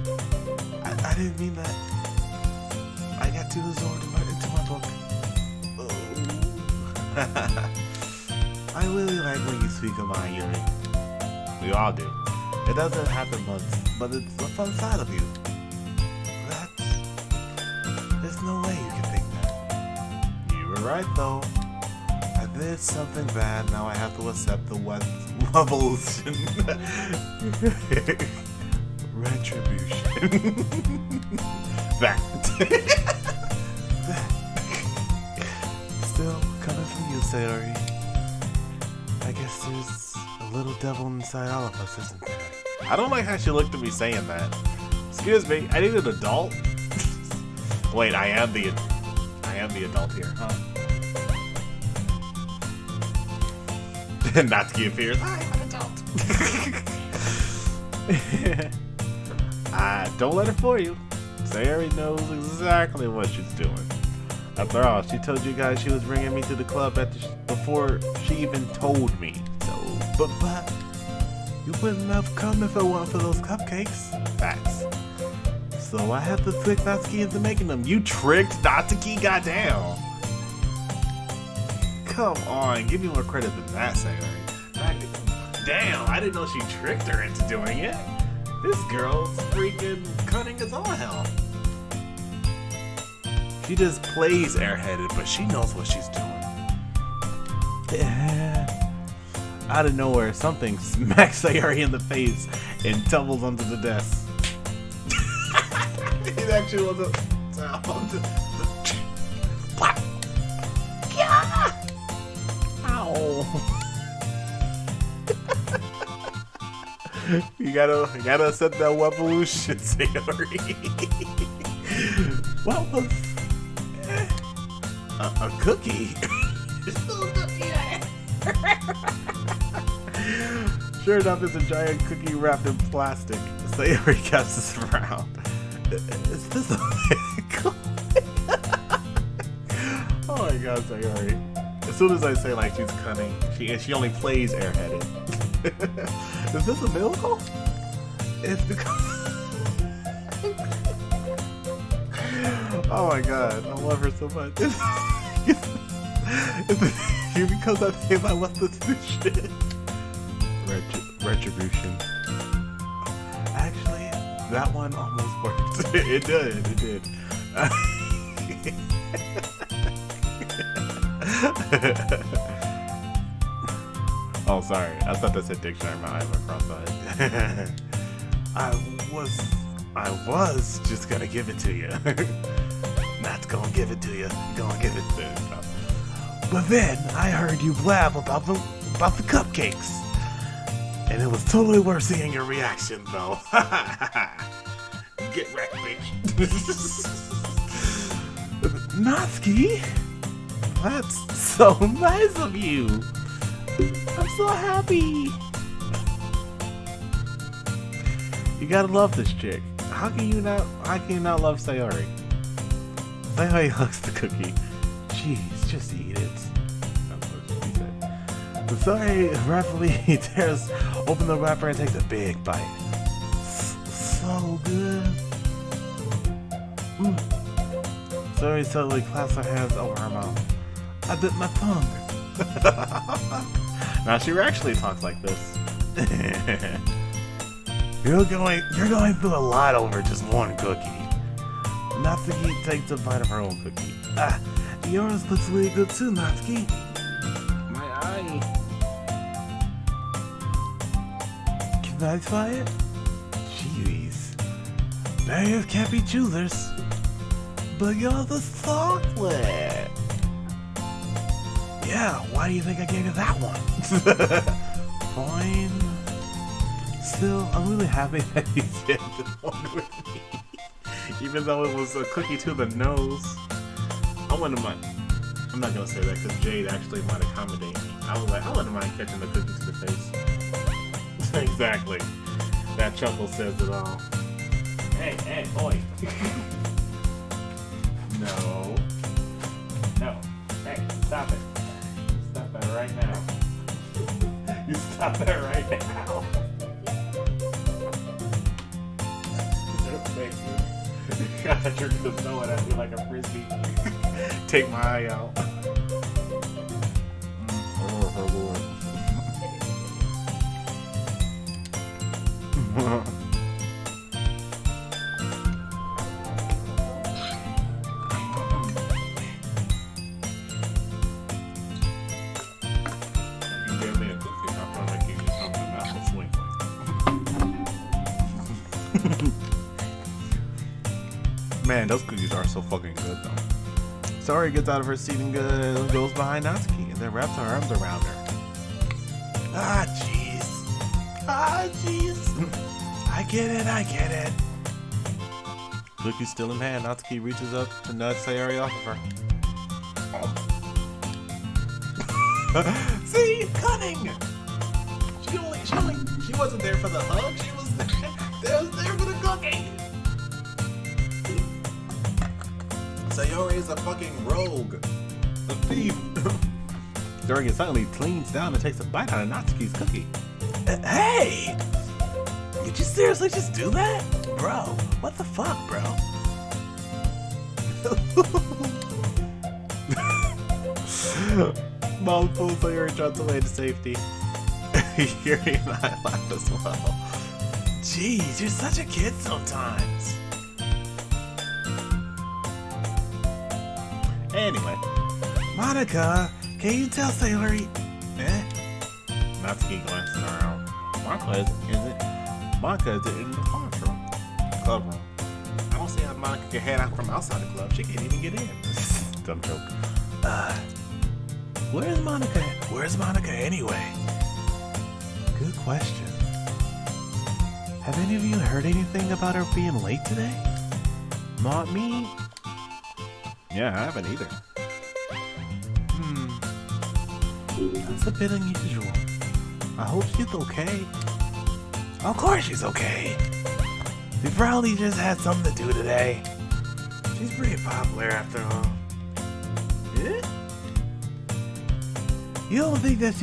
I didn't mean that. I got too absorbed into my book. Oh. I really like when you speak of my Yuri. We all do. It doesn't happen much, but it's a fun side of you. There's no way you can think that. You were right though. I did something bad, now I have to accept the revolution. Retribution. That. Still coming from you, Sayori. I guess there's a little devil inside all of us, isn't there? I don't like how she looked at me saying that. Excuse me, I need an adult? Wait, I am the adult here, huh? Not to give fears. I'm an adult. Don't let her fool you. Sayori knows exactly what she's doing. After all, she told you guys she was bringing me to the club before she even told me. So, but you wouldn't have come if it weren't for those cupcakes. Facts. So I had to trick Natsuki into making them. You tricked Natsuki? Goddamn. Come on, give me more credit than that, Sayori. Damn, I didn't know she tricked her into doing it. This girl's freaking cunning as all hell. She just plays airheaded, but she knows what she's doing. Out of nowhere, something smacks Sayori in the face and tumbles onto the desk. It actually was a sound. Ow. You gotta set that revolution, Sayori. What was... A cookie? Sure enough, it's a giant cookie wrapped in plastic. Sayori casts this around. Is this a cookie? Oh my god, Sayori. As soon as I say like she's cunning, she only plays airheaded. Is this a miracle? It's because oh my god, I love her so much. It's because I think I want this shit. Retribution. Actually, that one almost worked. It did. Oh, sorry. I thought that said dictionary. My eyes were cross-eyed. I was just gonna give it to you. Not gonna give it to you. Gonna give it to you. But then I heard you blab about the cupcakes, and it was totally worth seeing your reaction, though. Get wrecked, bitch. Natsuki, that's so nice of you. I'm so happy. You gotta love this chick. How can you not love Sayori? Sayori hugs the cookie. Jeez, just eat it. That's what she said. So Sayori rapidly tears open the wrapper and takes a big bite. So good. Sayori suddenly clasps her hands over her mouth. I bit my tongue. Now she actually talks like this. You're going through a lot over just one cookie. Natsuki takes a bite of her own cookie. Yours looks really good too, Natsuki. My eye. Can I try it? Jeez. Barriers can't be choosers. But you're the chocolate. Yeah, why do you think I gave you that one? Fine. Still, I'm really happy that you did this one with me. Even though it was a cookie to the nose. I wouldn't mind. I'm not gonna say that because Jade actually might accommodate me. I wouldn't mind catching the cookie to the face. Exactly. That chuckle says it all. Hey, boy. No. Hey, stop it. Stop that right now. You stop that right now. Thank you. I thought you were gonna throw it at me like a frisbee. Take my eye out. Oh, Lord. Man, those cookies are so fucking good, though. Sayori gets out of her seat and goes behind Natsuki and then wraps her arms around her. Ah, jeez. I get it. Cookie still in hand, Natsuki reaches up to nudge Sayori off of her. See? Cunning! She wasn't there for the hug, she was there for the cookie! Sayori is a fucking rogue. A thief. Sayori suddenly cleans down and takes a bite out of Natsuki's cookie. Hey! Did you seriously just do that? Bro, what the fuck, bro? Mom pulls Sayori trots away to safety. Yuri and I laugh as well. Jeez, you're such a kid sometimes. Anyway, Monica, can you tell Sayori? Natsuki glancing around. Monica is in the club room. I don't see how Monica can head out from outside the club. She can't even get in. Dumb joke. Where's Monica? Where's Monica anyway? Good question. Have any of you heard anything about her being late today? Not me. Yeah, I haven't either. That's a bit unusual. I hope she's okay. Of course she's okay. She probably just had something to do today. She's pretty popular after all. Yeah? You don't think that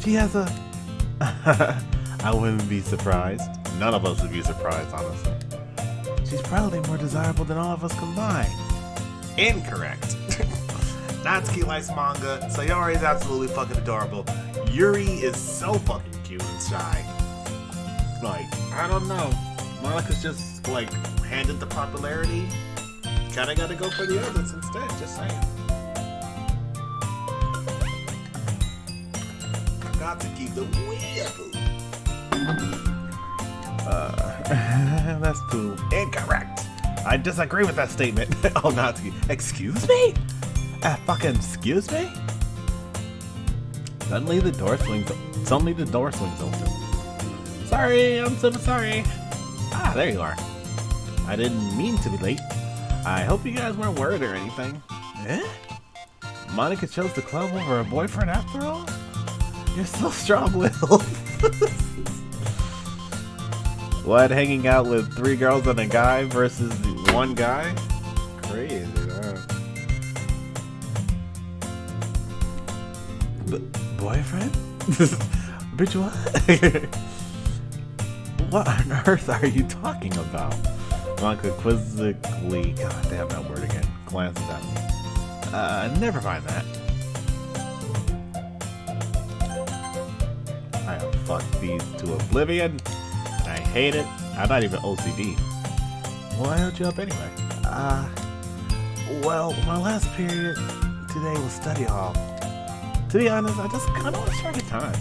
she has a... I wouldn't be surprised. None of us would be surprised, honestly. She's probably more desirable than all of us combined. Incorrect. Natsuki likes manga. Sayori is absolutely fucking adorable. Yuri is so fucking cute and shy. Like, I don't know. Monika's just, like, handed the popularity. Kinda gotta go for the others instead, just saying. Got to keep the weeaboo. That's too Incorrect. I disagree with that statement. Oh, Natsuki. Excuse me? Fucking excuse me? Suddenly the door swings open. Sorry, I'm so sorry. Ah, there you are. I didn't mean to be late. I hope you guys weren't worried or anything. Eh? Monika chose the club over her boyfriend after all? You're so strong-willed. What, hanging out with 3 girls and a guy versus 1 guy? Crazy, huh? Boyfriend? Bitch, what? What on earth are you talking about? Monika quizzically, god damn that word again, glances at me. Never mind that. I have fucked these to oblivion, and I hate it. I'm not even OCD. Why held you up anyway? Well, my last period today was study hall. To be honest, I just kind of lost track of time.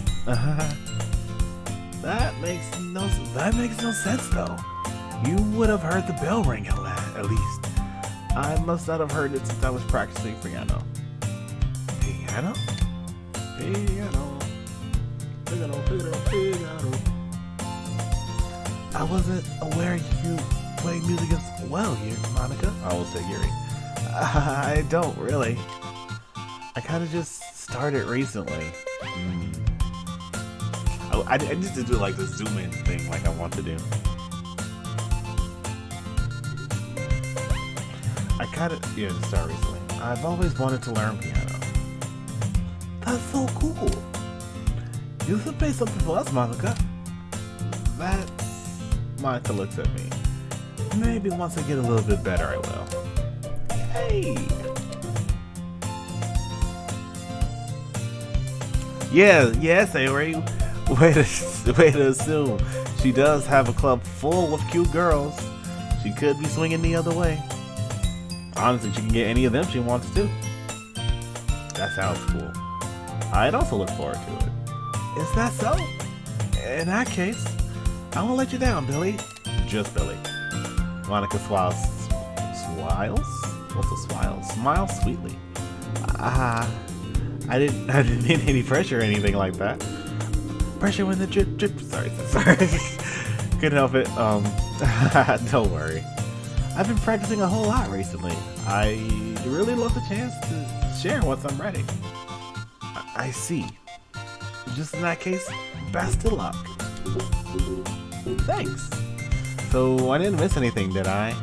That makes no sense though. You would have heard the bell ring at least. I must not have heard it since I was practicing piano. Piano? I wasn't aware you played music as well, Monika. I will say Yuri. I don't really. I kind of just started recently. I need to do like the zoom in thing like I want to do. Start recently. I've always wanted to learn piano. That's so cool. You should play something for us, Monika. Monika looks at me. Maybe once I get a little bit better, I will. Hey! Yeah, Sayori. Way to assume. She does have a club full of cute girls. She could be swinging the other way. Honestly, she can get any of them she wants to. That sounds cool. I'd also look forward to it. Is that so? In that case, I won't let you down, Billy. Just Billy. Monika smiles sweetly. I didn't mean any pressure or anything like that. Pressure when the drip. Sorry. Couldn't help it. Don't worry. I've been practicing a whole lot recently. I really love the chance to share once I'm ready. I see. Just in that case, best of luck. Thanks. So I didn't miss anything, did I?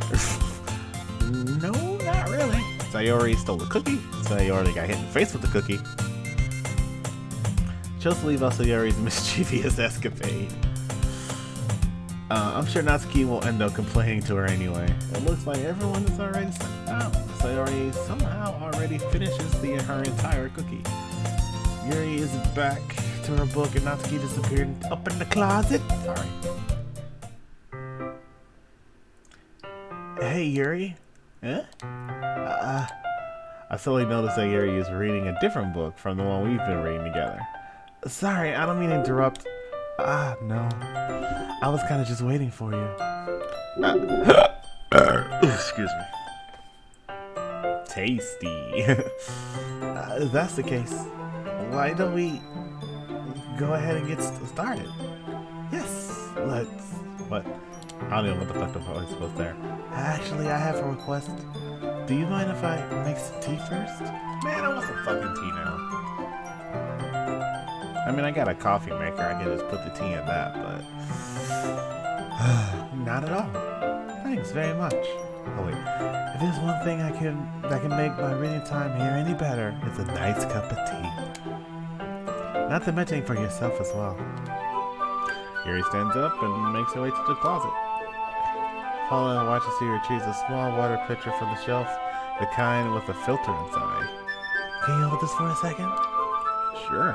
No, not really. Sayori stole the cookie. Sayori got hit in the face with the cookie. Chose to leave out Sayori's mischievous escapade. I'm sure Natsuki will end up complaining to her anyway. It looks like everyone is already sent out. Sayori somehow already finishes her entire cookie. Yuri is back to her book and Natsuki disappeared up in the closet. Sorry. Hey, Yuri. Huh? I suddenly noticed that Yuri is reading a different book from the one we've been reading together. Sorry, I don't mean to interrupt. No. I was kind of just waiting for you. Excuse me. Tasty. If that's the case, why don't we go ahead and get started? Yes, let's. What? I don't know what the fuck the fuck is supposed there. Actually, I have a request. Do you mind if I make some tea first? Man, I want some fucking tea now. I mean, I got a coffee maker. I can just put the tea in that, but not at all. Thanks very much. Oh wait, if there's one thing that can make my reading time here any better, it's a nice cup of tea. Not to mention for yourself as well. Yuri stands up and makes her way to the closet. Paula watches her retrieves a small water pitcher from the shelf, the kind with a filter inside. Can you hold this for a second? Sure.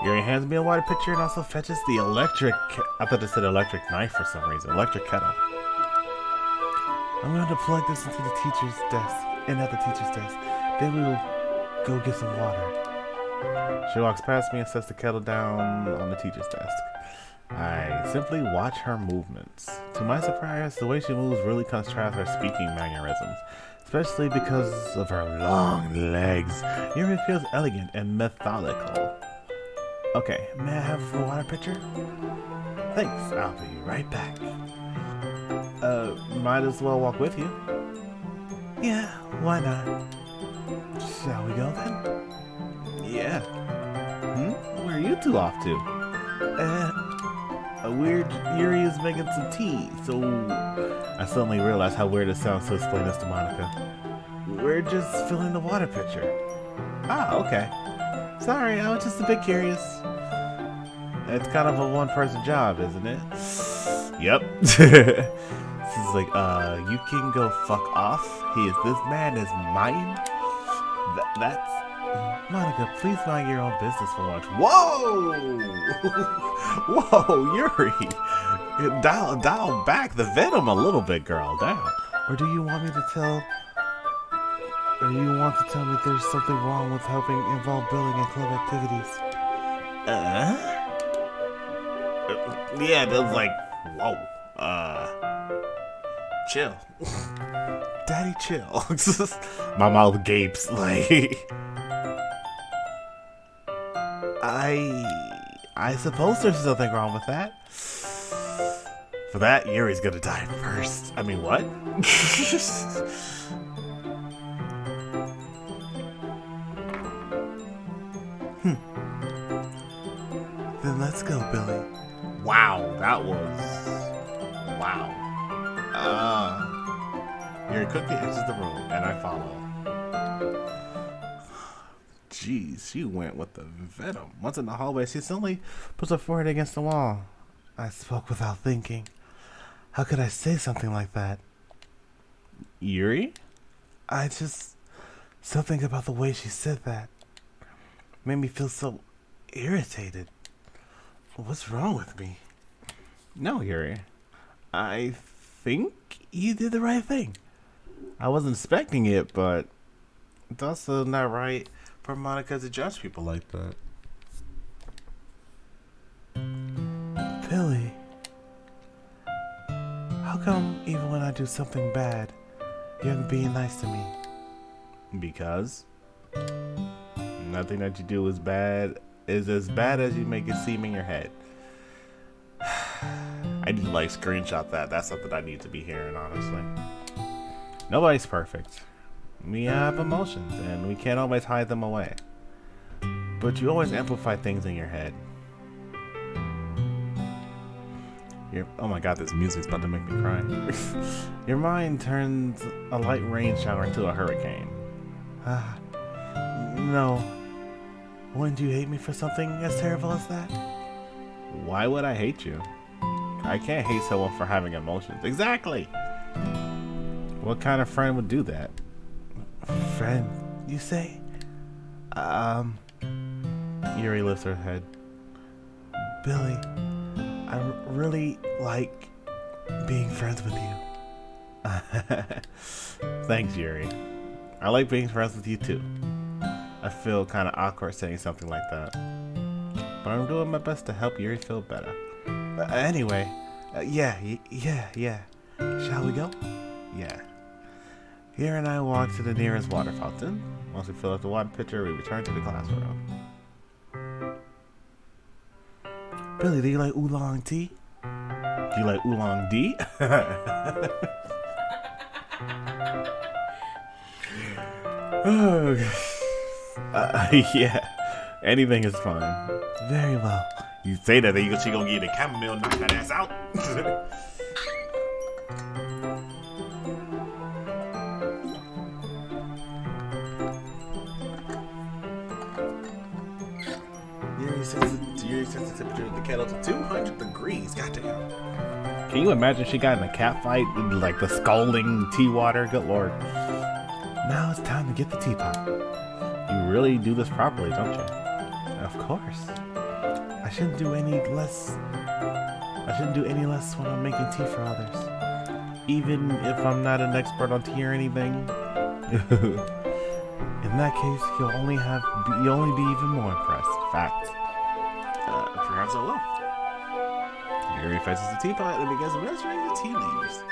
Yuri hands me a water pitcher and also fetches the electric... I thought it said electric knife for some reason. Electric kettle. I'm going to plug this into the teacher's desk. And at the teacher's desk. Then we will go get some water. She walks past me and sets the kettle down on the teacher's desk. I simply watch her movements. To my surprise, the way she moves really contrasts her speaking mannerisms, especially because of her long legs. Yuri feels elegant and methodical. Okay, may I have the water pitcher? Thanks, I'll be right back. Might as well walk with you. Yeah, why not? Shall we go then? Yeah. Where are you two off to? Yuri is making some tea, so I suddenly realized how weird it sounds to explain this to Monica. We're just filling the water pitcher. Ah, okay. Sorry, I was just a bit curious. It's kind of a one-person job, isn't it? Yep. This is like, you can go fuck off. This man is mine. That's... Monica, please mind your own business for once. Whoa! Whoa, Yuri. Dial back the venom a little bit, girl. Down. Or do you want to tell me there's something wrong with helping involve billing and club activities? Yeah, that was like, whoa. Chill. Daddy, chill. My mouth gapes like... I suppose there's nothing wrong with that. For that, Yuri's gonna die first. I mean, what? Then let's go, Billy. Wow, that was... Wow. Yuri quickly exits the room, and I follow. Jeez, she went with the venom. Once in the hallway, she suddenly puts her forehead against the wall. I spoke without thinking. How could I say something like that? Yuri? Something about the way she said that made me feel so irritated. What's wrong with me? No, Yuri. I think you did the right thing. I wasn't expecting it, but it's also not right for Monica to judge people like that. Billy, how come even when I do something bad, you haven't been nice to me? Because nothing that you do is as bad as you make it seem in your head. I need to like screenshot that. That's something I need to be hearing, honestly. Nobody's perfect. We have emotions, and we can't always hide them away. But you always amplify things in your head. Oh my god, this music's about to make me cry. Your mind turns a light rain shower into a hurricane. No. Wouldn't you hate me for something as terrible as that? Why would I hate you? I can't hate someone for having emotions. Exactly! What kind of friend would do that? Friend, you say? Yuri lifts her head. Billy, I really like being friends with you. Thanks, Yuri. I like being friends with you too. I feel kind of awkward saying something like that. But I'm doing my best to help Yuri feel better. Anyway, yeah. Shall we go? Yeah. Here and I walk to the nearest water fountain. Once we fill up the water pitcher, we return to the classroom. Billy, do you like oolong tea? Do you like oolong D? Yeah. Anything is fine. Very well. You say that, then she gonna get a chamomile, knock that ass out. Yuri sets the temperature of the kettle to 200 degrees. Goddamn. Can you imagine she got in a cat fight, like the scalding tea water? Good lord. Now it's time to get the teapot. You really do this properly, don't you? Of course. I shouldn't do any less when I'm making tea for others. Even if I'm not an expert on tea or anything. In that case, you'll only be even more impressed. Fact. Perhaps I will. Yuri fetches the teapot and begins measuring the tea leaves.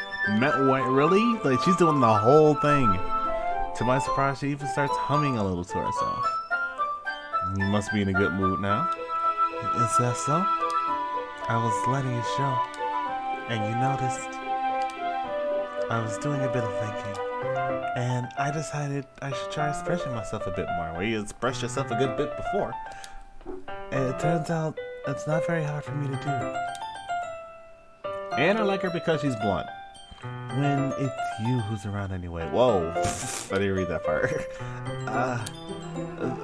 Wait, really? Like, she's doing the whole thing. To my surprise, she even starts humming a little to herself. You must be in a good mood now. Is that so? I was letting it show. And you noticed I was doing a bit of thinking. And I decided I should try expressing myself a bit more. Well, you expressed yourself a good bit before. And it turns out it's not very hard for me to do. And I like her because she's blunt. When it's you who's around anyway. Whoa. I didn't read that part.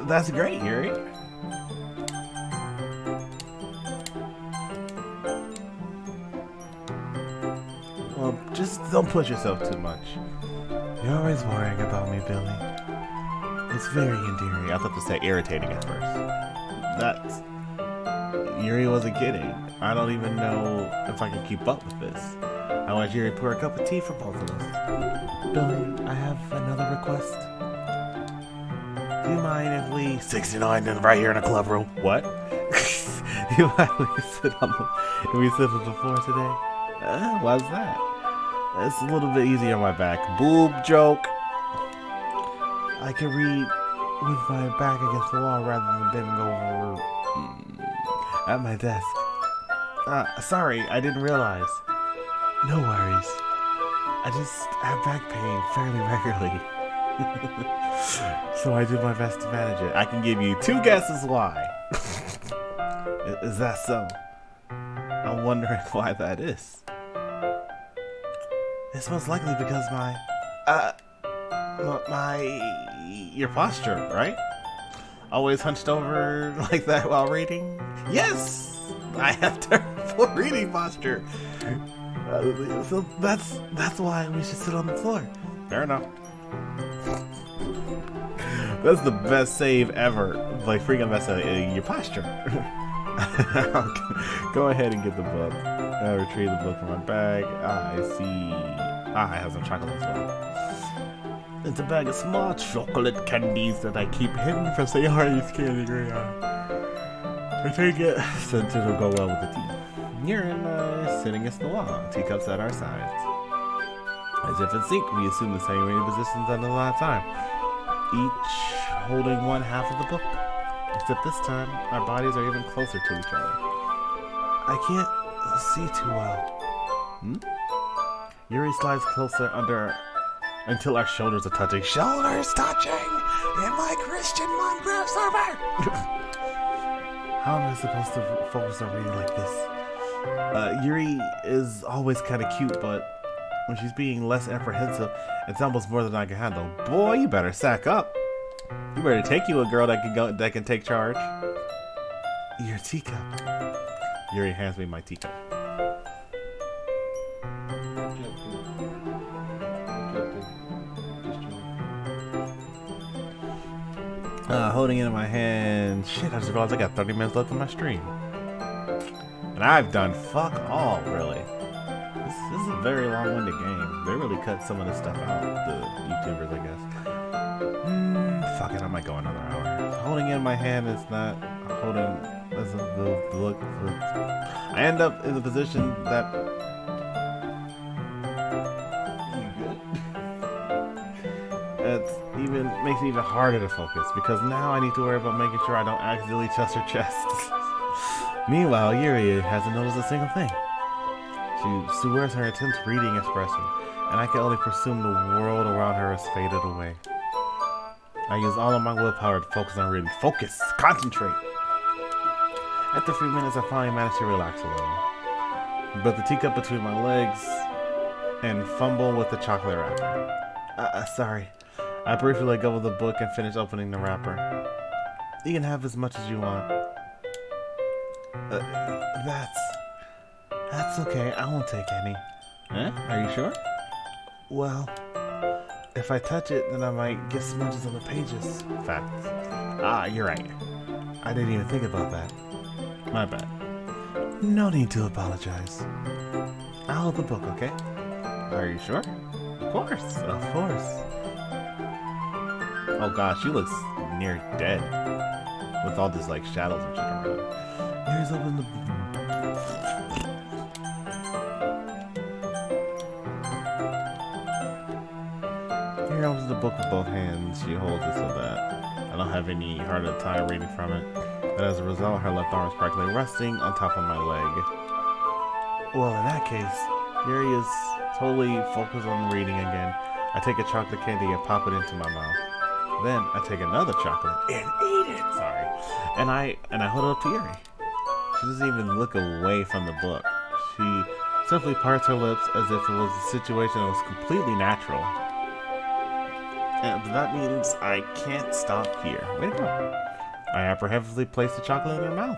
That's great, Yuri. Well, just don't push yourself too much. You're always worrying about me, Billy. It's very endearing. I thought to say irritating at first. That's... Yuri wasn't kidding. I don't even know if I can keep up with this. I want Yuri to pour a cup of tea for both of us. Billy, I have another request. Do you mind if we... 69 right here in the club room. What? Do you mind if we sit on the floor today? Why's that? It's a little bit easier on my back. Boob joke. I can read with my back against the wall rather than bending over at my desk. Sorry, I didn't realize. No worries. I just have back pain fairly regularly. So I do my best to manage it. I can give you 2 guesses why. Is that so? I'm wondering why that is. It's most likely because your posture, right? Always hunched over like that while reading? Yes! I have terrible reading posture. So that's why we should sit on the floor. Fair enough. That's the best save ever. Like, freaking best save. Your posture. Go ahead and get the book. I retrieve the book from my bag. I see. I have some chocolate as well. It's a bag of small chocolate candies that I keep hidden from Sayari's candy gray eye. I take it since it'll go well with the tea. You're sitting against the wall, teacups at our sides. As if in sync, we assume the same reading positions at the last time, each holding one half of the book. Except this time, our bodies are even closer to each other. I can't see too well. Yuri slides closer until our shoulders are touching. Shoulders touching in my Christian Minecraft server! How am I supposed to focus on reading like this? Yuri is always kind of cute, but when she's being less apprehensive, it's almost more than I can handle. Boy, you better sack up. You better take you a girl that can take charge. Your teacup. Yuri hands me my teacup. Holding it in my hand. Shit, I just realized I got 30 minutes left in my stream. And I've done fuck all, really. This is a very long-winded game. They really cut some of this stuff out, the YouTubers, I guess. Fuck it, I might go another hour. Holding it in my hand is not holding the look. I end up in the position that... You good? It makes it even harder to focus, because now I need to worry about making sure I don't accidentally touch her chest. Meanwhile, Yuri hasn't noticed a single thing. She wears her intense reading expression, and I can only presume the world around her has faded away. I use all of my willpower to focus on reading. Focus! Concentrate! After a few minutes, I finally managed to relax a little. Put the teacup between my legs and fumble with the chocolate wrapper. Sorry. I briefly let go of the book and finished opening the wrapper. You can have as much as you want. That's okay. I won't take any. Huh? Are you sure? Well, if I touch it, then I might get smudges on the pages. Facts. You're right. I didn't even think about that. My bad. No need to apologize. I'll hold the book, okay? Are you sure? Of course. Of course. Oh gosh, she looks near dead. With all these like shadows and shit around. Here's open the... Here opens the book with both hands. She holds it so that I don't have any harder time reading from it. But as a result, her left arm is practically resting on top of my leg. Well, in that case, Yuri is totally focused on reading again. I take a chocolate candy and pop it into my mouth. Then I take another chocolate and eat it. Sorry. And I hold it up to Yuri. She doesn't even look away from the book. She simply parts her lips as if it was a situation that was completely natural. And that means I can't stop here. Way to go. I apprehensively place the chocolate in her mouth.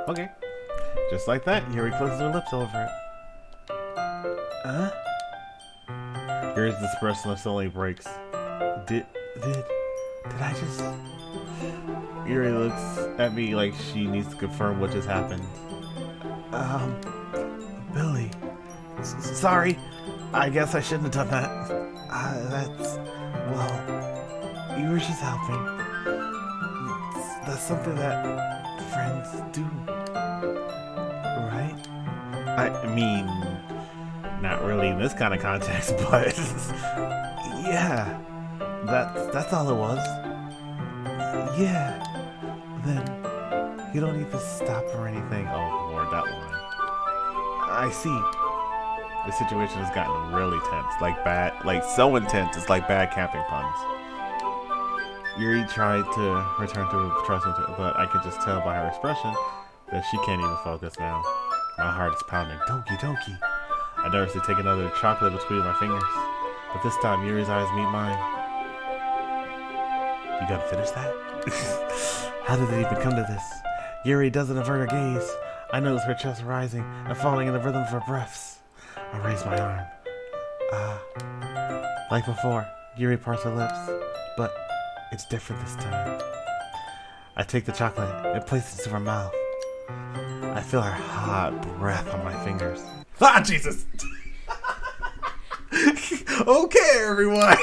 Okay. Just like that, Yuri closes her lips over it. Yuri's expression slowly breaks. Did I just... Yuri looks at me like she needs to confirm what just happened. Billy. Sorry. I guess I shouldn't have done that. Well, you were just helping. That's something that friends do, right? I mean, not really in this kind of context, but yeah, that's all it was. Yeah, then you don't need to stop or anything. Oh Lord, that line. I see. The situation has gotten really tense, like so intense, it's like bad camping puns. Yuri tried to return to trust, but I can just tell by her expression that she can't even focus now. My heart is pounding. Doki, Doki. I nervously take another chocolate between my fingers, but this time Yuri's eyes meet mine. You gotta finish that? How did it even come to this? Yuri doesn't avert her gaze. I notice her chest rising and falling in the rhythm of her breaths. I raise my arm. Like before, Yuri parts her lips, but it's different this time. I take the chocolate and place it into her mouth. I feel her hot breath on my fingers. Jesus! Okay, everyone!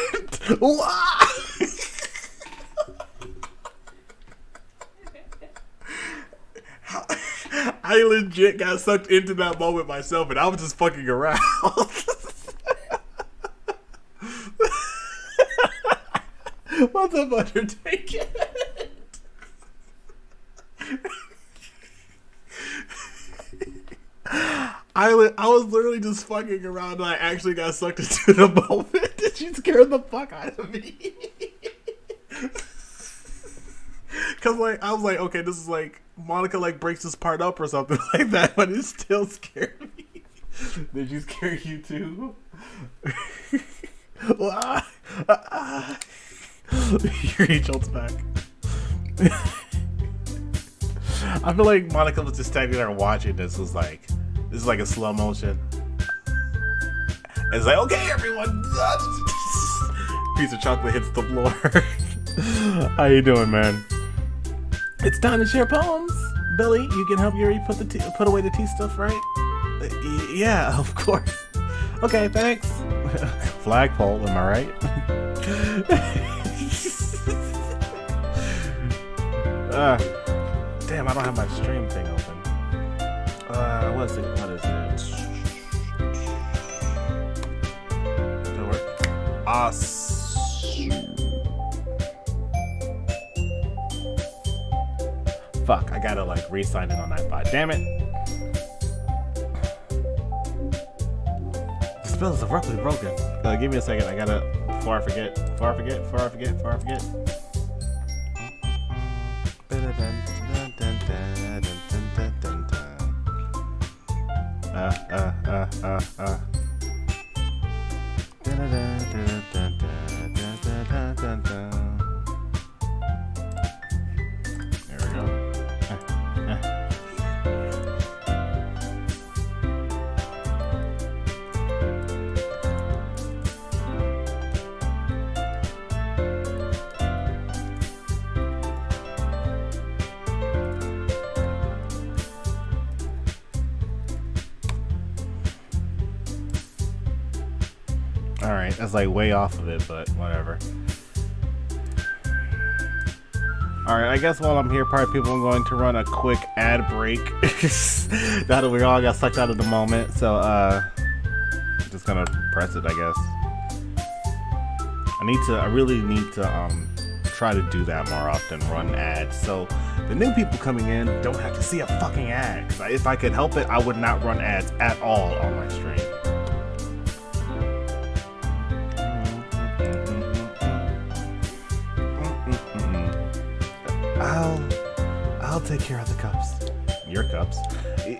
I legit got sucked into that moment myself, and I was just fucking around. What's up, Undertaker? I was literally just fucking around, and I actually got sucked into the moment. Did you scare the fuck out of me? Cause like I was like, okay, this is like Monica like breaks this part up or something like that, but it still scared me. Did you scare you too? Yuri jolts back. I feel like Monica was just standing there watching this. Was like, this is like a slow motion. And it's like, okay, everyone. Piece of chocolate hits the floor. How you doing, man? It's time to share poems. Billy, you can help Yuri put away the tea stuff, right? Yeah, of course. Okay, thanks. Flagpole, am I right? Damn, I don't have my stream thing open. What is it? Did it work? Fuck, I gotta like re-sign in on that bot. Damn it. spell is abruptly broken. Give me a second. I gotta. Before I forget. There we go. Alright, that's like way off of it, but whatever. Alright, I guess while I'm here, probably people are going to run a quick ad break. Now that we all got sucked out of the moment, so just gonna press it, I guess. I really need to try to do that more often, run ads, so the new people coming in don't have to see a fucking ad. 'Cause if I could help it, I would not run ads at all on my stream. I'll take care of the cups. Your cups?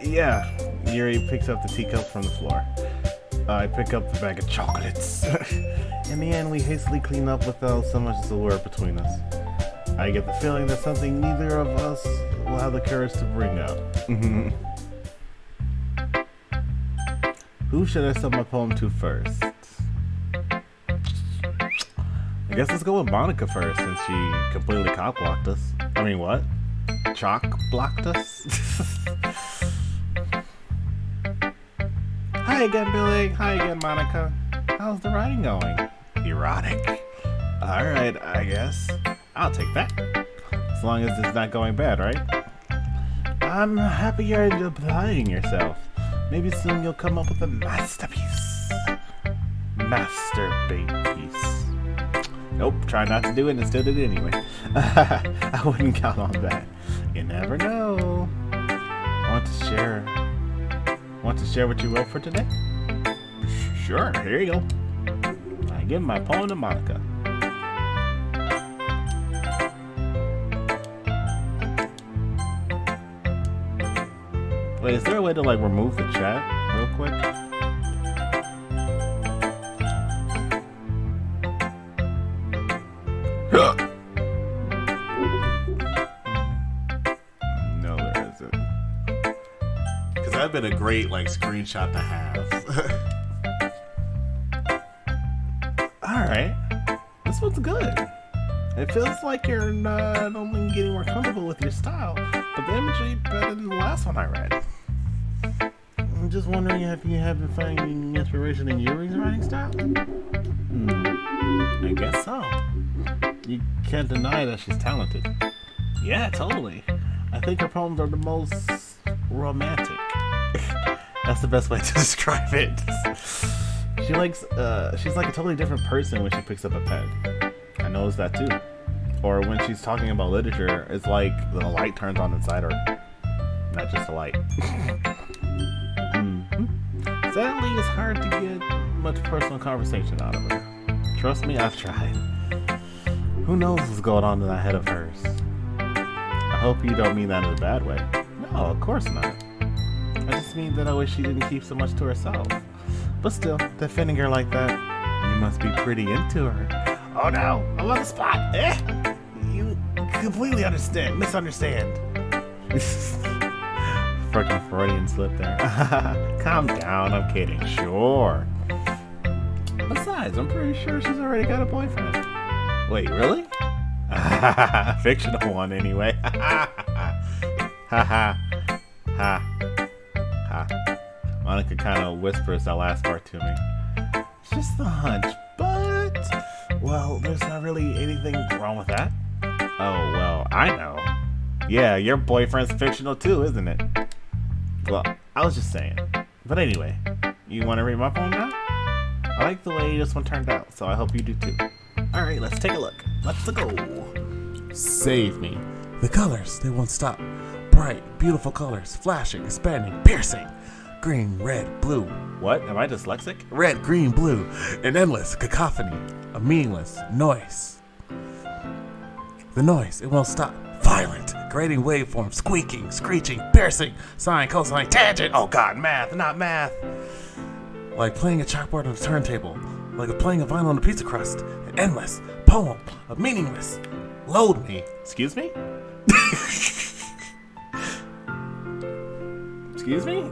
Yeah, Yuri picks up the teacup from the floor. I pick up the bag of chocolates. In the end, we hastily clean up without so much as a word between us. I get the feeling that something neither of us will have the courage to bring up. Who should I send my poem to first? I guess let's go with Monica first, since she completely cock-blocked us. I mean, what? Chalk-blocked us? Hi again, Billy. Hi again, Monica. How's the writing going? Erotic. Alright, I guess. I'll take that. As long as it's not going bad, right? I'm happy you're applying yourself. Maybe soon you'll come up with a masterpiece. Masterpiece. Nope, try not to do it and still did it anyway. I wouldn't count on that. You never know. Want to share what you wrote for today? Sure, here you go. I give my poem to Monica. Wait, is there a way to like remove the chat real quick? No, there isn't. Because that'd been a great like screenshot to have. Alright. This one's good. It feels like you're not only getting more comfortable with your style, but the imagery better than the last one I read. I'm just wondering if you have been finding inspiration in Yuri's writing style? I guess so. You can't deny that she's talented. Yeah, totally. I think her poems are the most romantic. That's the best way to describe it. She's like a totally different person when she picks up a pen. I noticed that too. Or when she's talking about literature, it's like the light turns on inside her. Not just a light. Sadly, it's hard to get much personal conversation out of her. Trust me, I've tried. Who knows what's going on in that head of hers? I hope you don't mean that in a bad way. No, of course not. I just mean that I wish she didn't keep so much to herself. But still, defending her like that, you must be pretty into her. Oh no, I'm on the spot. You completely misunderstand. Fucking Freudian slip there. Calm down, I'm kidding, sure. Besides, I'm pretty sure she's already got a boyfriend. Wait, really? Fictional one, anyway. Ha ha. Ha. Ha. Monica kind of whispers that last part to me. It's just a hunch, but... well, there's not really anything wrong with that. Oh, well, I know. Yeah, your boyfriend's fictional too, isn't it? Well, I was just saying. But anyway, you want to read my poem now? I like the way this one turned out, so I hope you do too. Alright, let's take a look. Let's go. Save me. The colors, they won't stop. Bright, beautiful colors, flashing, expanding, piercing. green, red, blue. What? Am I dyslexic? Red, green, blue. An endless cacophony. A meaningless noise. The noise, it won't stop. Violent, grating waveform, squeaking, screeching, piercing, sine, cosine, tangent. Oh god, math, not math. Like playing a chalkboard on a turntable. Like playing a vinyl on a pizza crust. An endless poem of meaningless. Load me. Excuse me? Excuse me?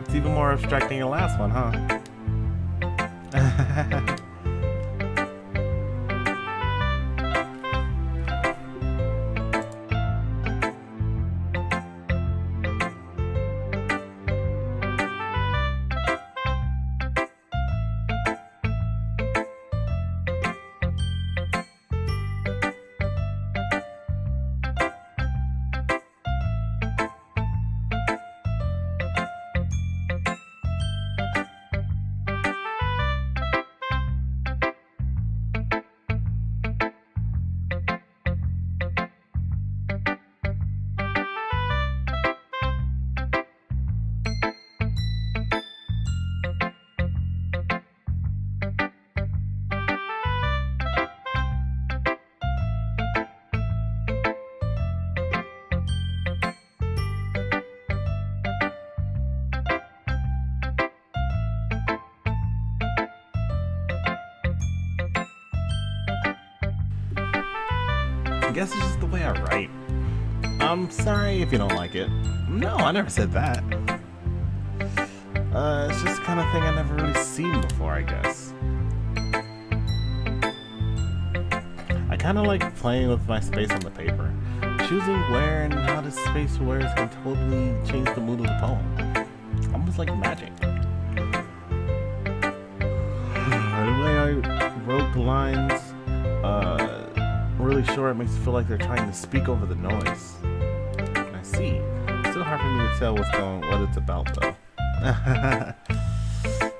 It's even more abstract than your last one, huh? I guess it's just the way I write. I'm sorry if you don't like it. No, I never said that. It's just the kind of thing I never really seen before, I guess. I kind of like playing with my space on the paper. Choosing where and how this space wears can totally change the mood of the poem. Almost like magic. The way I wrote the lines, really short, makes it feel like they're trying to speak over the noise. I see. It's still hard for me to tell what it's about, though.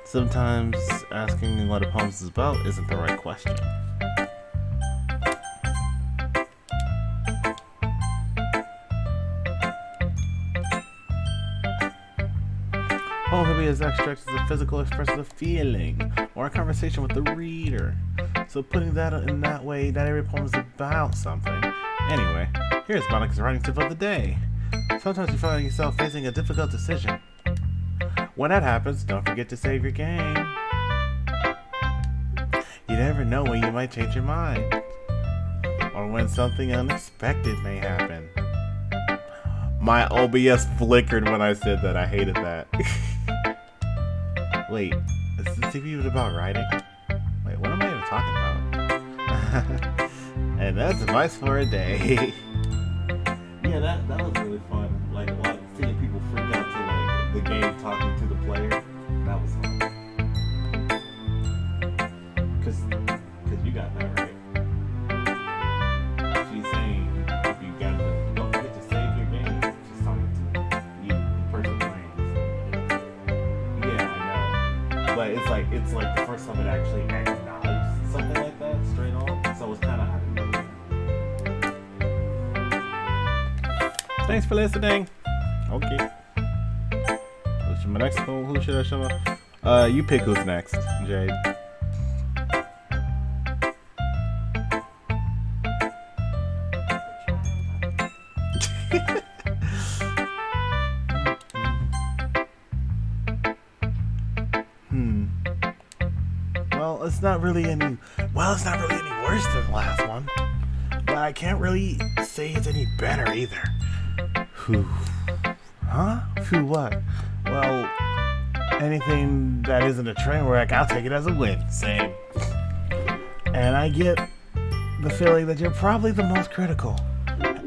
Sometimes asking what a poem is about isn't the right question. Poem can be as abstract as a physical expression of feeling or a conversation with the reader. So putting that in that way, that every poem is about something. Anyway, here's Monica's writing tip of the day. Sometimes you find yourself facing a difficult decision. When that happens, don't forget to save your game. You never know when you might change your mind. Or when something unexpected may happen. My OBS flickered when I said that. I hated that. Wait, is this even about writing? Wait, what am I even talking about? And that's advice for a day. Yeah, that was really fun. Like seeing people freak out to like the game talking to the player. That was fun. Cause you got that right. She's saying if you got to don't forget to save your game. She's talking to you, the person playing. Yeah, I know. But it's like the first time it actually acknowledged something like that straight on. So it's kind of out of nowhere. Thanks for listening. Okay. What's my next one? Who should I show? You pick who's next, Jade. Well, it's not really any worse than the last one. But I can't really say it's any better either. Whew. Huh? Phew, what? Well, anything that isn't a train wreck, I'll take it as a win. Same. And I get the feeling that you're probably the most critical.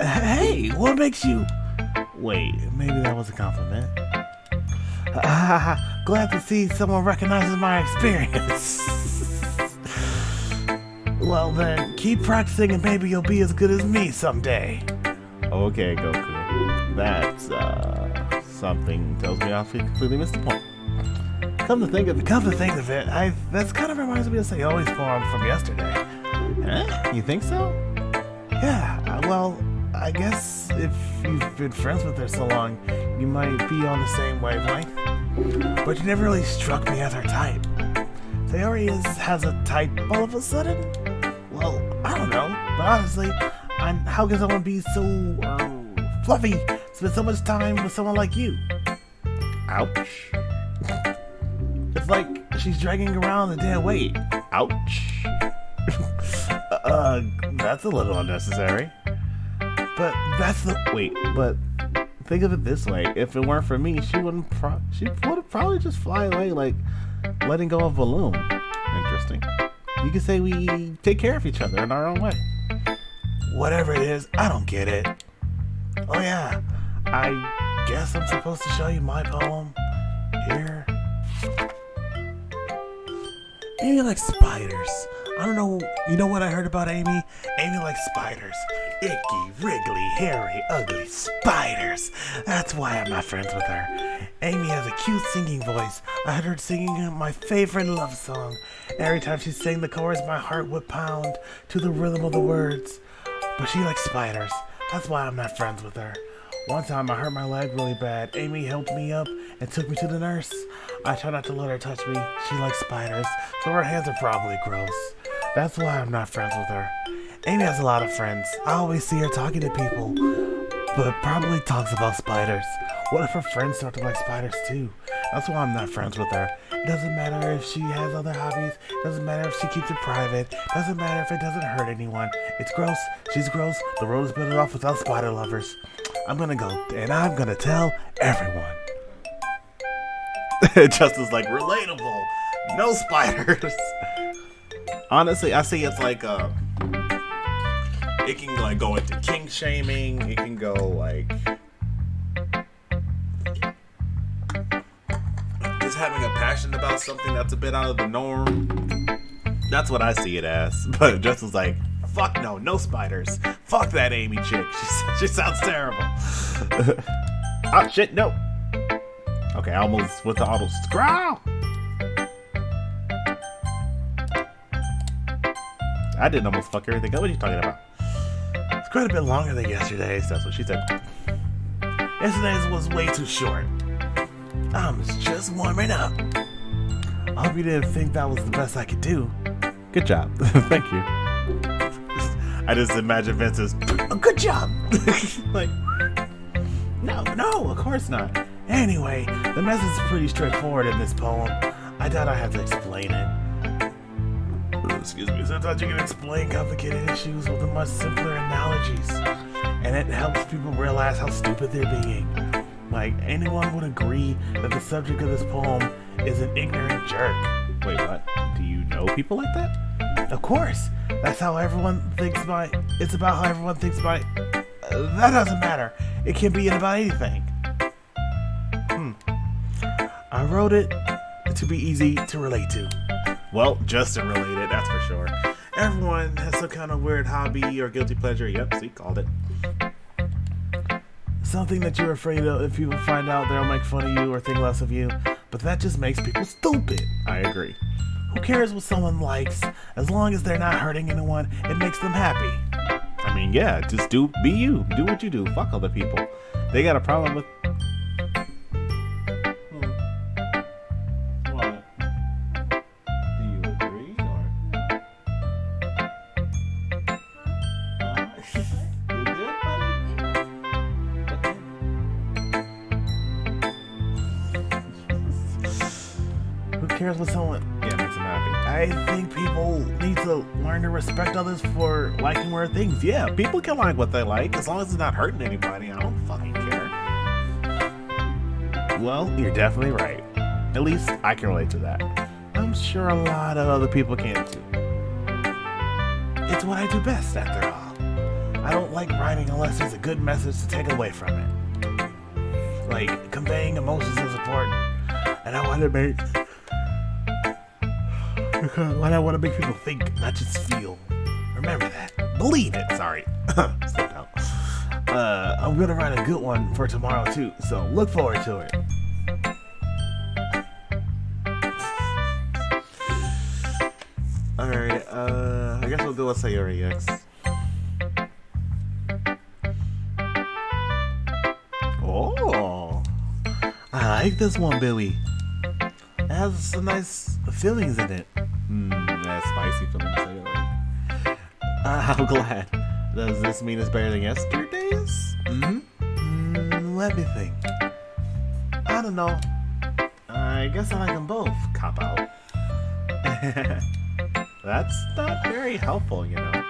Hey, what makes you... Wait, maybe that was a compliment. Glad to see someone recognizes my experience. Well then, keep practicing and maybe you'll be as good as me someday. Okay, Goku. That's, something tells me I completely missed the point. Come to think of it, that's kind of reminds me of say always poem from yesterday. Huh? You think so? Yeah, well, I guess if you've been friends with her so long, you might be on the same wavelength. But you never really struck me as her type. Sayori has a type all of a sudden? Well, I don't know. But honestly, how can someone be so fluffy, spend so much time with someone like you? Ouch. It's like she's dragging around the dead weight. Ouch. That's a little unnecessary. But but think of it this way. If it weren't for me, she would have probably just fly away like letting go of a balloon. Interesting. You could say we take care of each other in our own way. Whatever it is, I don't get it. Oh yeah, I guess I'm supposed to show you my poem here. Amy likes spiders. I don't know. You know what I heard about Amy? Amy likes spiders. Icky, wriggly, hairy, ugly spiders. That's why I'm not friends with her. Amy has a cute singing voice. I heard her singing my favorite love song. Every time she sang the chorus, my heart would pound to the rhythm of the words. But she likes spiders. That's why I'm not friends with her. One time I hurt my leg really bad. Amy helped me up and took me to the nurse. I try not to let her touch me. She likes spiders, so her hands are probably gross. That's why I'm not friends with her. Amy has a lot of friends. I always see her talking to people, but probably talks about spiders. What if her friends start to like spiders too? That's why I'm not friends with her. It doesn't matter if she has other hobbies. It doesn't matter if she keeps it private. It doesn't matter if it doesn't hurt anyone. It's gross. She's gross. The world is better off without spider lovers. I'm gonna go and I'm gonna tell everyone. Justin's like, relatable. No spiders. Honestly, I see it's like it can like go into kink shaming. It can go like just having a passion about something that's a bit out of the norm. That's what I see it as. But Justin's like, fuck no spiders. Fuck that Amy chick. She sounds terrible. Oh shit, no. Okay, I almost went to auto scroll. I didn't almost fuck everything up. What are you talking about? It's quite a bit longer than yesterday's. That's what she said. Yesterday's was way too short. I was just warming up. I hope you didn't think that was the best I could do. Good job. Thank you. I just imagine Vince as, good job. like, no, of course not. Anyway, the message is pretty straightforward in this poem. I doubt I have to explain it. Excuse me. Sometimes you can explain complicated issues with much simpler analogies, and it helps people realize how stupid they're being. Like, anyone would agree that the subject of this poem is an ignorant jerk. Wait, what? Do you know people like that? Of course. That's how everyone thinks it's about how everyone thinks that doesn't matter. It can be about anything. I wrote it to be easy to relate to. Well, Justin related, that's for sure. Everyone has some kind of weird hobby or guilty pleasure. Yep, see, called it. Something that you're afraid of if people find out they'll make fun of you or think less of you. But that just makes people stupid. I agree. Who cares what someone likes? As long as they're not hurting anyone, it makes them happy. I mean, yeah, just be you. Do what you do. Fuck other people. They got a problem with... What? Do you agree, or... You good, buddy? Who cares what someone... Yeah, it makes them happy. I think people need to learn to respect others for liking weird things. Yeah, people can like what they like as long as it's not hurting anybody. I don't fucking care. Well, you're definitely right. At least I can relate to that. I'm sure a lot of other people can too. It's what I do best, after all. I don't like writing unless there's a good message to take away from it. Like, conveying emotions is important. And I want to make... I want to make people think, not just feel. Remember that. Believe it. Sorry. Slipped out. I'm gonna write a good one for tomorrow too, so look forward to it. Alright, I guess we'll do a Sayori X. like this one, Billy. It has some nice feelings in it. That's spicy for them to say it like. I'm glad. Does this mean it's better than yesterday's? Let me think. I don't know. I guess I like them both. Cop out. That's not very helpful, you know.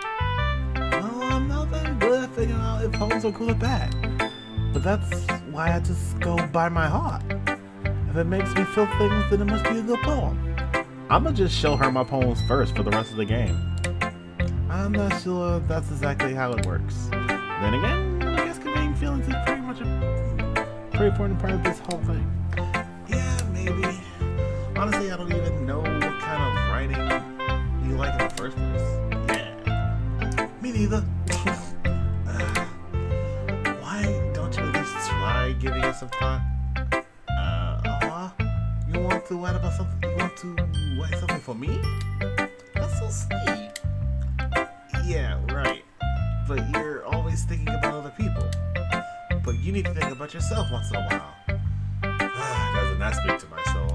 Well, I'm not very good at figuring out if poems are good or bad. But that's why I just go by my heart. If it makes me feel things, then it must be a good poem. I'ma just show her my poems first for the rest of the game. I'm not sure if that's exactly how it works. Then again, I guess conveying feelings is pretty much a pretty important part of this whole thing. Yeah, maybe. Honestly, I don't even know what kind of writing you like in the first place. Yeah. Me neither. Why don't you at least try giving it some thought? You want to write about something? You want to write something for me? That's so sweet. Yeah, right. But you're always thinking about other people. But you need to think about yourself once in a while. Doesn't that speak to my soul?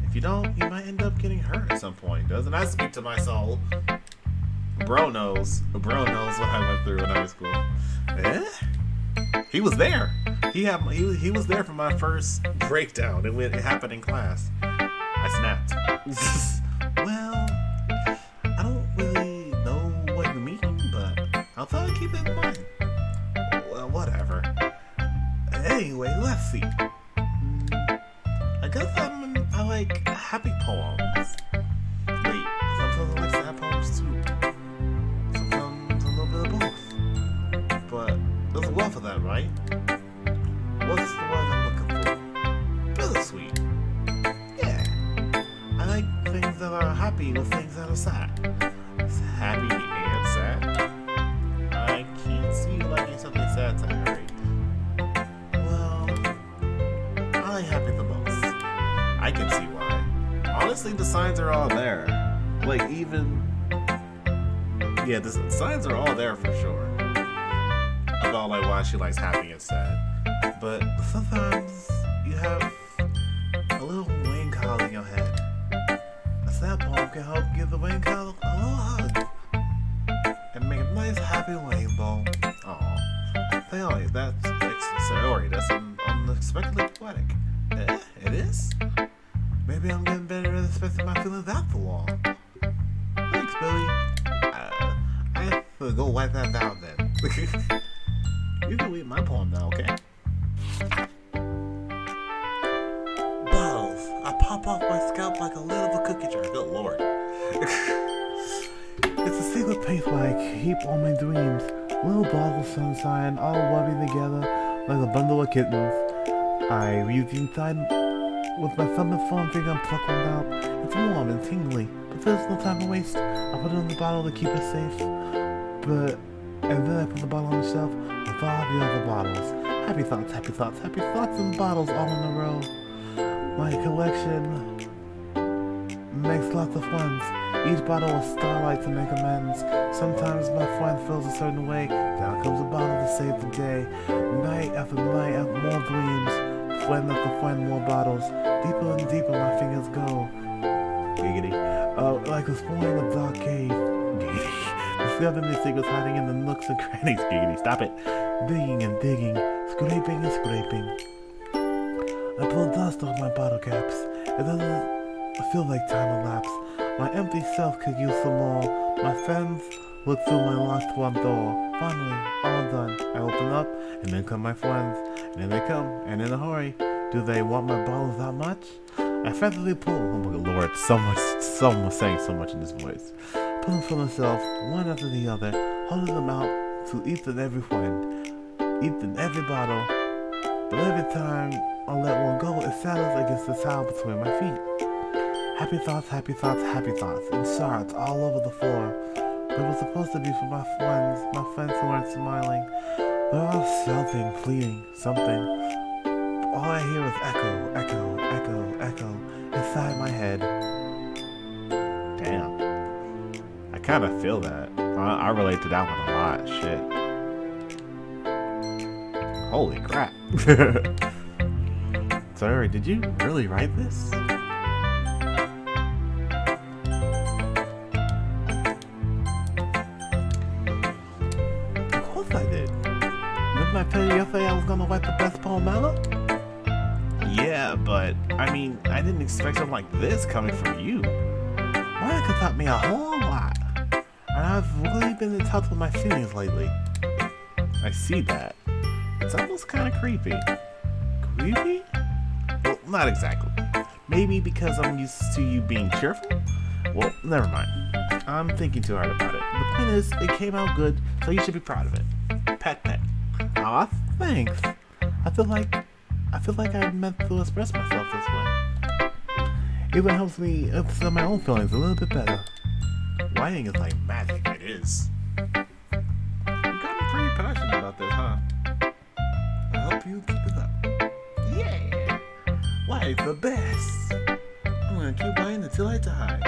If you don't, you might end up getting hurt at some point. Doesn't that speak to my soul? Bro knows. Bro knows what I went through in high school. He was there. He was there for my first breakdown. It happened in class. I snapped. Well, I don't really know what you mean, but I'll probably keep it in mind. Well, whatever. Anyway, let's see. I guess I like happy poems. Wait, sometimes I like sad poems too. Sometimes a little bit of both. But there's a word for that, right? What's the word I'm looking for? Bittersweet. Yeah. I like things that are happy with things that are sad. It's happy and sad. I can't see you liking something sad to Harry. Well, I like happy the most. I can see why. Honestly, the signs are all there. Like, even... Yeah, the signs are all there for sure. About, like, why she likes happy and sad. But sometimes you have a little rain cloud in your head. A sad poem can help give the rain cloud a little hug. And make a nice happy rainbow. Aw. Sorry, that's unexpectedly poetic. It is? Maybe I'm getting better at expressing my feelings after all. Thanks, Billy. I have to go wipe that down then. You can read my poem now, okay? Bottles. I pop off my scalp like a lid of a cookie jar. Good lord. It's a secret place where I keep all my dreams. Little bottles of sunshine, all rubbing together like a bundle of kittens. I reach inside with my thumb and phone finger and pluck one out. It's warm and tingly, but there's no time to waste. I put it in the bottle to keep it safe. And then I put the bottle on the shelf with all the other bottles. Happy thoughts, happy thoughts, happy thoughts and bottles all in a row. My collection makes lots of friends. Each bottle is starlight to make amends. Sometimes my friend feels a certain way. Down comes a bottle to save the day. Night after night, after more dreams. Friend after friend, more bottles. Deeper and deeper my fingers go. Giggity. Like exploring a dark cave. Giggity. Discovering the secrets hiding in the nooks and crannies. Giggity. Stop it. Digging and digging. Scraping and scraping. I pull dust off my bottle caps. It doesn't feel like time elapsed. My empty self could use some more. My friends look through my locked front door. Finally, all done. I open up, and then come my friends. And then they come, and in a hurry. Do they want my bottles that much? I frantically pull. Oh my lord, someone saying so much in this voice. Pull them for myself, one after the other, holding them out to each and every friend, each and every bottle. But every time I let one go, it settles against the towel between my feet. Happy thoughts, happy thoughts, happy thoughts, in shards all over the floor. It was supposed to be for my friends who aren't smiling. They're all shouting, pleading, something. All I hear is echo, echo, echo, echo, inside my head. Damn. I kind of feel that. I relate to that one a lot. Shit. Holy crap. Sir, did you really write this? Of course I did. Didn't I tell you yesterday I was gonna write the best poem ever? Yeah, but I mean, I didn't expect something like this coming from you. Monica taught me a whole lot, and I've really been in touch with my feelings lately. I see that. It's almost kind of creepy. Creepy? Well, not exactly. Maybe because I'm used to you being cheerful? Well, never mind. I'm thinking too hard about it. The point is, it came out good, so you should be proud of it. Pat pat. Aw, thanks. I feel like I meant to express myself this way. It even helps me understand my own feelings a little bit better. Writing is like magic. It is. You got me pretty passionate about this, huh? I hope you keep it up. Yeah! Why, the best! I'm gonna keep writing until I die.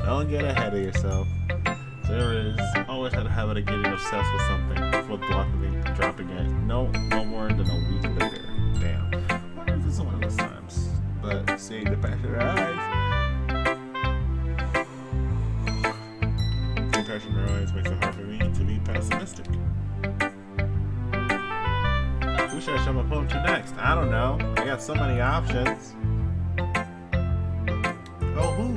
Don't get ahead of yourself. There is always had a habit of getting obsessed with something before dropping it. No more than a week later. Damn. I wonder if this is one of those times. But seeing the passion in her eyes. Seeing passion in her eyes makes it hard for me to be pessimistic. Who should I show my poem to next? I don't know. I got so many options. Oh, who?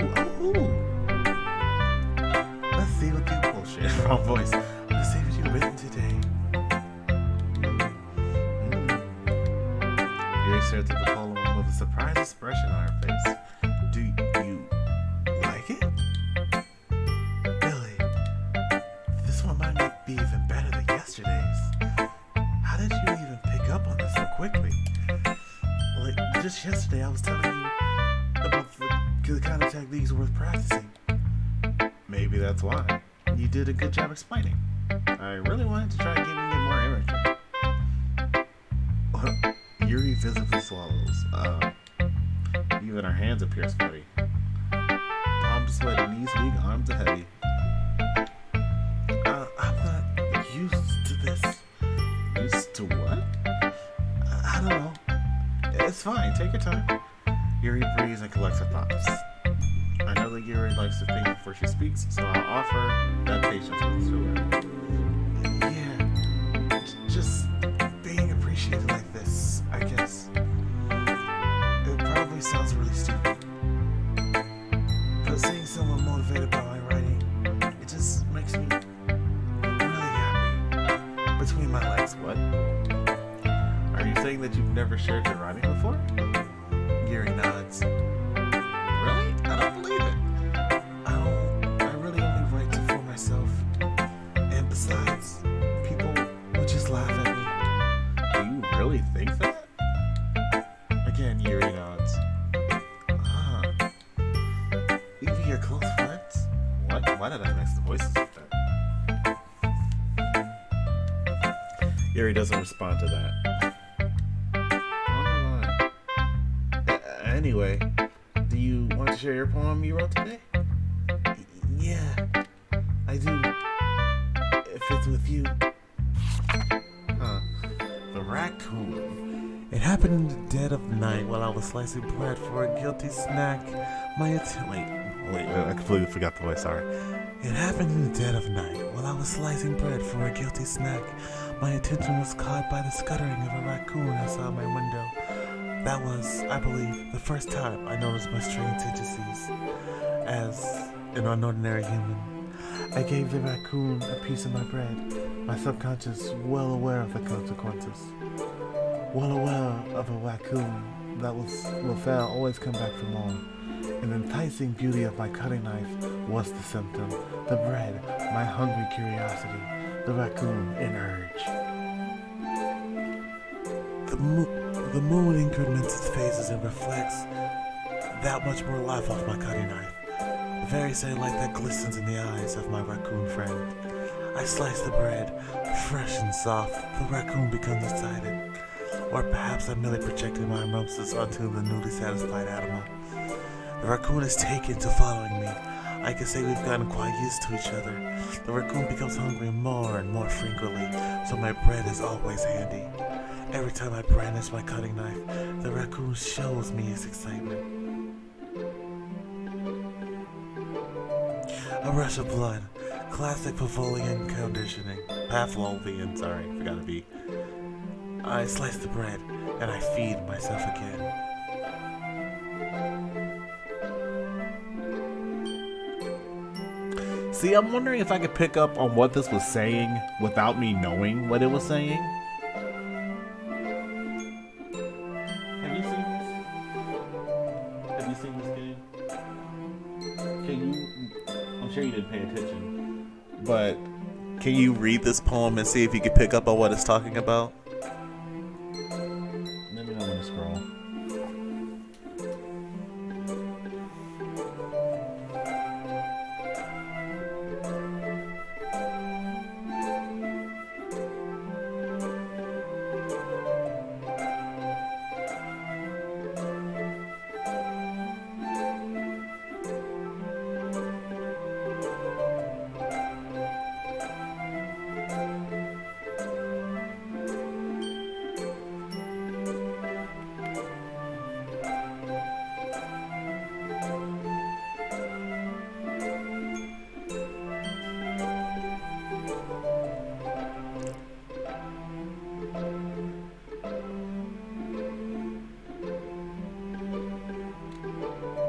Let's see what you bullshit. Wrong voice. Let's see what you've written today. Yuri stares at the poem with a surprised expression on her face. Do you like it? Billy, this one might be even better than yesterday's. How did you even pick up on this so quickly? Like, just yesterday I was telling you about the kind of techniques worth practicing. Maybe that's why. You did a good job explaining. I really wanted to try giving it more imagery. Yuri visibly swallows. Even her hands appear sweaty. Palms sweaty, knees weak, arms are heavy. I'm not used to this. Used to what? I don't know. It's fine, take your time. Yuri breathes and collects her thoughts. I know that Yuri likes to think before she speaks, so I'll offer that patience to her. Yeah, just being appreciated like this, I guess. It probably sounds really stupid, but seeing someone motivated by my writing, it just makes me really happy. Between my legs, what? Are you saying that you've never shared your writing before? Yuri nods. Really? I don't believe it. I really only write for myself. And besides, people would just laugh at me. Do you really think that? Again, Yuri nods. Even your close friends? What? Why did I mix the voices like that? Yuri doesn't respond to that. Anyway, do you want to share your poem you wrote today? Yeah, I do. If it's with you. Huh. The raccoon. It happened in the dead of night while I was slicing bread for a guilty snack. Wait, I completely forgot the voice, sorry. It happened in the dead of night while I was slicing bread for a guilty snack. My attention was caught by the scuttering of a raccoon outside my window. That was, I believe, the first time I noticed my strange tendencies as an unordinary human. I gave the raccoon a piece of my bread, my subconscious well aware of the consequences. Well aware of a raccoon that will fail always come back for more. And the enticing beauty of my cutting knife was the symptom. The bread, my hungry curiosity. The raccoon, an urge. The moon increments its phases and reflects that much more life off my cutting knife. The very same light that glistens in the eyes of my raccoon friend. I slice the bread, fresh and soft. The raccoon becomes excited. Or perhaps I'm merely projecting my emotions onto the newly satisfied animal. The raccoon is taken to following me. I I can say we've gotten quite used to each other. The raccoon becomes hungry more and more frequently, so my bread is always handy. Every time I brandish my cutting knife, the raccoon shows me his excitement. A rush of blood. Classic Pavlovian conditioning. Pavlovian, sorry, forgot to be. I slice the bread, and I feed myself again. See, I'm wondering if I could pick up on what this was saying without me knowing what it was saying. Have you seen this? Have you seen this game? Can you... I'm sure you didn't pay attention. But Can you read this poem and see if you can pick up on what it's talking about? let me know when to scroll.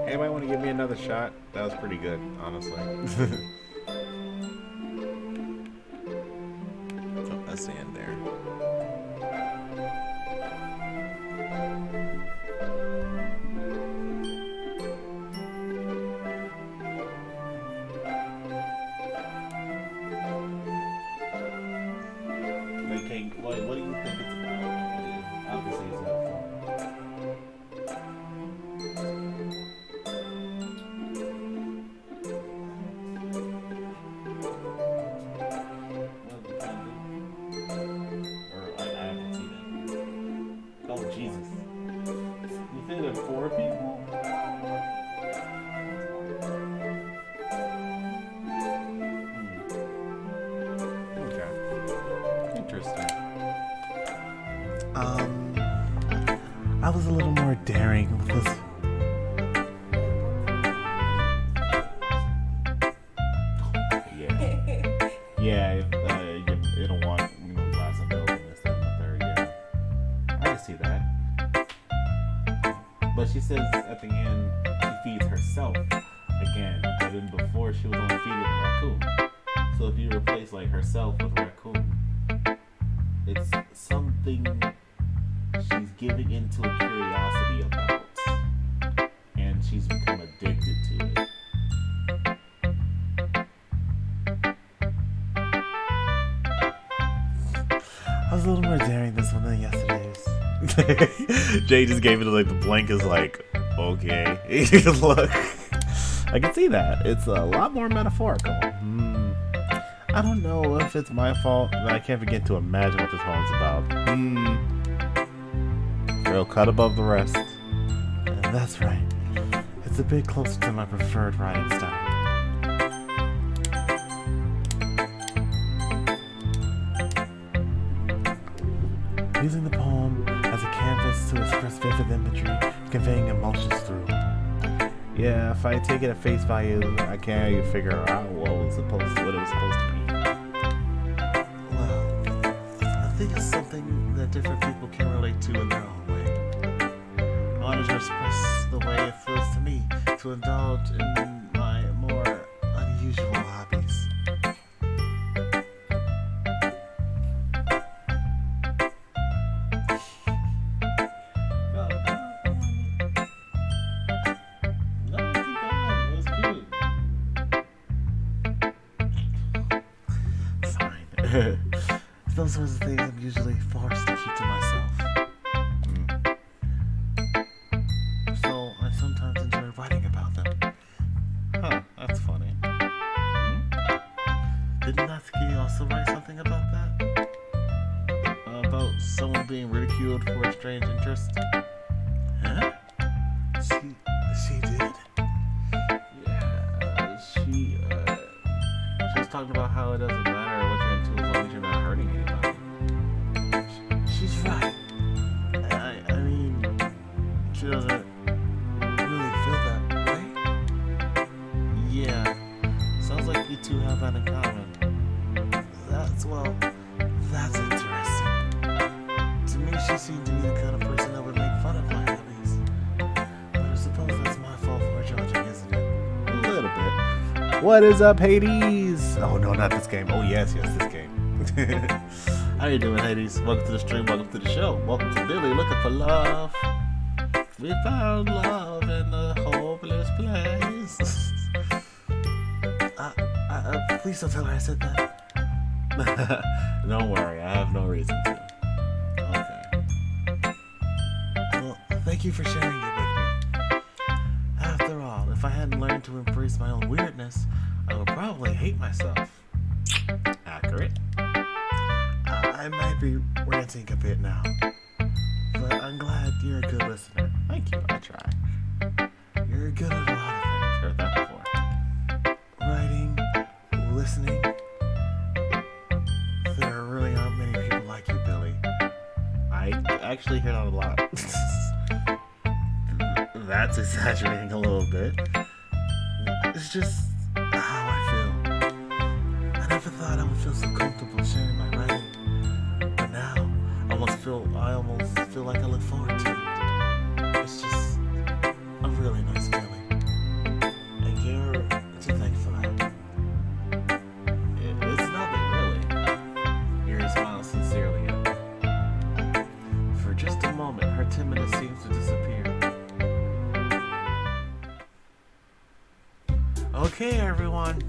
Anybody want to give me another shot? That was pretty good, honestly. Oh, that's the end there. Like, what do you think it's about? Obviously, it's helpful. Or I haven't seen it. Oh Jesus! You think there are 4 people? Okay. Interesting. I was a little more daring with this. Yeah, it'll want glass of milk and this, that, and the third. Yeah, I can see that. But she says at the end she feeds herself again, but then before she was only feeding the raccoon. So if you replace like herself with raccoon, it's something she's giving into a curiosity about, and she's become addicted to it. I was a little more daring this one than yesterday's. Jay just gave it like the blankest, like, okay. Look, I can see that. It's a lot more metaphorical. I don't know if it's my fault, but I can't begin to imagine what this poem's about. Real cut above the rest. And that's right. It's a bit closer to my preferred writing style. Using the poem as a canvas to express vivid imagery, conveying emotions through. Yeah, if I take it at face value, I can't even figure out what it was supposed to be. Well, I think it's something that different people can relate to in their own way. I wanted to express the way it feels to me to indulge in my more unusual hobbies. Those sorts of things I'm usually forced to keep to myself. So I sometimes enjoy writing about them. Huh, that's funny. Didn't Natsuki also write something about that? About someone being ridiculed for a strange interest? Huh? She did? Yeah, she talking about how it doesn't matter what you're into as long as you're not hurting anybody. She's right. I mean, she doesn't really feel that way. Yeah, sounds like you two have that in common. That's interesting. To me, she seemed to be the kind of person that would make fun of my hobbies. But I suppose that's my fault for judging, isn't it? A little bit. What is up, Hades? Oh, no, not this game. Oh, yes, this game. How you doing, Hades? Welcome to the stream. Welcome to the show. Welcome to Billy looking for love. We found love in a hopeless place. Please don't tell her I said that. Don't worry, I have no reason to. Okay. Well, thank you for sharing it with me. After all, if I hadn't learned to embrace my own weirdness, I would probably hate myself. Accurate. I might be ranting a bit now, but I'm glad you're a good listener. Thank you, I try. You're good at a lot of things. Heard that before. Writing, listening. There really aren't many people like you, Billy. I actually hear that a lot. That's exaggerating a little bit. It's just how I feel. I never thought I would feel so comfortable sharing my writing. But now, I almost feel like I look forward to it. It's just a really nice feeling. And you're to thank for that. It's nothing, really. Yuri smiles sincerely at me. For just a moment, her timidness seems to disappear. Okay, everyone.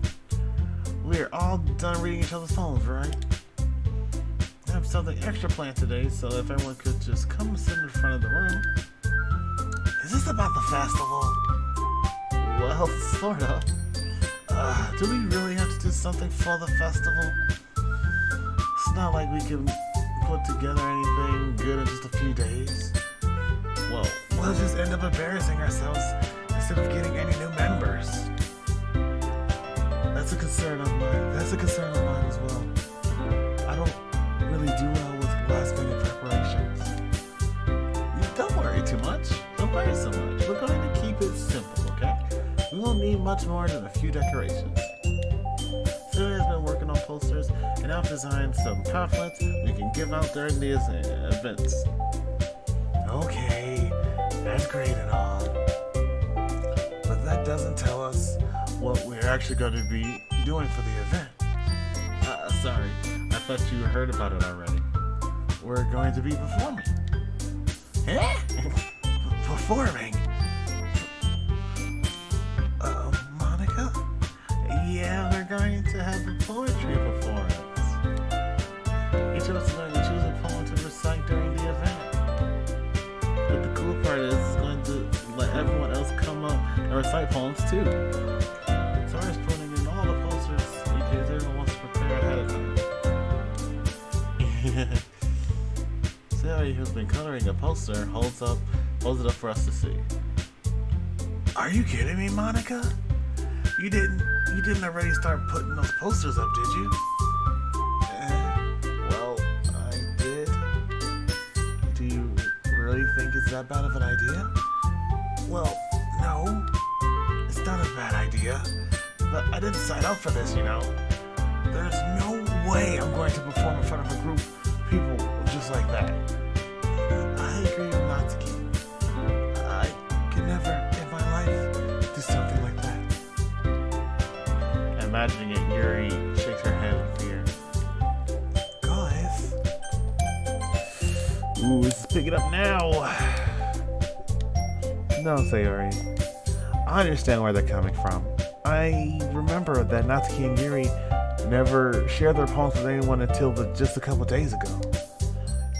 We're all done reading each other's phones, right? I have something extra planned today, so if everyone could just come sit in front of the room. Is this about the festival? Well, sort of. Do we really have to do something for the festival? It's not like we can put together anything good in just a few days. Well, we'll just end up embarrassing ourselves instead of getting any new members. That's a concern of mine. That's a concern of mine as well. I don't really do well with last-minute preparations. Don't worry too much. Don't worry so much. We're going to keep it simple, okay? We won't need much more than a few decorations. Sylvia has been working on posters, and I've designed some pamphlets we can give out during the events. Okay, that's great and all. But that doesn't tell us what we're actually going to be doing for the event. Sorry, I thought you heard about it already. We're going to be performing. Eh? Performing? Monica? Yeah, we're going to have a poetry performance. Each of us is going to choose a poem to recite during the event. But the cool part is it's going to let everyone else come up and recite poems too. Sarah's putting in all the posters in case everyone wants to prepare ahead of time. Sarah, who's been coloring a poster, holds it up for us to see. Are you kidding me, Monica? You didn't already start putting those posters up, did you? Well, I did. Do you really think it's that bad of an idea? Well, no. It's not a bad idea. But I didn't sign up for this, you know. There's no way I'm going to perform in front of a group of people just like that. I agree with Natsuki. I could never in my life do something like that. Imagining it, Yuri shakes her head in fear. Guys. Ooh, this is picking up now. No, Sayori. I understand where they're coming from. I remember that Natsuki and Yuri never shared their poems with anyone until just a couple days ago.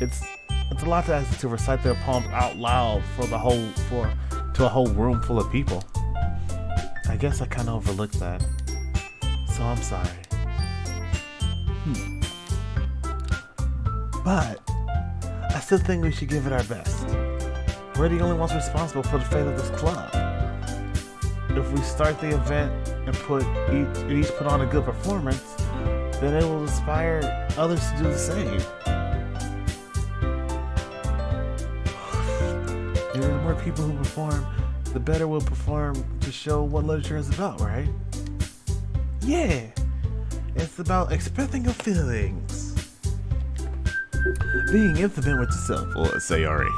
It's a lot to ask them to recite their poems out loud to a whole room full of people. I guess I kind of overlooked that, so I'm sorry. But I still think we should give it our best. We're the only ones responsible for the fate of this club. If we start the event and each put on a good performance, then it will inspire others to do the same. The more people who perform, the better we'll perform to show what literature is about, right? Yeah, it's about expressing your feelings, being intimate with yourself, or Sayori,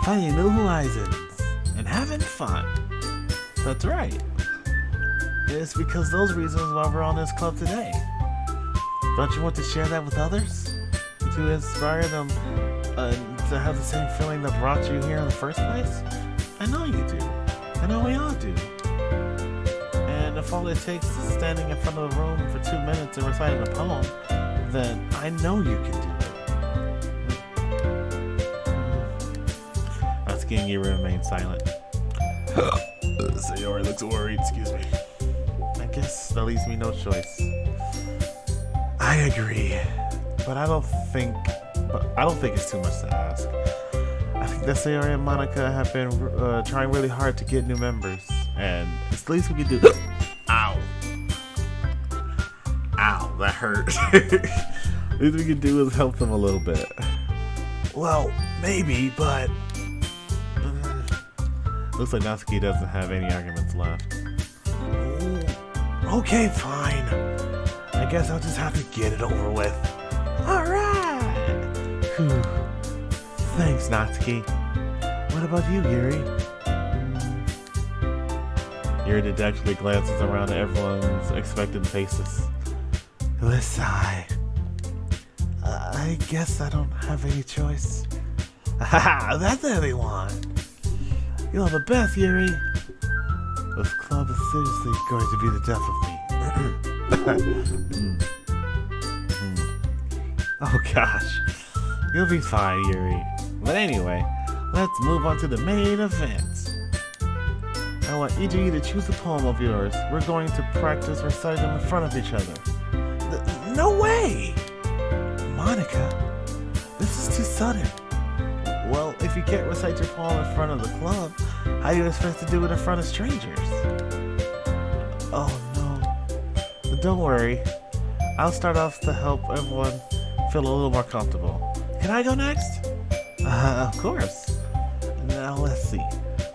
finding new horizons, and having fun. That's right. It's because those reasons why we're on this club today. Don't you want to share that with others? To inspire them to have the same feeling that brought you here in the first place? I know you do. I know we all do. And if all it takes is standing in front of a room for 2 minutes and reciting a poem, then I know you can do it. Natsuki and Yuri remain silent. Sayori looks worried, excuse me. I guess that leaves me no choice. I agree. But I don't think it's too much to ask. I think that Sayori and Monica have been trying really hard to get new members, and it's the least we can do. Ow. Ow, that hurt. The least we can do is help them a little bit. Well, maybe, but looks like Natsuki doesn't have any arguments left. Okay, fine. I guess I'll just have to get it over with. Alright! Whew. Thanks, Natsuki. What about you, Yuri? Yuri dejectedly glances around at everyone's expectant faces. With a sigh. I guess I don't have any choice. Haha, that's everyone! You're the best, Yuri! This club is seriously going to be the death of me. Oh gosh. You'll be fine, Yuri. But anyway, let's move on to the main event. I want each of you to choose a poem of yours. We're going to practice reciting them in front of each other. No way! Monica, this is too sudden. Well, if you can't recite your poem in front of the club, how do you expect to do it in front of strangers? Oh no. But don't worry. I'll start off to help everyone feel a little more comfortable. Can I go next? Of course. Now let's see.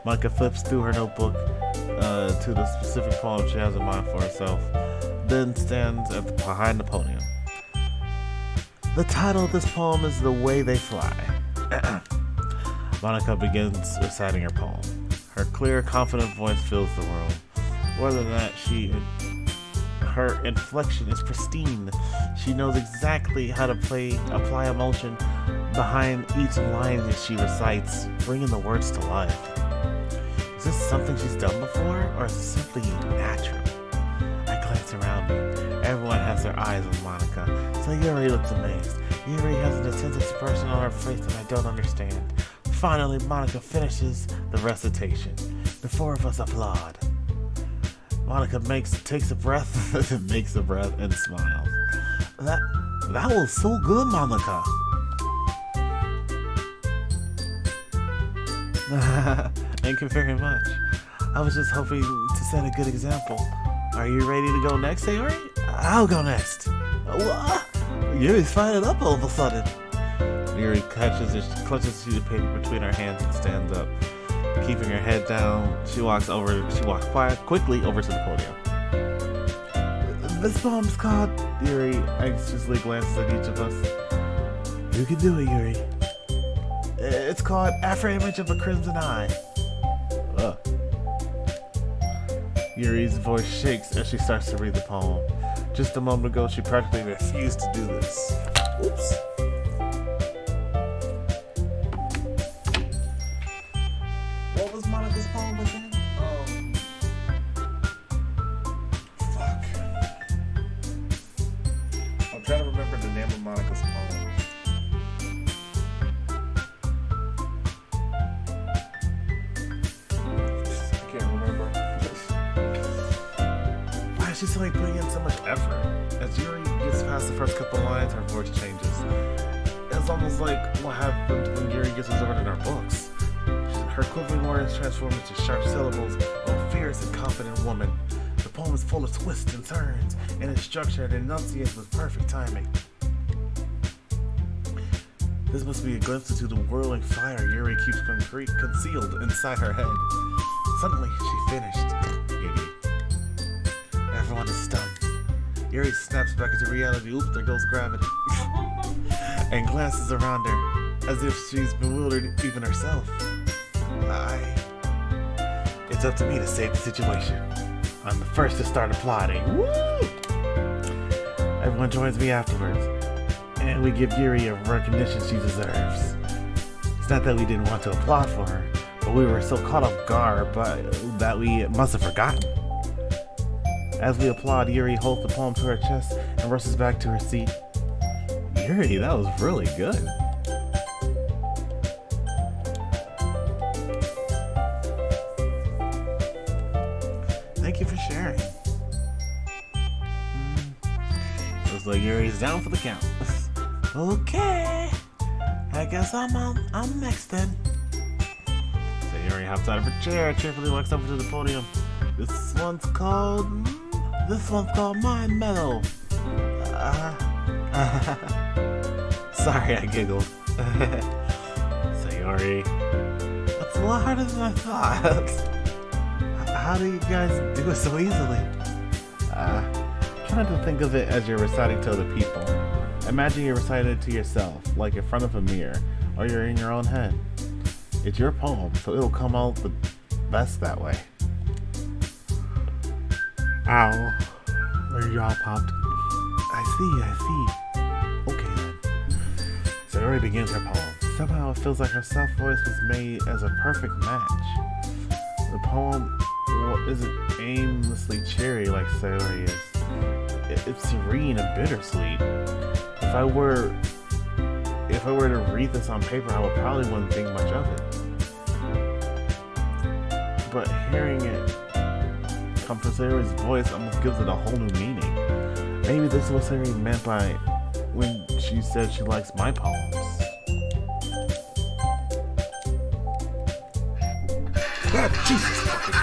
Monica flips through her notebook to the specific poem she has in mind for herself, then stands behind the podium. The title of this poem is The Way They Fly. Monica begins reciting her poem. Her clear, confident voice fills the room. More than that, her inflection is pristine. She knows exactly how to apply emotion behind each line that she recites, bringing the words to life. Is this something she's done before, or is it simply natural? I glance around me. Everyone has their eyes on Monica, so Yuri looks amazed. Yuri has an intense expression on her face that I don't understand. Finally, Monica finishes the recitation. The four of us applaud. Monica takes a breath, and smiles. That was so good, Monica. Thank you very much. I was just hoping to set a good example. Are you ready to go next, Sayori? I'll go next. What? Yuri's fired up all of a sudden. Yuri clutches a sheet of paper between her hands and stands up. Keeping her head down, she walks quickly over to the podium. This poem's called... Yuri anxiously glances at each of us. You can do it, Yuri. It's called After Image of a Crimson Eye. Yuri's voice shakes as she starts to read the poem. Just a moment ago, she practically refused to do this. Oops. What was Monica's poem again? Fuck. I'm trying to remember the name of Monica's poem. She's only putting in so much effort. As Yuri gets past the first couple lines, her voice changes. It's almost like what happens when Yuri gets absorbed in our books. Her quivering words transform into sharp syllables of a fierce and confident woman. The poem poem is full of twists and turns, and is structured and enunciated with perfect timing. This must be a glimpse into the whirling fire Yuri keeps concealed inside her head. Suddenly, she finished. Everyone is stunned. Yuri snaps back into reality. Oops, there goes gravity. And glances around her, as if she's bewildered even herself. It's up to me to save the situation. I'm the first to start applauding. Woo! Everyone joins me afterwards, and we give Yuri a recognition she deserves. It's not that we didn't want to applaud for her, but we were so caught off guard that we must have forgotten. As we applaud, Yuri holds the poem to her chest and rushes back to her seat. Yuri, that was really good. Thank you for sharing. Looks like Yuri's down for the count. Okay, I guess I'm next then. So Yuri hops out of her chair, cheerfully walks over to the podium. This one's called My Medal. Sorry, I giggled. Sayori, that's a lot harder than I thought. How do you guys do it so easily? Try not to think of it as you're reciting to other people. Imagine you're reciting it to yourself, like in front of a mirror, or you're in your own head. It's your poem, so it'll come out the best that way. Ow. Or your jaw popped. I see. Okay then. Sayori begins her poem. Somehow it feels like her soft voice was made as a perfect match. The poem isn't aimlessly cheery like Sayori is. It's serene and bittersweet. If I were to read this on paper, I probably wouldn't think much of it. But hearing it come from Sayori's voice almost gives it a whole new meaning. Maybe this is what Sayori meant by when she said she likes my poems. Jesus fucking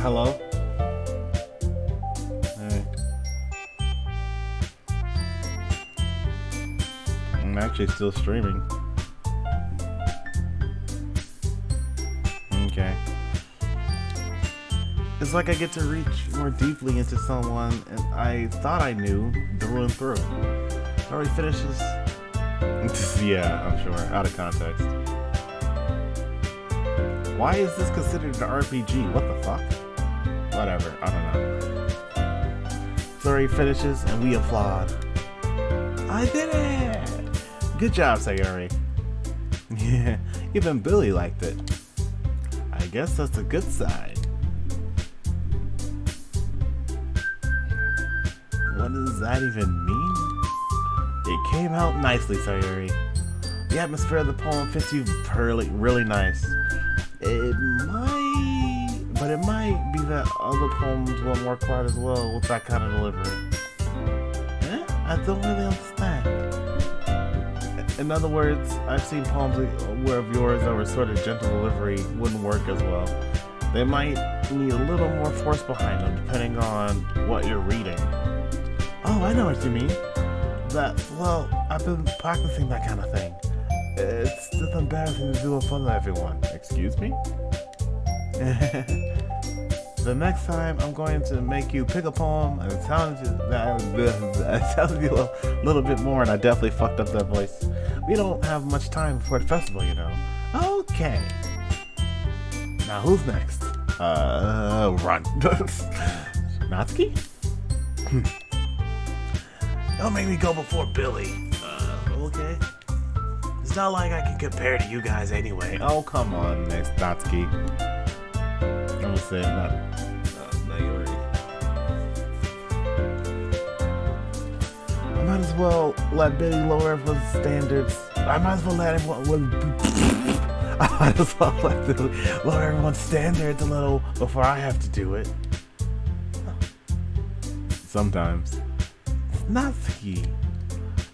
hello? Hey. I'm actually still streaming. Okay. It's like I get to reach more deeply into someone and I thought I knew through and through. Already finishes. Yeah, I'm sure. Out of context. Why is this considered an RPG? What the fuck? Whatever, I don't know. Story finishes and we applaud. I did it! Good job, Sayori. Yeah, even Billy liked it. I guess that's a good sign. What does that even mean? It came out nicely, Sayori. The atmosphere of the poem fits you really nice. It might be that other poems were more quiet as well with that kind of delivery. I don't really understand. In other words, I've seen poems where of yours that were sort of gentle delivery wouldn't work as well. They might need a little more force behind them depending on what you're reading. Oh, I know what you mean. I've been practicing that kind of thing. It's just embarrassing to do in front of everyone. Excuse me? The next time I'm going to make you pick a poem and tell you a little bit more, and I definitely fucked up that voice. We don't have much time before the festival, you know. Okay. Now who's next? Run. Natsuki? Don't make me go before Billy. Okay. It's not like I can compare to you guys anyway. Oh, come on, next Natsuki. I'm gonna say not Yuri. I might as well let Billy lower everyone's standards. I might as well let Billy lower everyone's standards a little before I have to do it. Sometimes. Natsuki.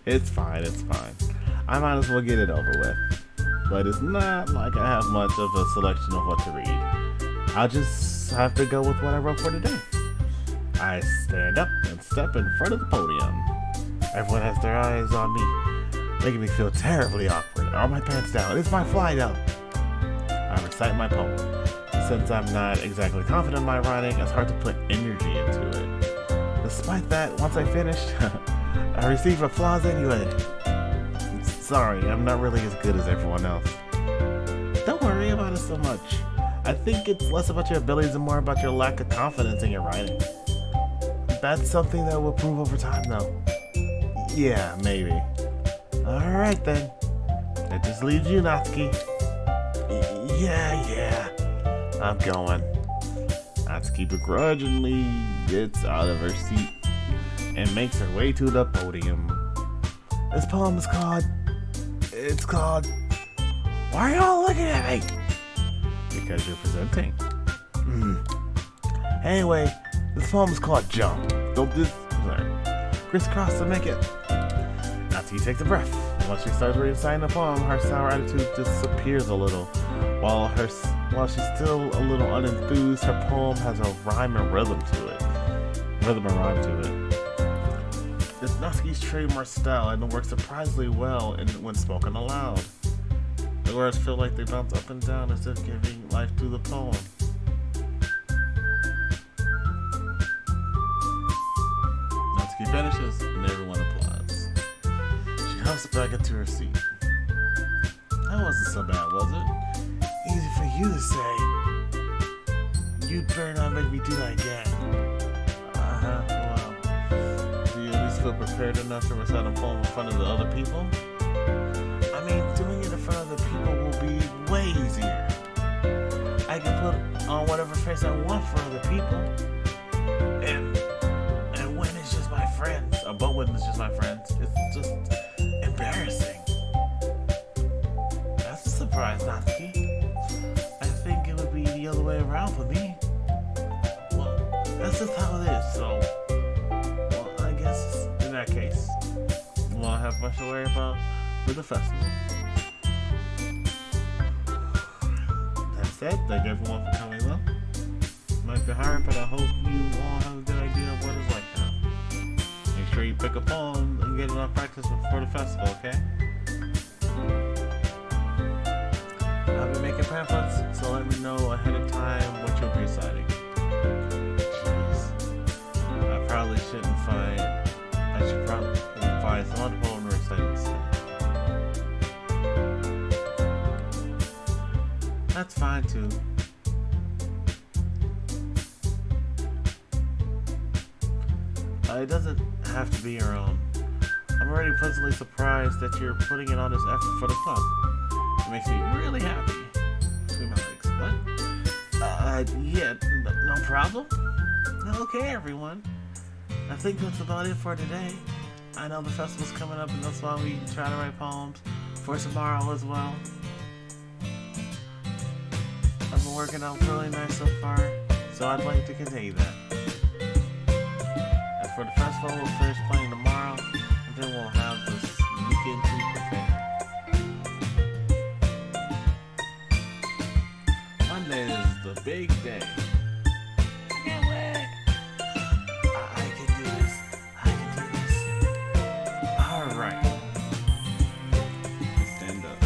It's fine. I might as well get it over with. but it's not like I have much of a selection of what to read. I'll just have to go with what I wrote for today. I stand up and step in front of the podium. Everyone has their eyes on me, making me feel terribly awkward. Are my pants down? Is my fly down? I recite my poem. Since I'm not exactly confident in my writing, it's hard to put energy into it. Despite that, once I finished, I receive applause anyway. Sorry, I'm not really as good as everyone else. Don't worry about it so much. I think it's less about your abilities and more about your lack of confidence in your writing. That's something that will prove over time, though. Yeah, maybe. Alright then. That just leaves you, Natsuki. Yeah. I'm going. Natsuki begrudgingly gets out of her seat and makes her way to the podium. This poem is called... It's called... Why are y'all looking at me? Because you're presenting. Anyway, this poem is called Jump. Don't this... Sorry. Crisscross to make it. Natsuki takes a breath. Once she starts reciting the poem, her sour attitude disappears a little. While she's still a little unenthused, her poem has a rhyme and rhythm to it. Rhythm and rhyme to it. It's Natsuki's trademark style and it works surprisingly well when spoken aloud. The words feel like they bounce up and down as if giving life to the poem. Natsuki finishes and everyone applauds. She hops back into her seat. That wasn't so bad, was it? Easy for you to say. You'd better not make me do that again. Well, do you at least feel prepared enough to recite a poem in front of the other people? I mean, doing it in front of the people will be way easier. I can put on whatever face I want for other people. And when it's just my friends, but when it's just my friends, it's just embarrassing. That's a surprise, Natsuki. I think it would be the other way around for me. Well, that's just how it is, so... Well, I guess in that case, we won't have much to worry about for the festival. That's it. Thank everyone for coming along. Might be hard, but I hope you all have a good idea of what it's like now. Make sure you pick a poem and get enough practice before the festival, okay? I'll be making pamphlets, so let me know ahead of time what you'll be reciting. Jeez. I should probably find some other poem to recite instead. That's fine too. It doesn't have to be your own. I'm already pleasantly surprised that you're putting in all this effort for the club. It makes me really happy. Between my legs. What? Yeah, no problem. Okay, everyone. I think that's about it for today. I know the festival's coming up and that's why we try to write poems for tomorrow as well. I've been working out really nice so far, so I'd like to continue that. As for the festival, we'll finish playing tomorrow, and then we'll have this weekend to prepare. Monday is the big day. I can't wait. I can do this. I can do this. Alright. Stand up.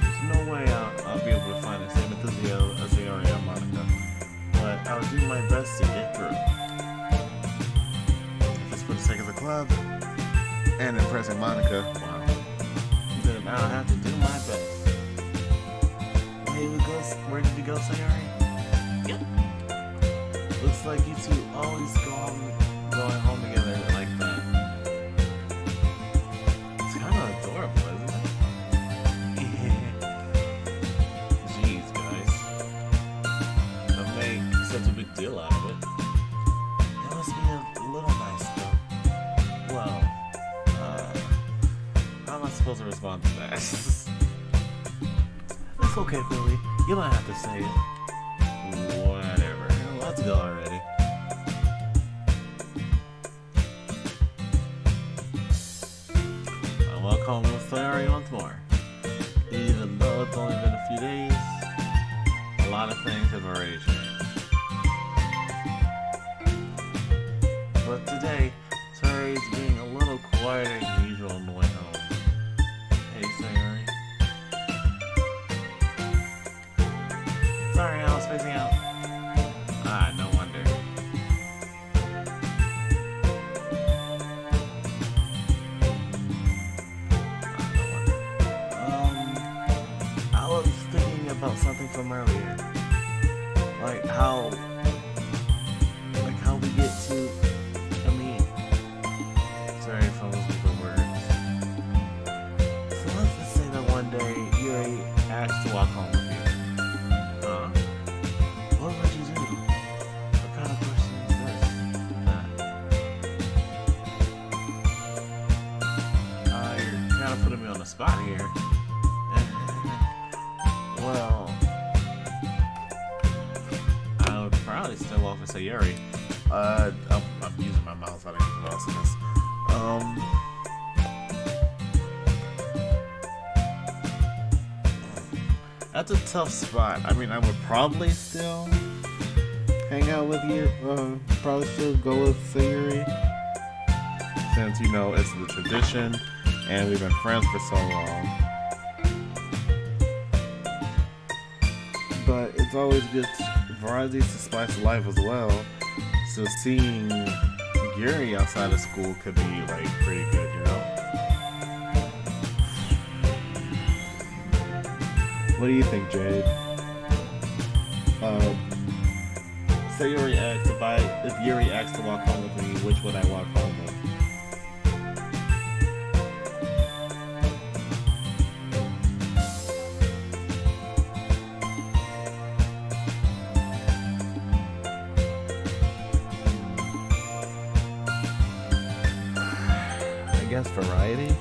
There's no way I'll be able to find the same enthusiasm as they are in Monica, but I'll do my best to get through. If it's for the sake of the club and impressing Monica, wow, then I'll have to do my best. Where did you go, Sayori? Yep. Looks like you two always going home together like that. It's kind of adorable, isn't it? Jeez, guys. Don't make such a big deal out of it. It must be a little nice, though. Well, how am I supposed to respond to that? It's okay, Billy. You don't have to say it. Whatever. Let's go already. I welcome with Sayori once more. Even though it's But today, Sayori's being a little quieter than usual on the way home. Hey, Sayori. Sorry, I was spacing out. Ah, no wonder. I was thinking about something from earlier. Like how we get to, sorry if I was with the words. So let's just say that one day Yuri asked to walk home with you. What would you do? What kind of question is this? You're kind of putting me on the spot here. Well, I would probably still walk with Sayori. I'm using my mouse. I don't know what else it is. That's a tough spot. I mean, I would probably still hang out with you. Probably still go with Sayori, since it's the tradition, and we've been friends for so long. But it's always good variety to spice of life as well. So seeing Yuri outside of school could be like pretty good, What do you think, Jade? Sayori asked if Yuri asked to walk home with me, which would I walk home with? I guess variety.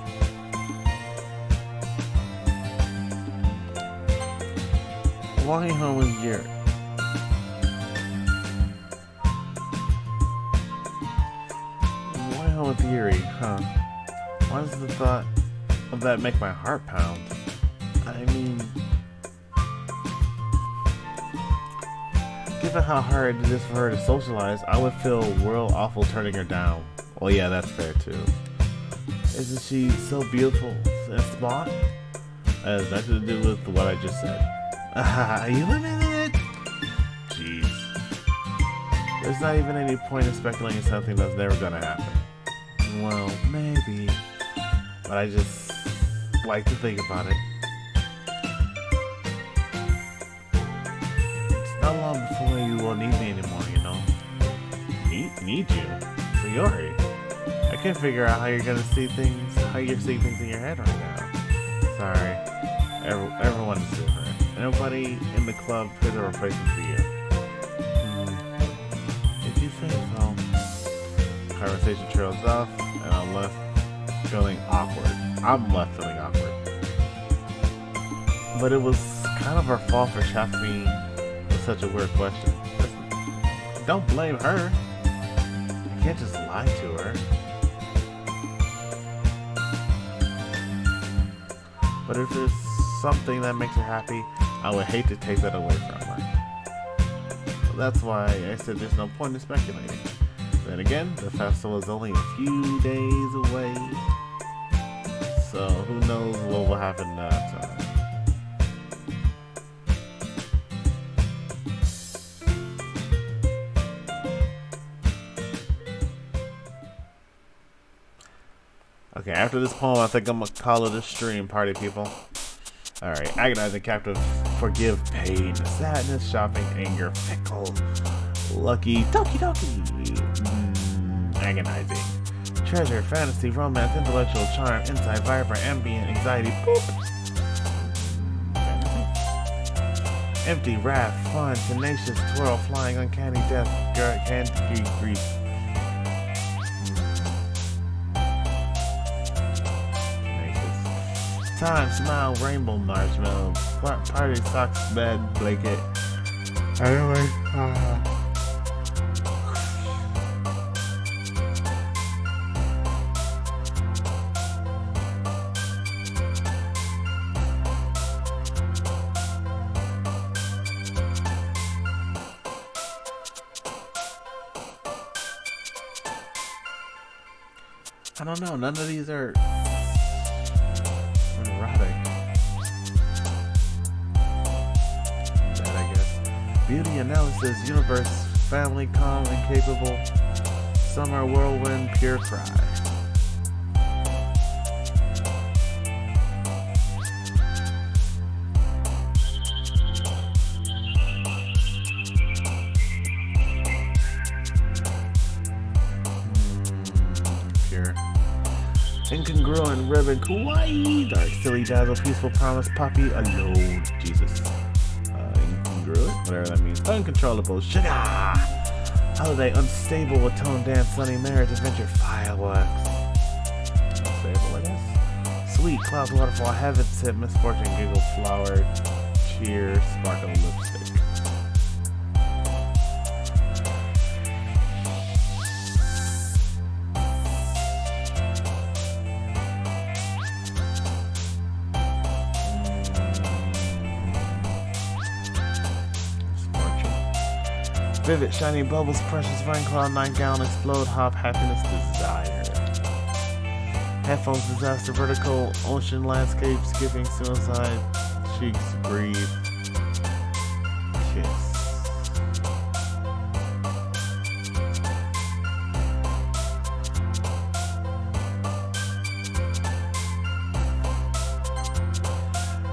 Walking home with Yuri. Walking home with Yuri, huh? Why does the thought of that make my heart pound? I mean, given how hard it is for her to socialize, I would feel real awful turning her down. Well, yeah, that's fair too. Isn't she so beautiful and smart? That has nothing to do with what I just said. You limited? Jeez. There's not even any point in speculating something that's never gonna happen. Well, maybe. But I just like to think about it. It's not long before you won't need me anymore, Need you? Sayori. I can't figure out how you're seeing things in your head right now. Sorry. Everyone is different. Nobody in the club is a replacement for you. If you say so. Conversation trails off, and I'm left feeling awkward. But it was kind of her fault for shafting me with such a weird question. Listen, don't blame her. I can't just lie to her. But if there's something that makes her happy, I would hate to take that away from her. That's why I said there's no point in speculating. Then again, the festival is only a few days away, so who knows what will happen that time. Okay, after this poem, I think I'm gonna call it a stream, party people. Alright, agonizing captive, forgive pain, sadness, shopping, anger, fickle, lucky, Doki. Agonizing. Treasure, fantasy, romance, intellectual charm, insight, vibrant, ambient, anxiety, boop. Empty, wrath, fun, tenacious, twirl, flying, uncanny, death, candy, grief. Time, smile, rainbow, marshmallow, party, socks, bed, blanket. Anyway, I don't know. None of these are erotic. That, I guess. Beauty analysis, universe, family, calm and capable. Summer whirlwind, pure cry. Pure. Incongruent, ribbon, kawaii. Dark, silly, dazzle, peaceful, promise, poppy, alone. Jesus. Incongruent, whatever that means. Uncontrollable, sugar. Holiday, unstable, with tone dance, sunny marriage, adventure, fireworks. Unstable, I guess. Sweet, clouds, waterfall, heaven, tip, misfortune, giggle, flower, cheer, sparkle, lipstick. Vivid, shiny bubbles, precious rain cloud, nightgown, explode, hop, happiness, desire. Headphones, disaster, vertical, ocean, landscape, skipping, suicide, cheeks, breathe, kiss.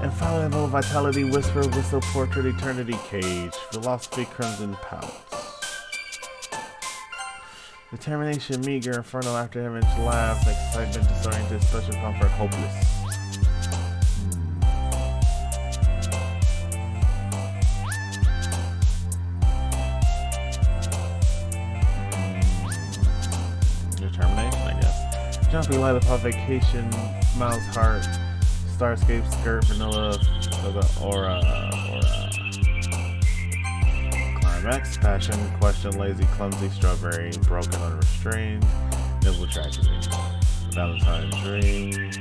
And finally, low vitality, whisper, whistle, portrait, eternity, cage, philosophy, crimson pouch. Determination, meager, infernal, after image, laughs, excitement, disoriented, special comfort, hopeless. Determination, I guess. Jumpy, light upon vacation, mouse, heart, starscape, skirt, vanilla, aura. Climax, passion, question, lazy, clumsy, strawberry, broken, unrestrained, nibble, tragedy. Valentine, dream.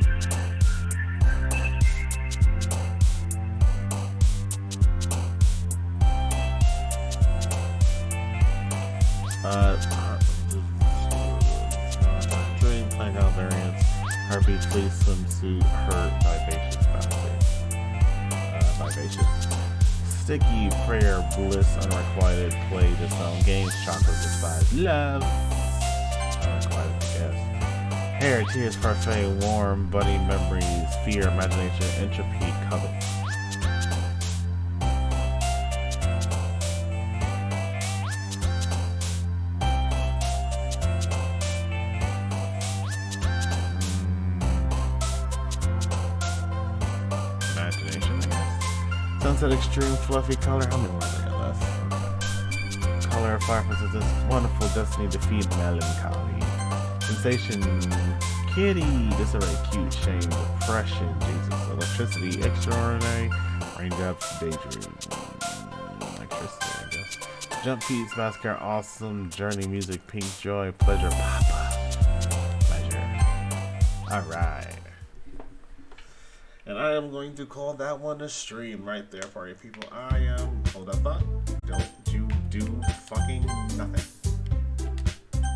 Dream, plank out variants, heartbeat, please, swimsuit, hurt, vivacious, vivacious. Sticky, prayer, bliss, unrequited, play, disown, games, chocolate, despise, love. Unrequited, I guess. Hair, tears, parfait, warm, buddy, memories, fear, imagination, entropy, covet. Sunset, extreme, fluffy color. How many more I got left? Okay. Color of fire is this wonderful destiny, defeat, melancholy. Sensation, kitty. This is a very cute. Shame, depression, Jesus. Electricity, extraordinary. Raindrops, daydream. Electricity, I guess. Jump Pete's mascara, awesome. Journey, music, pink, joy, pleasure, papa. Pleasure. Alright. And I am going to call that one a stream right there, party people. Hold that thought. Don't you do fucking nothing.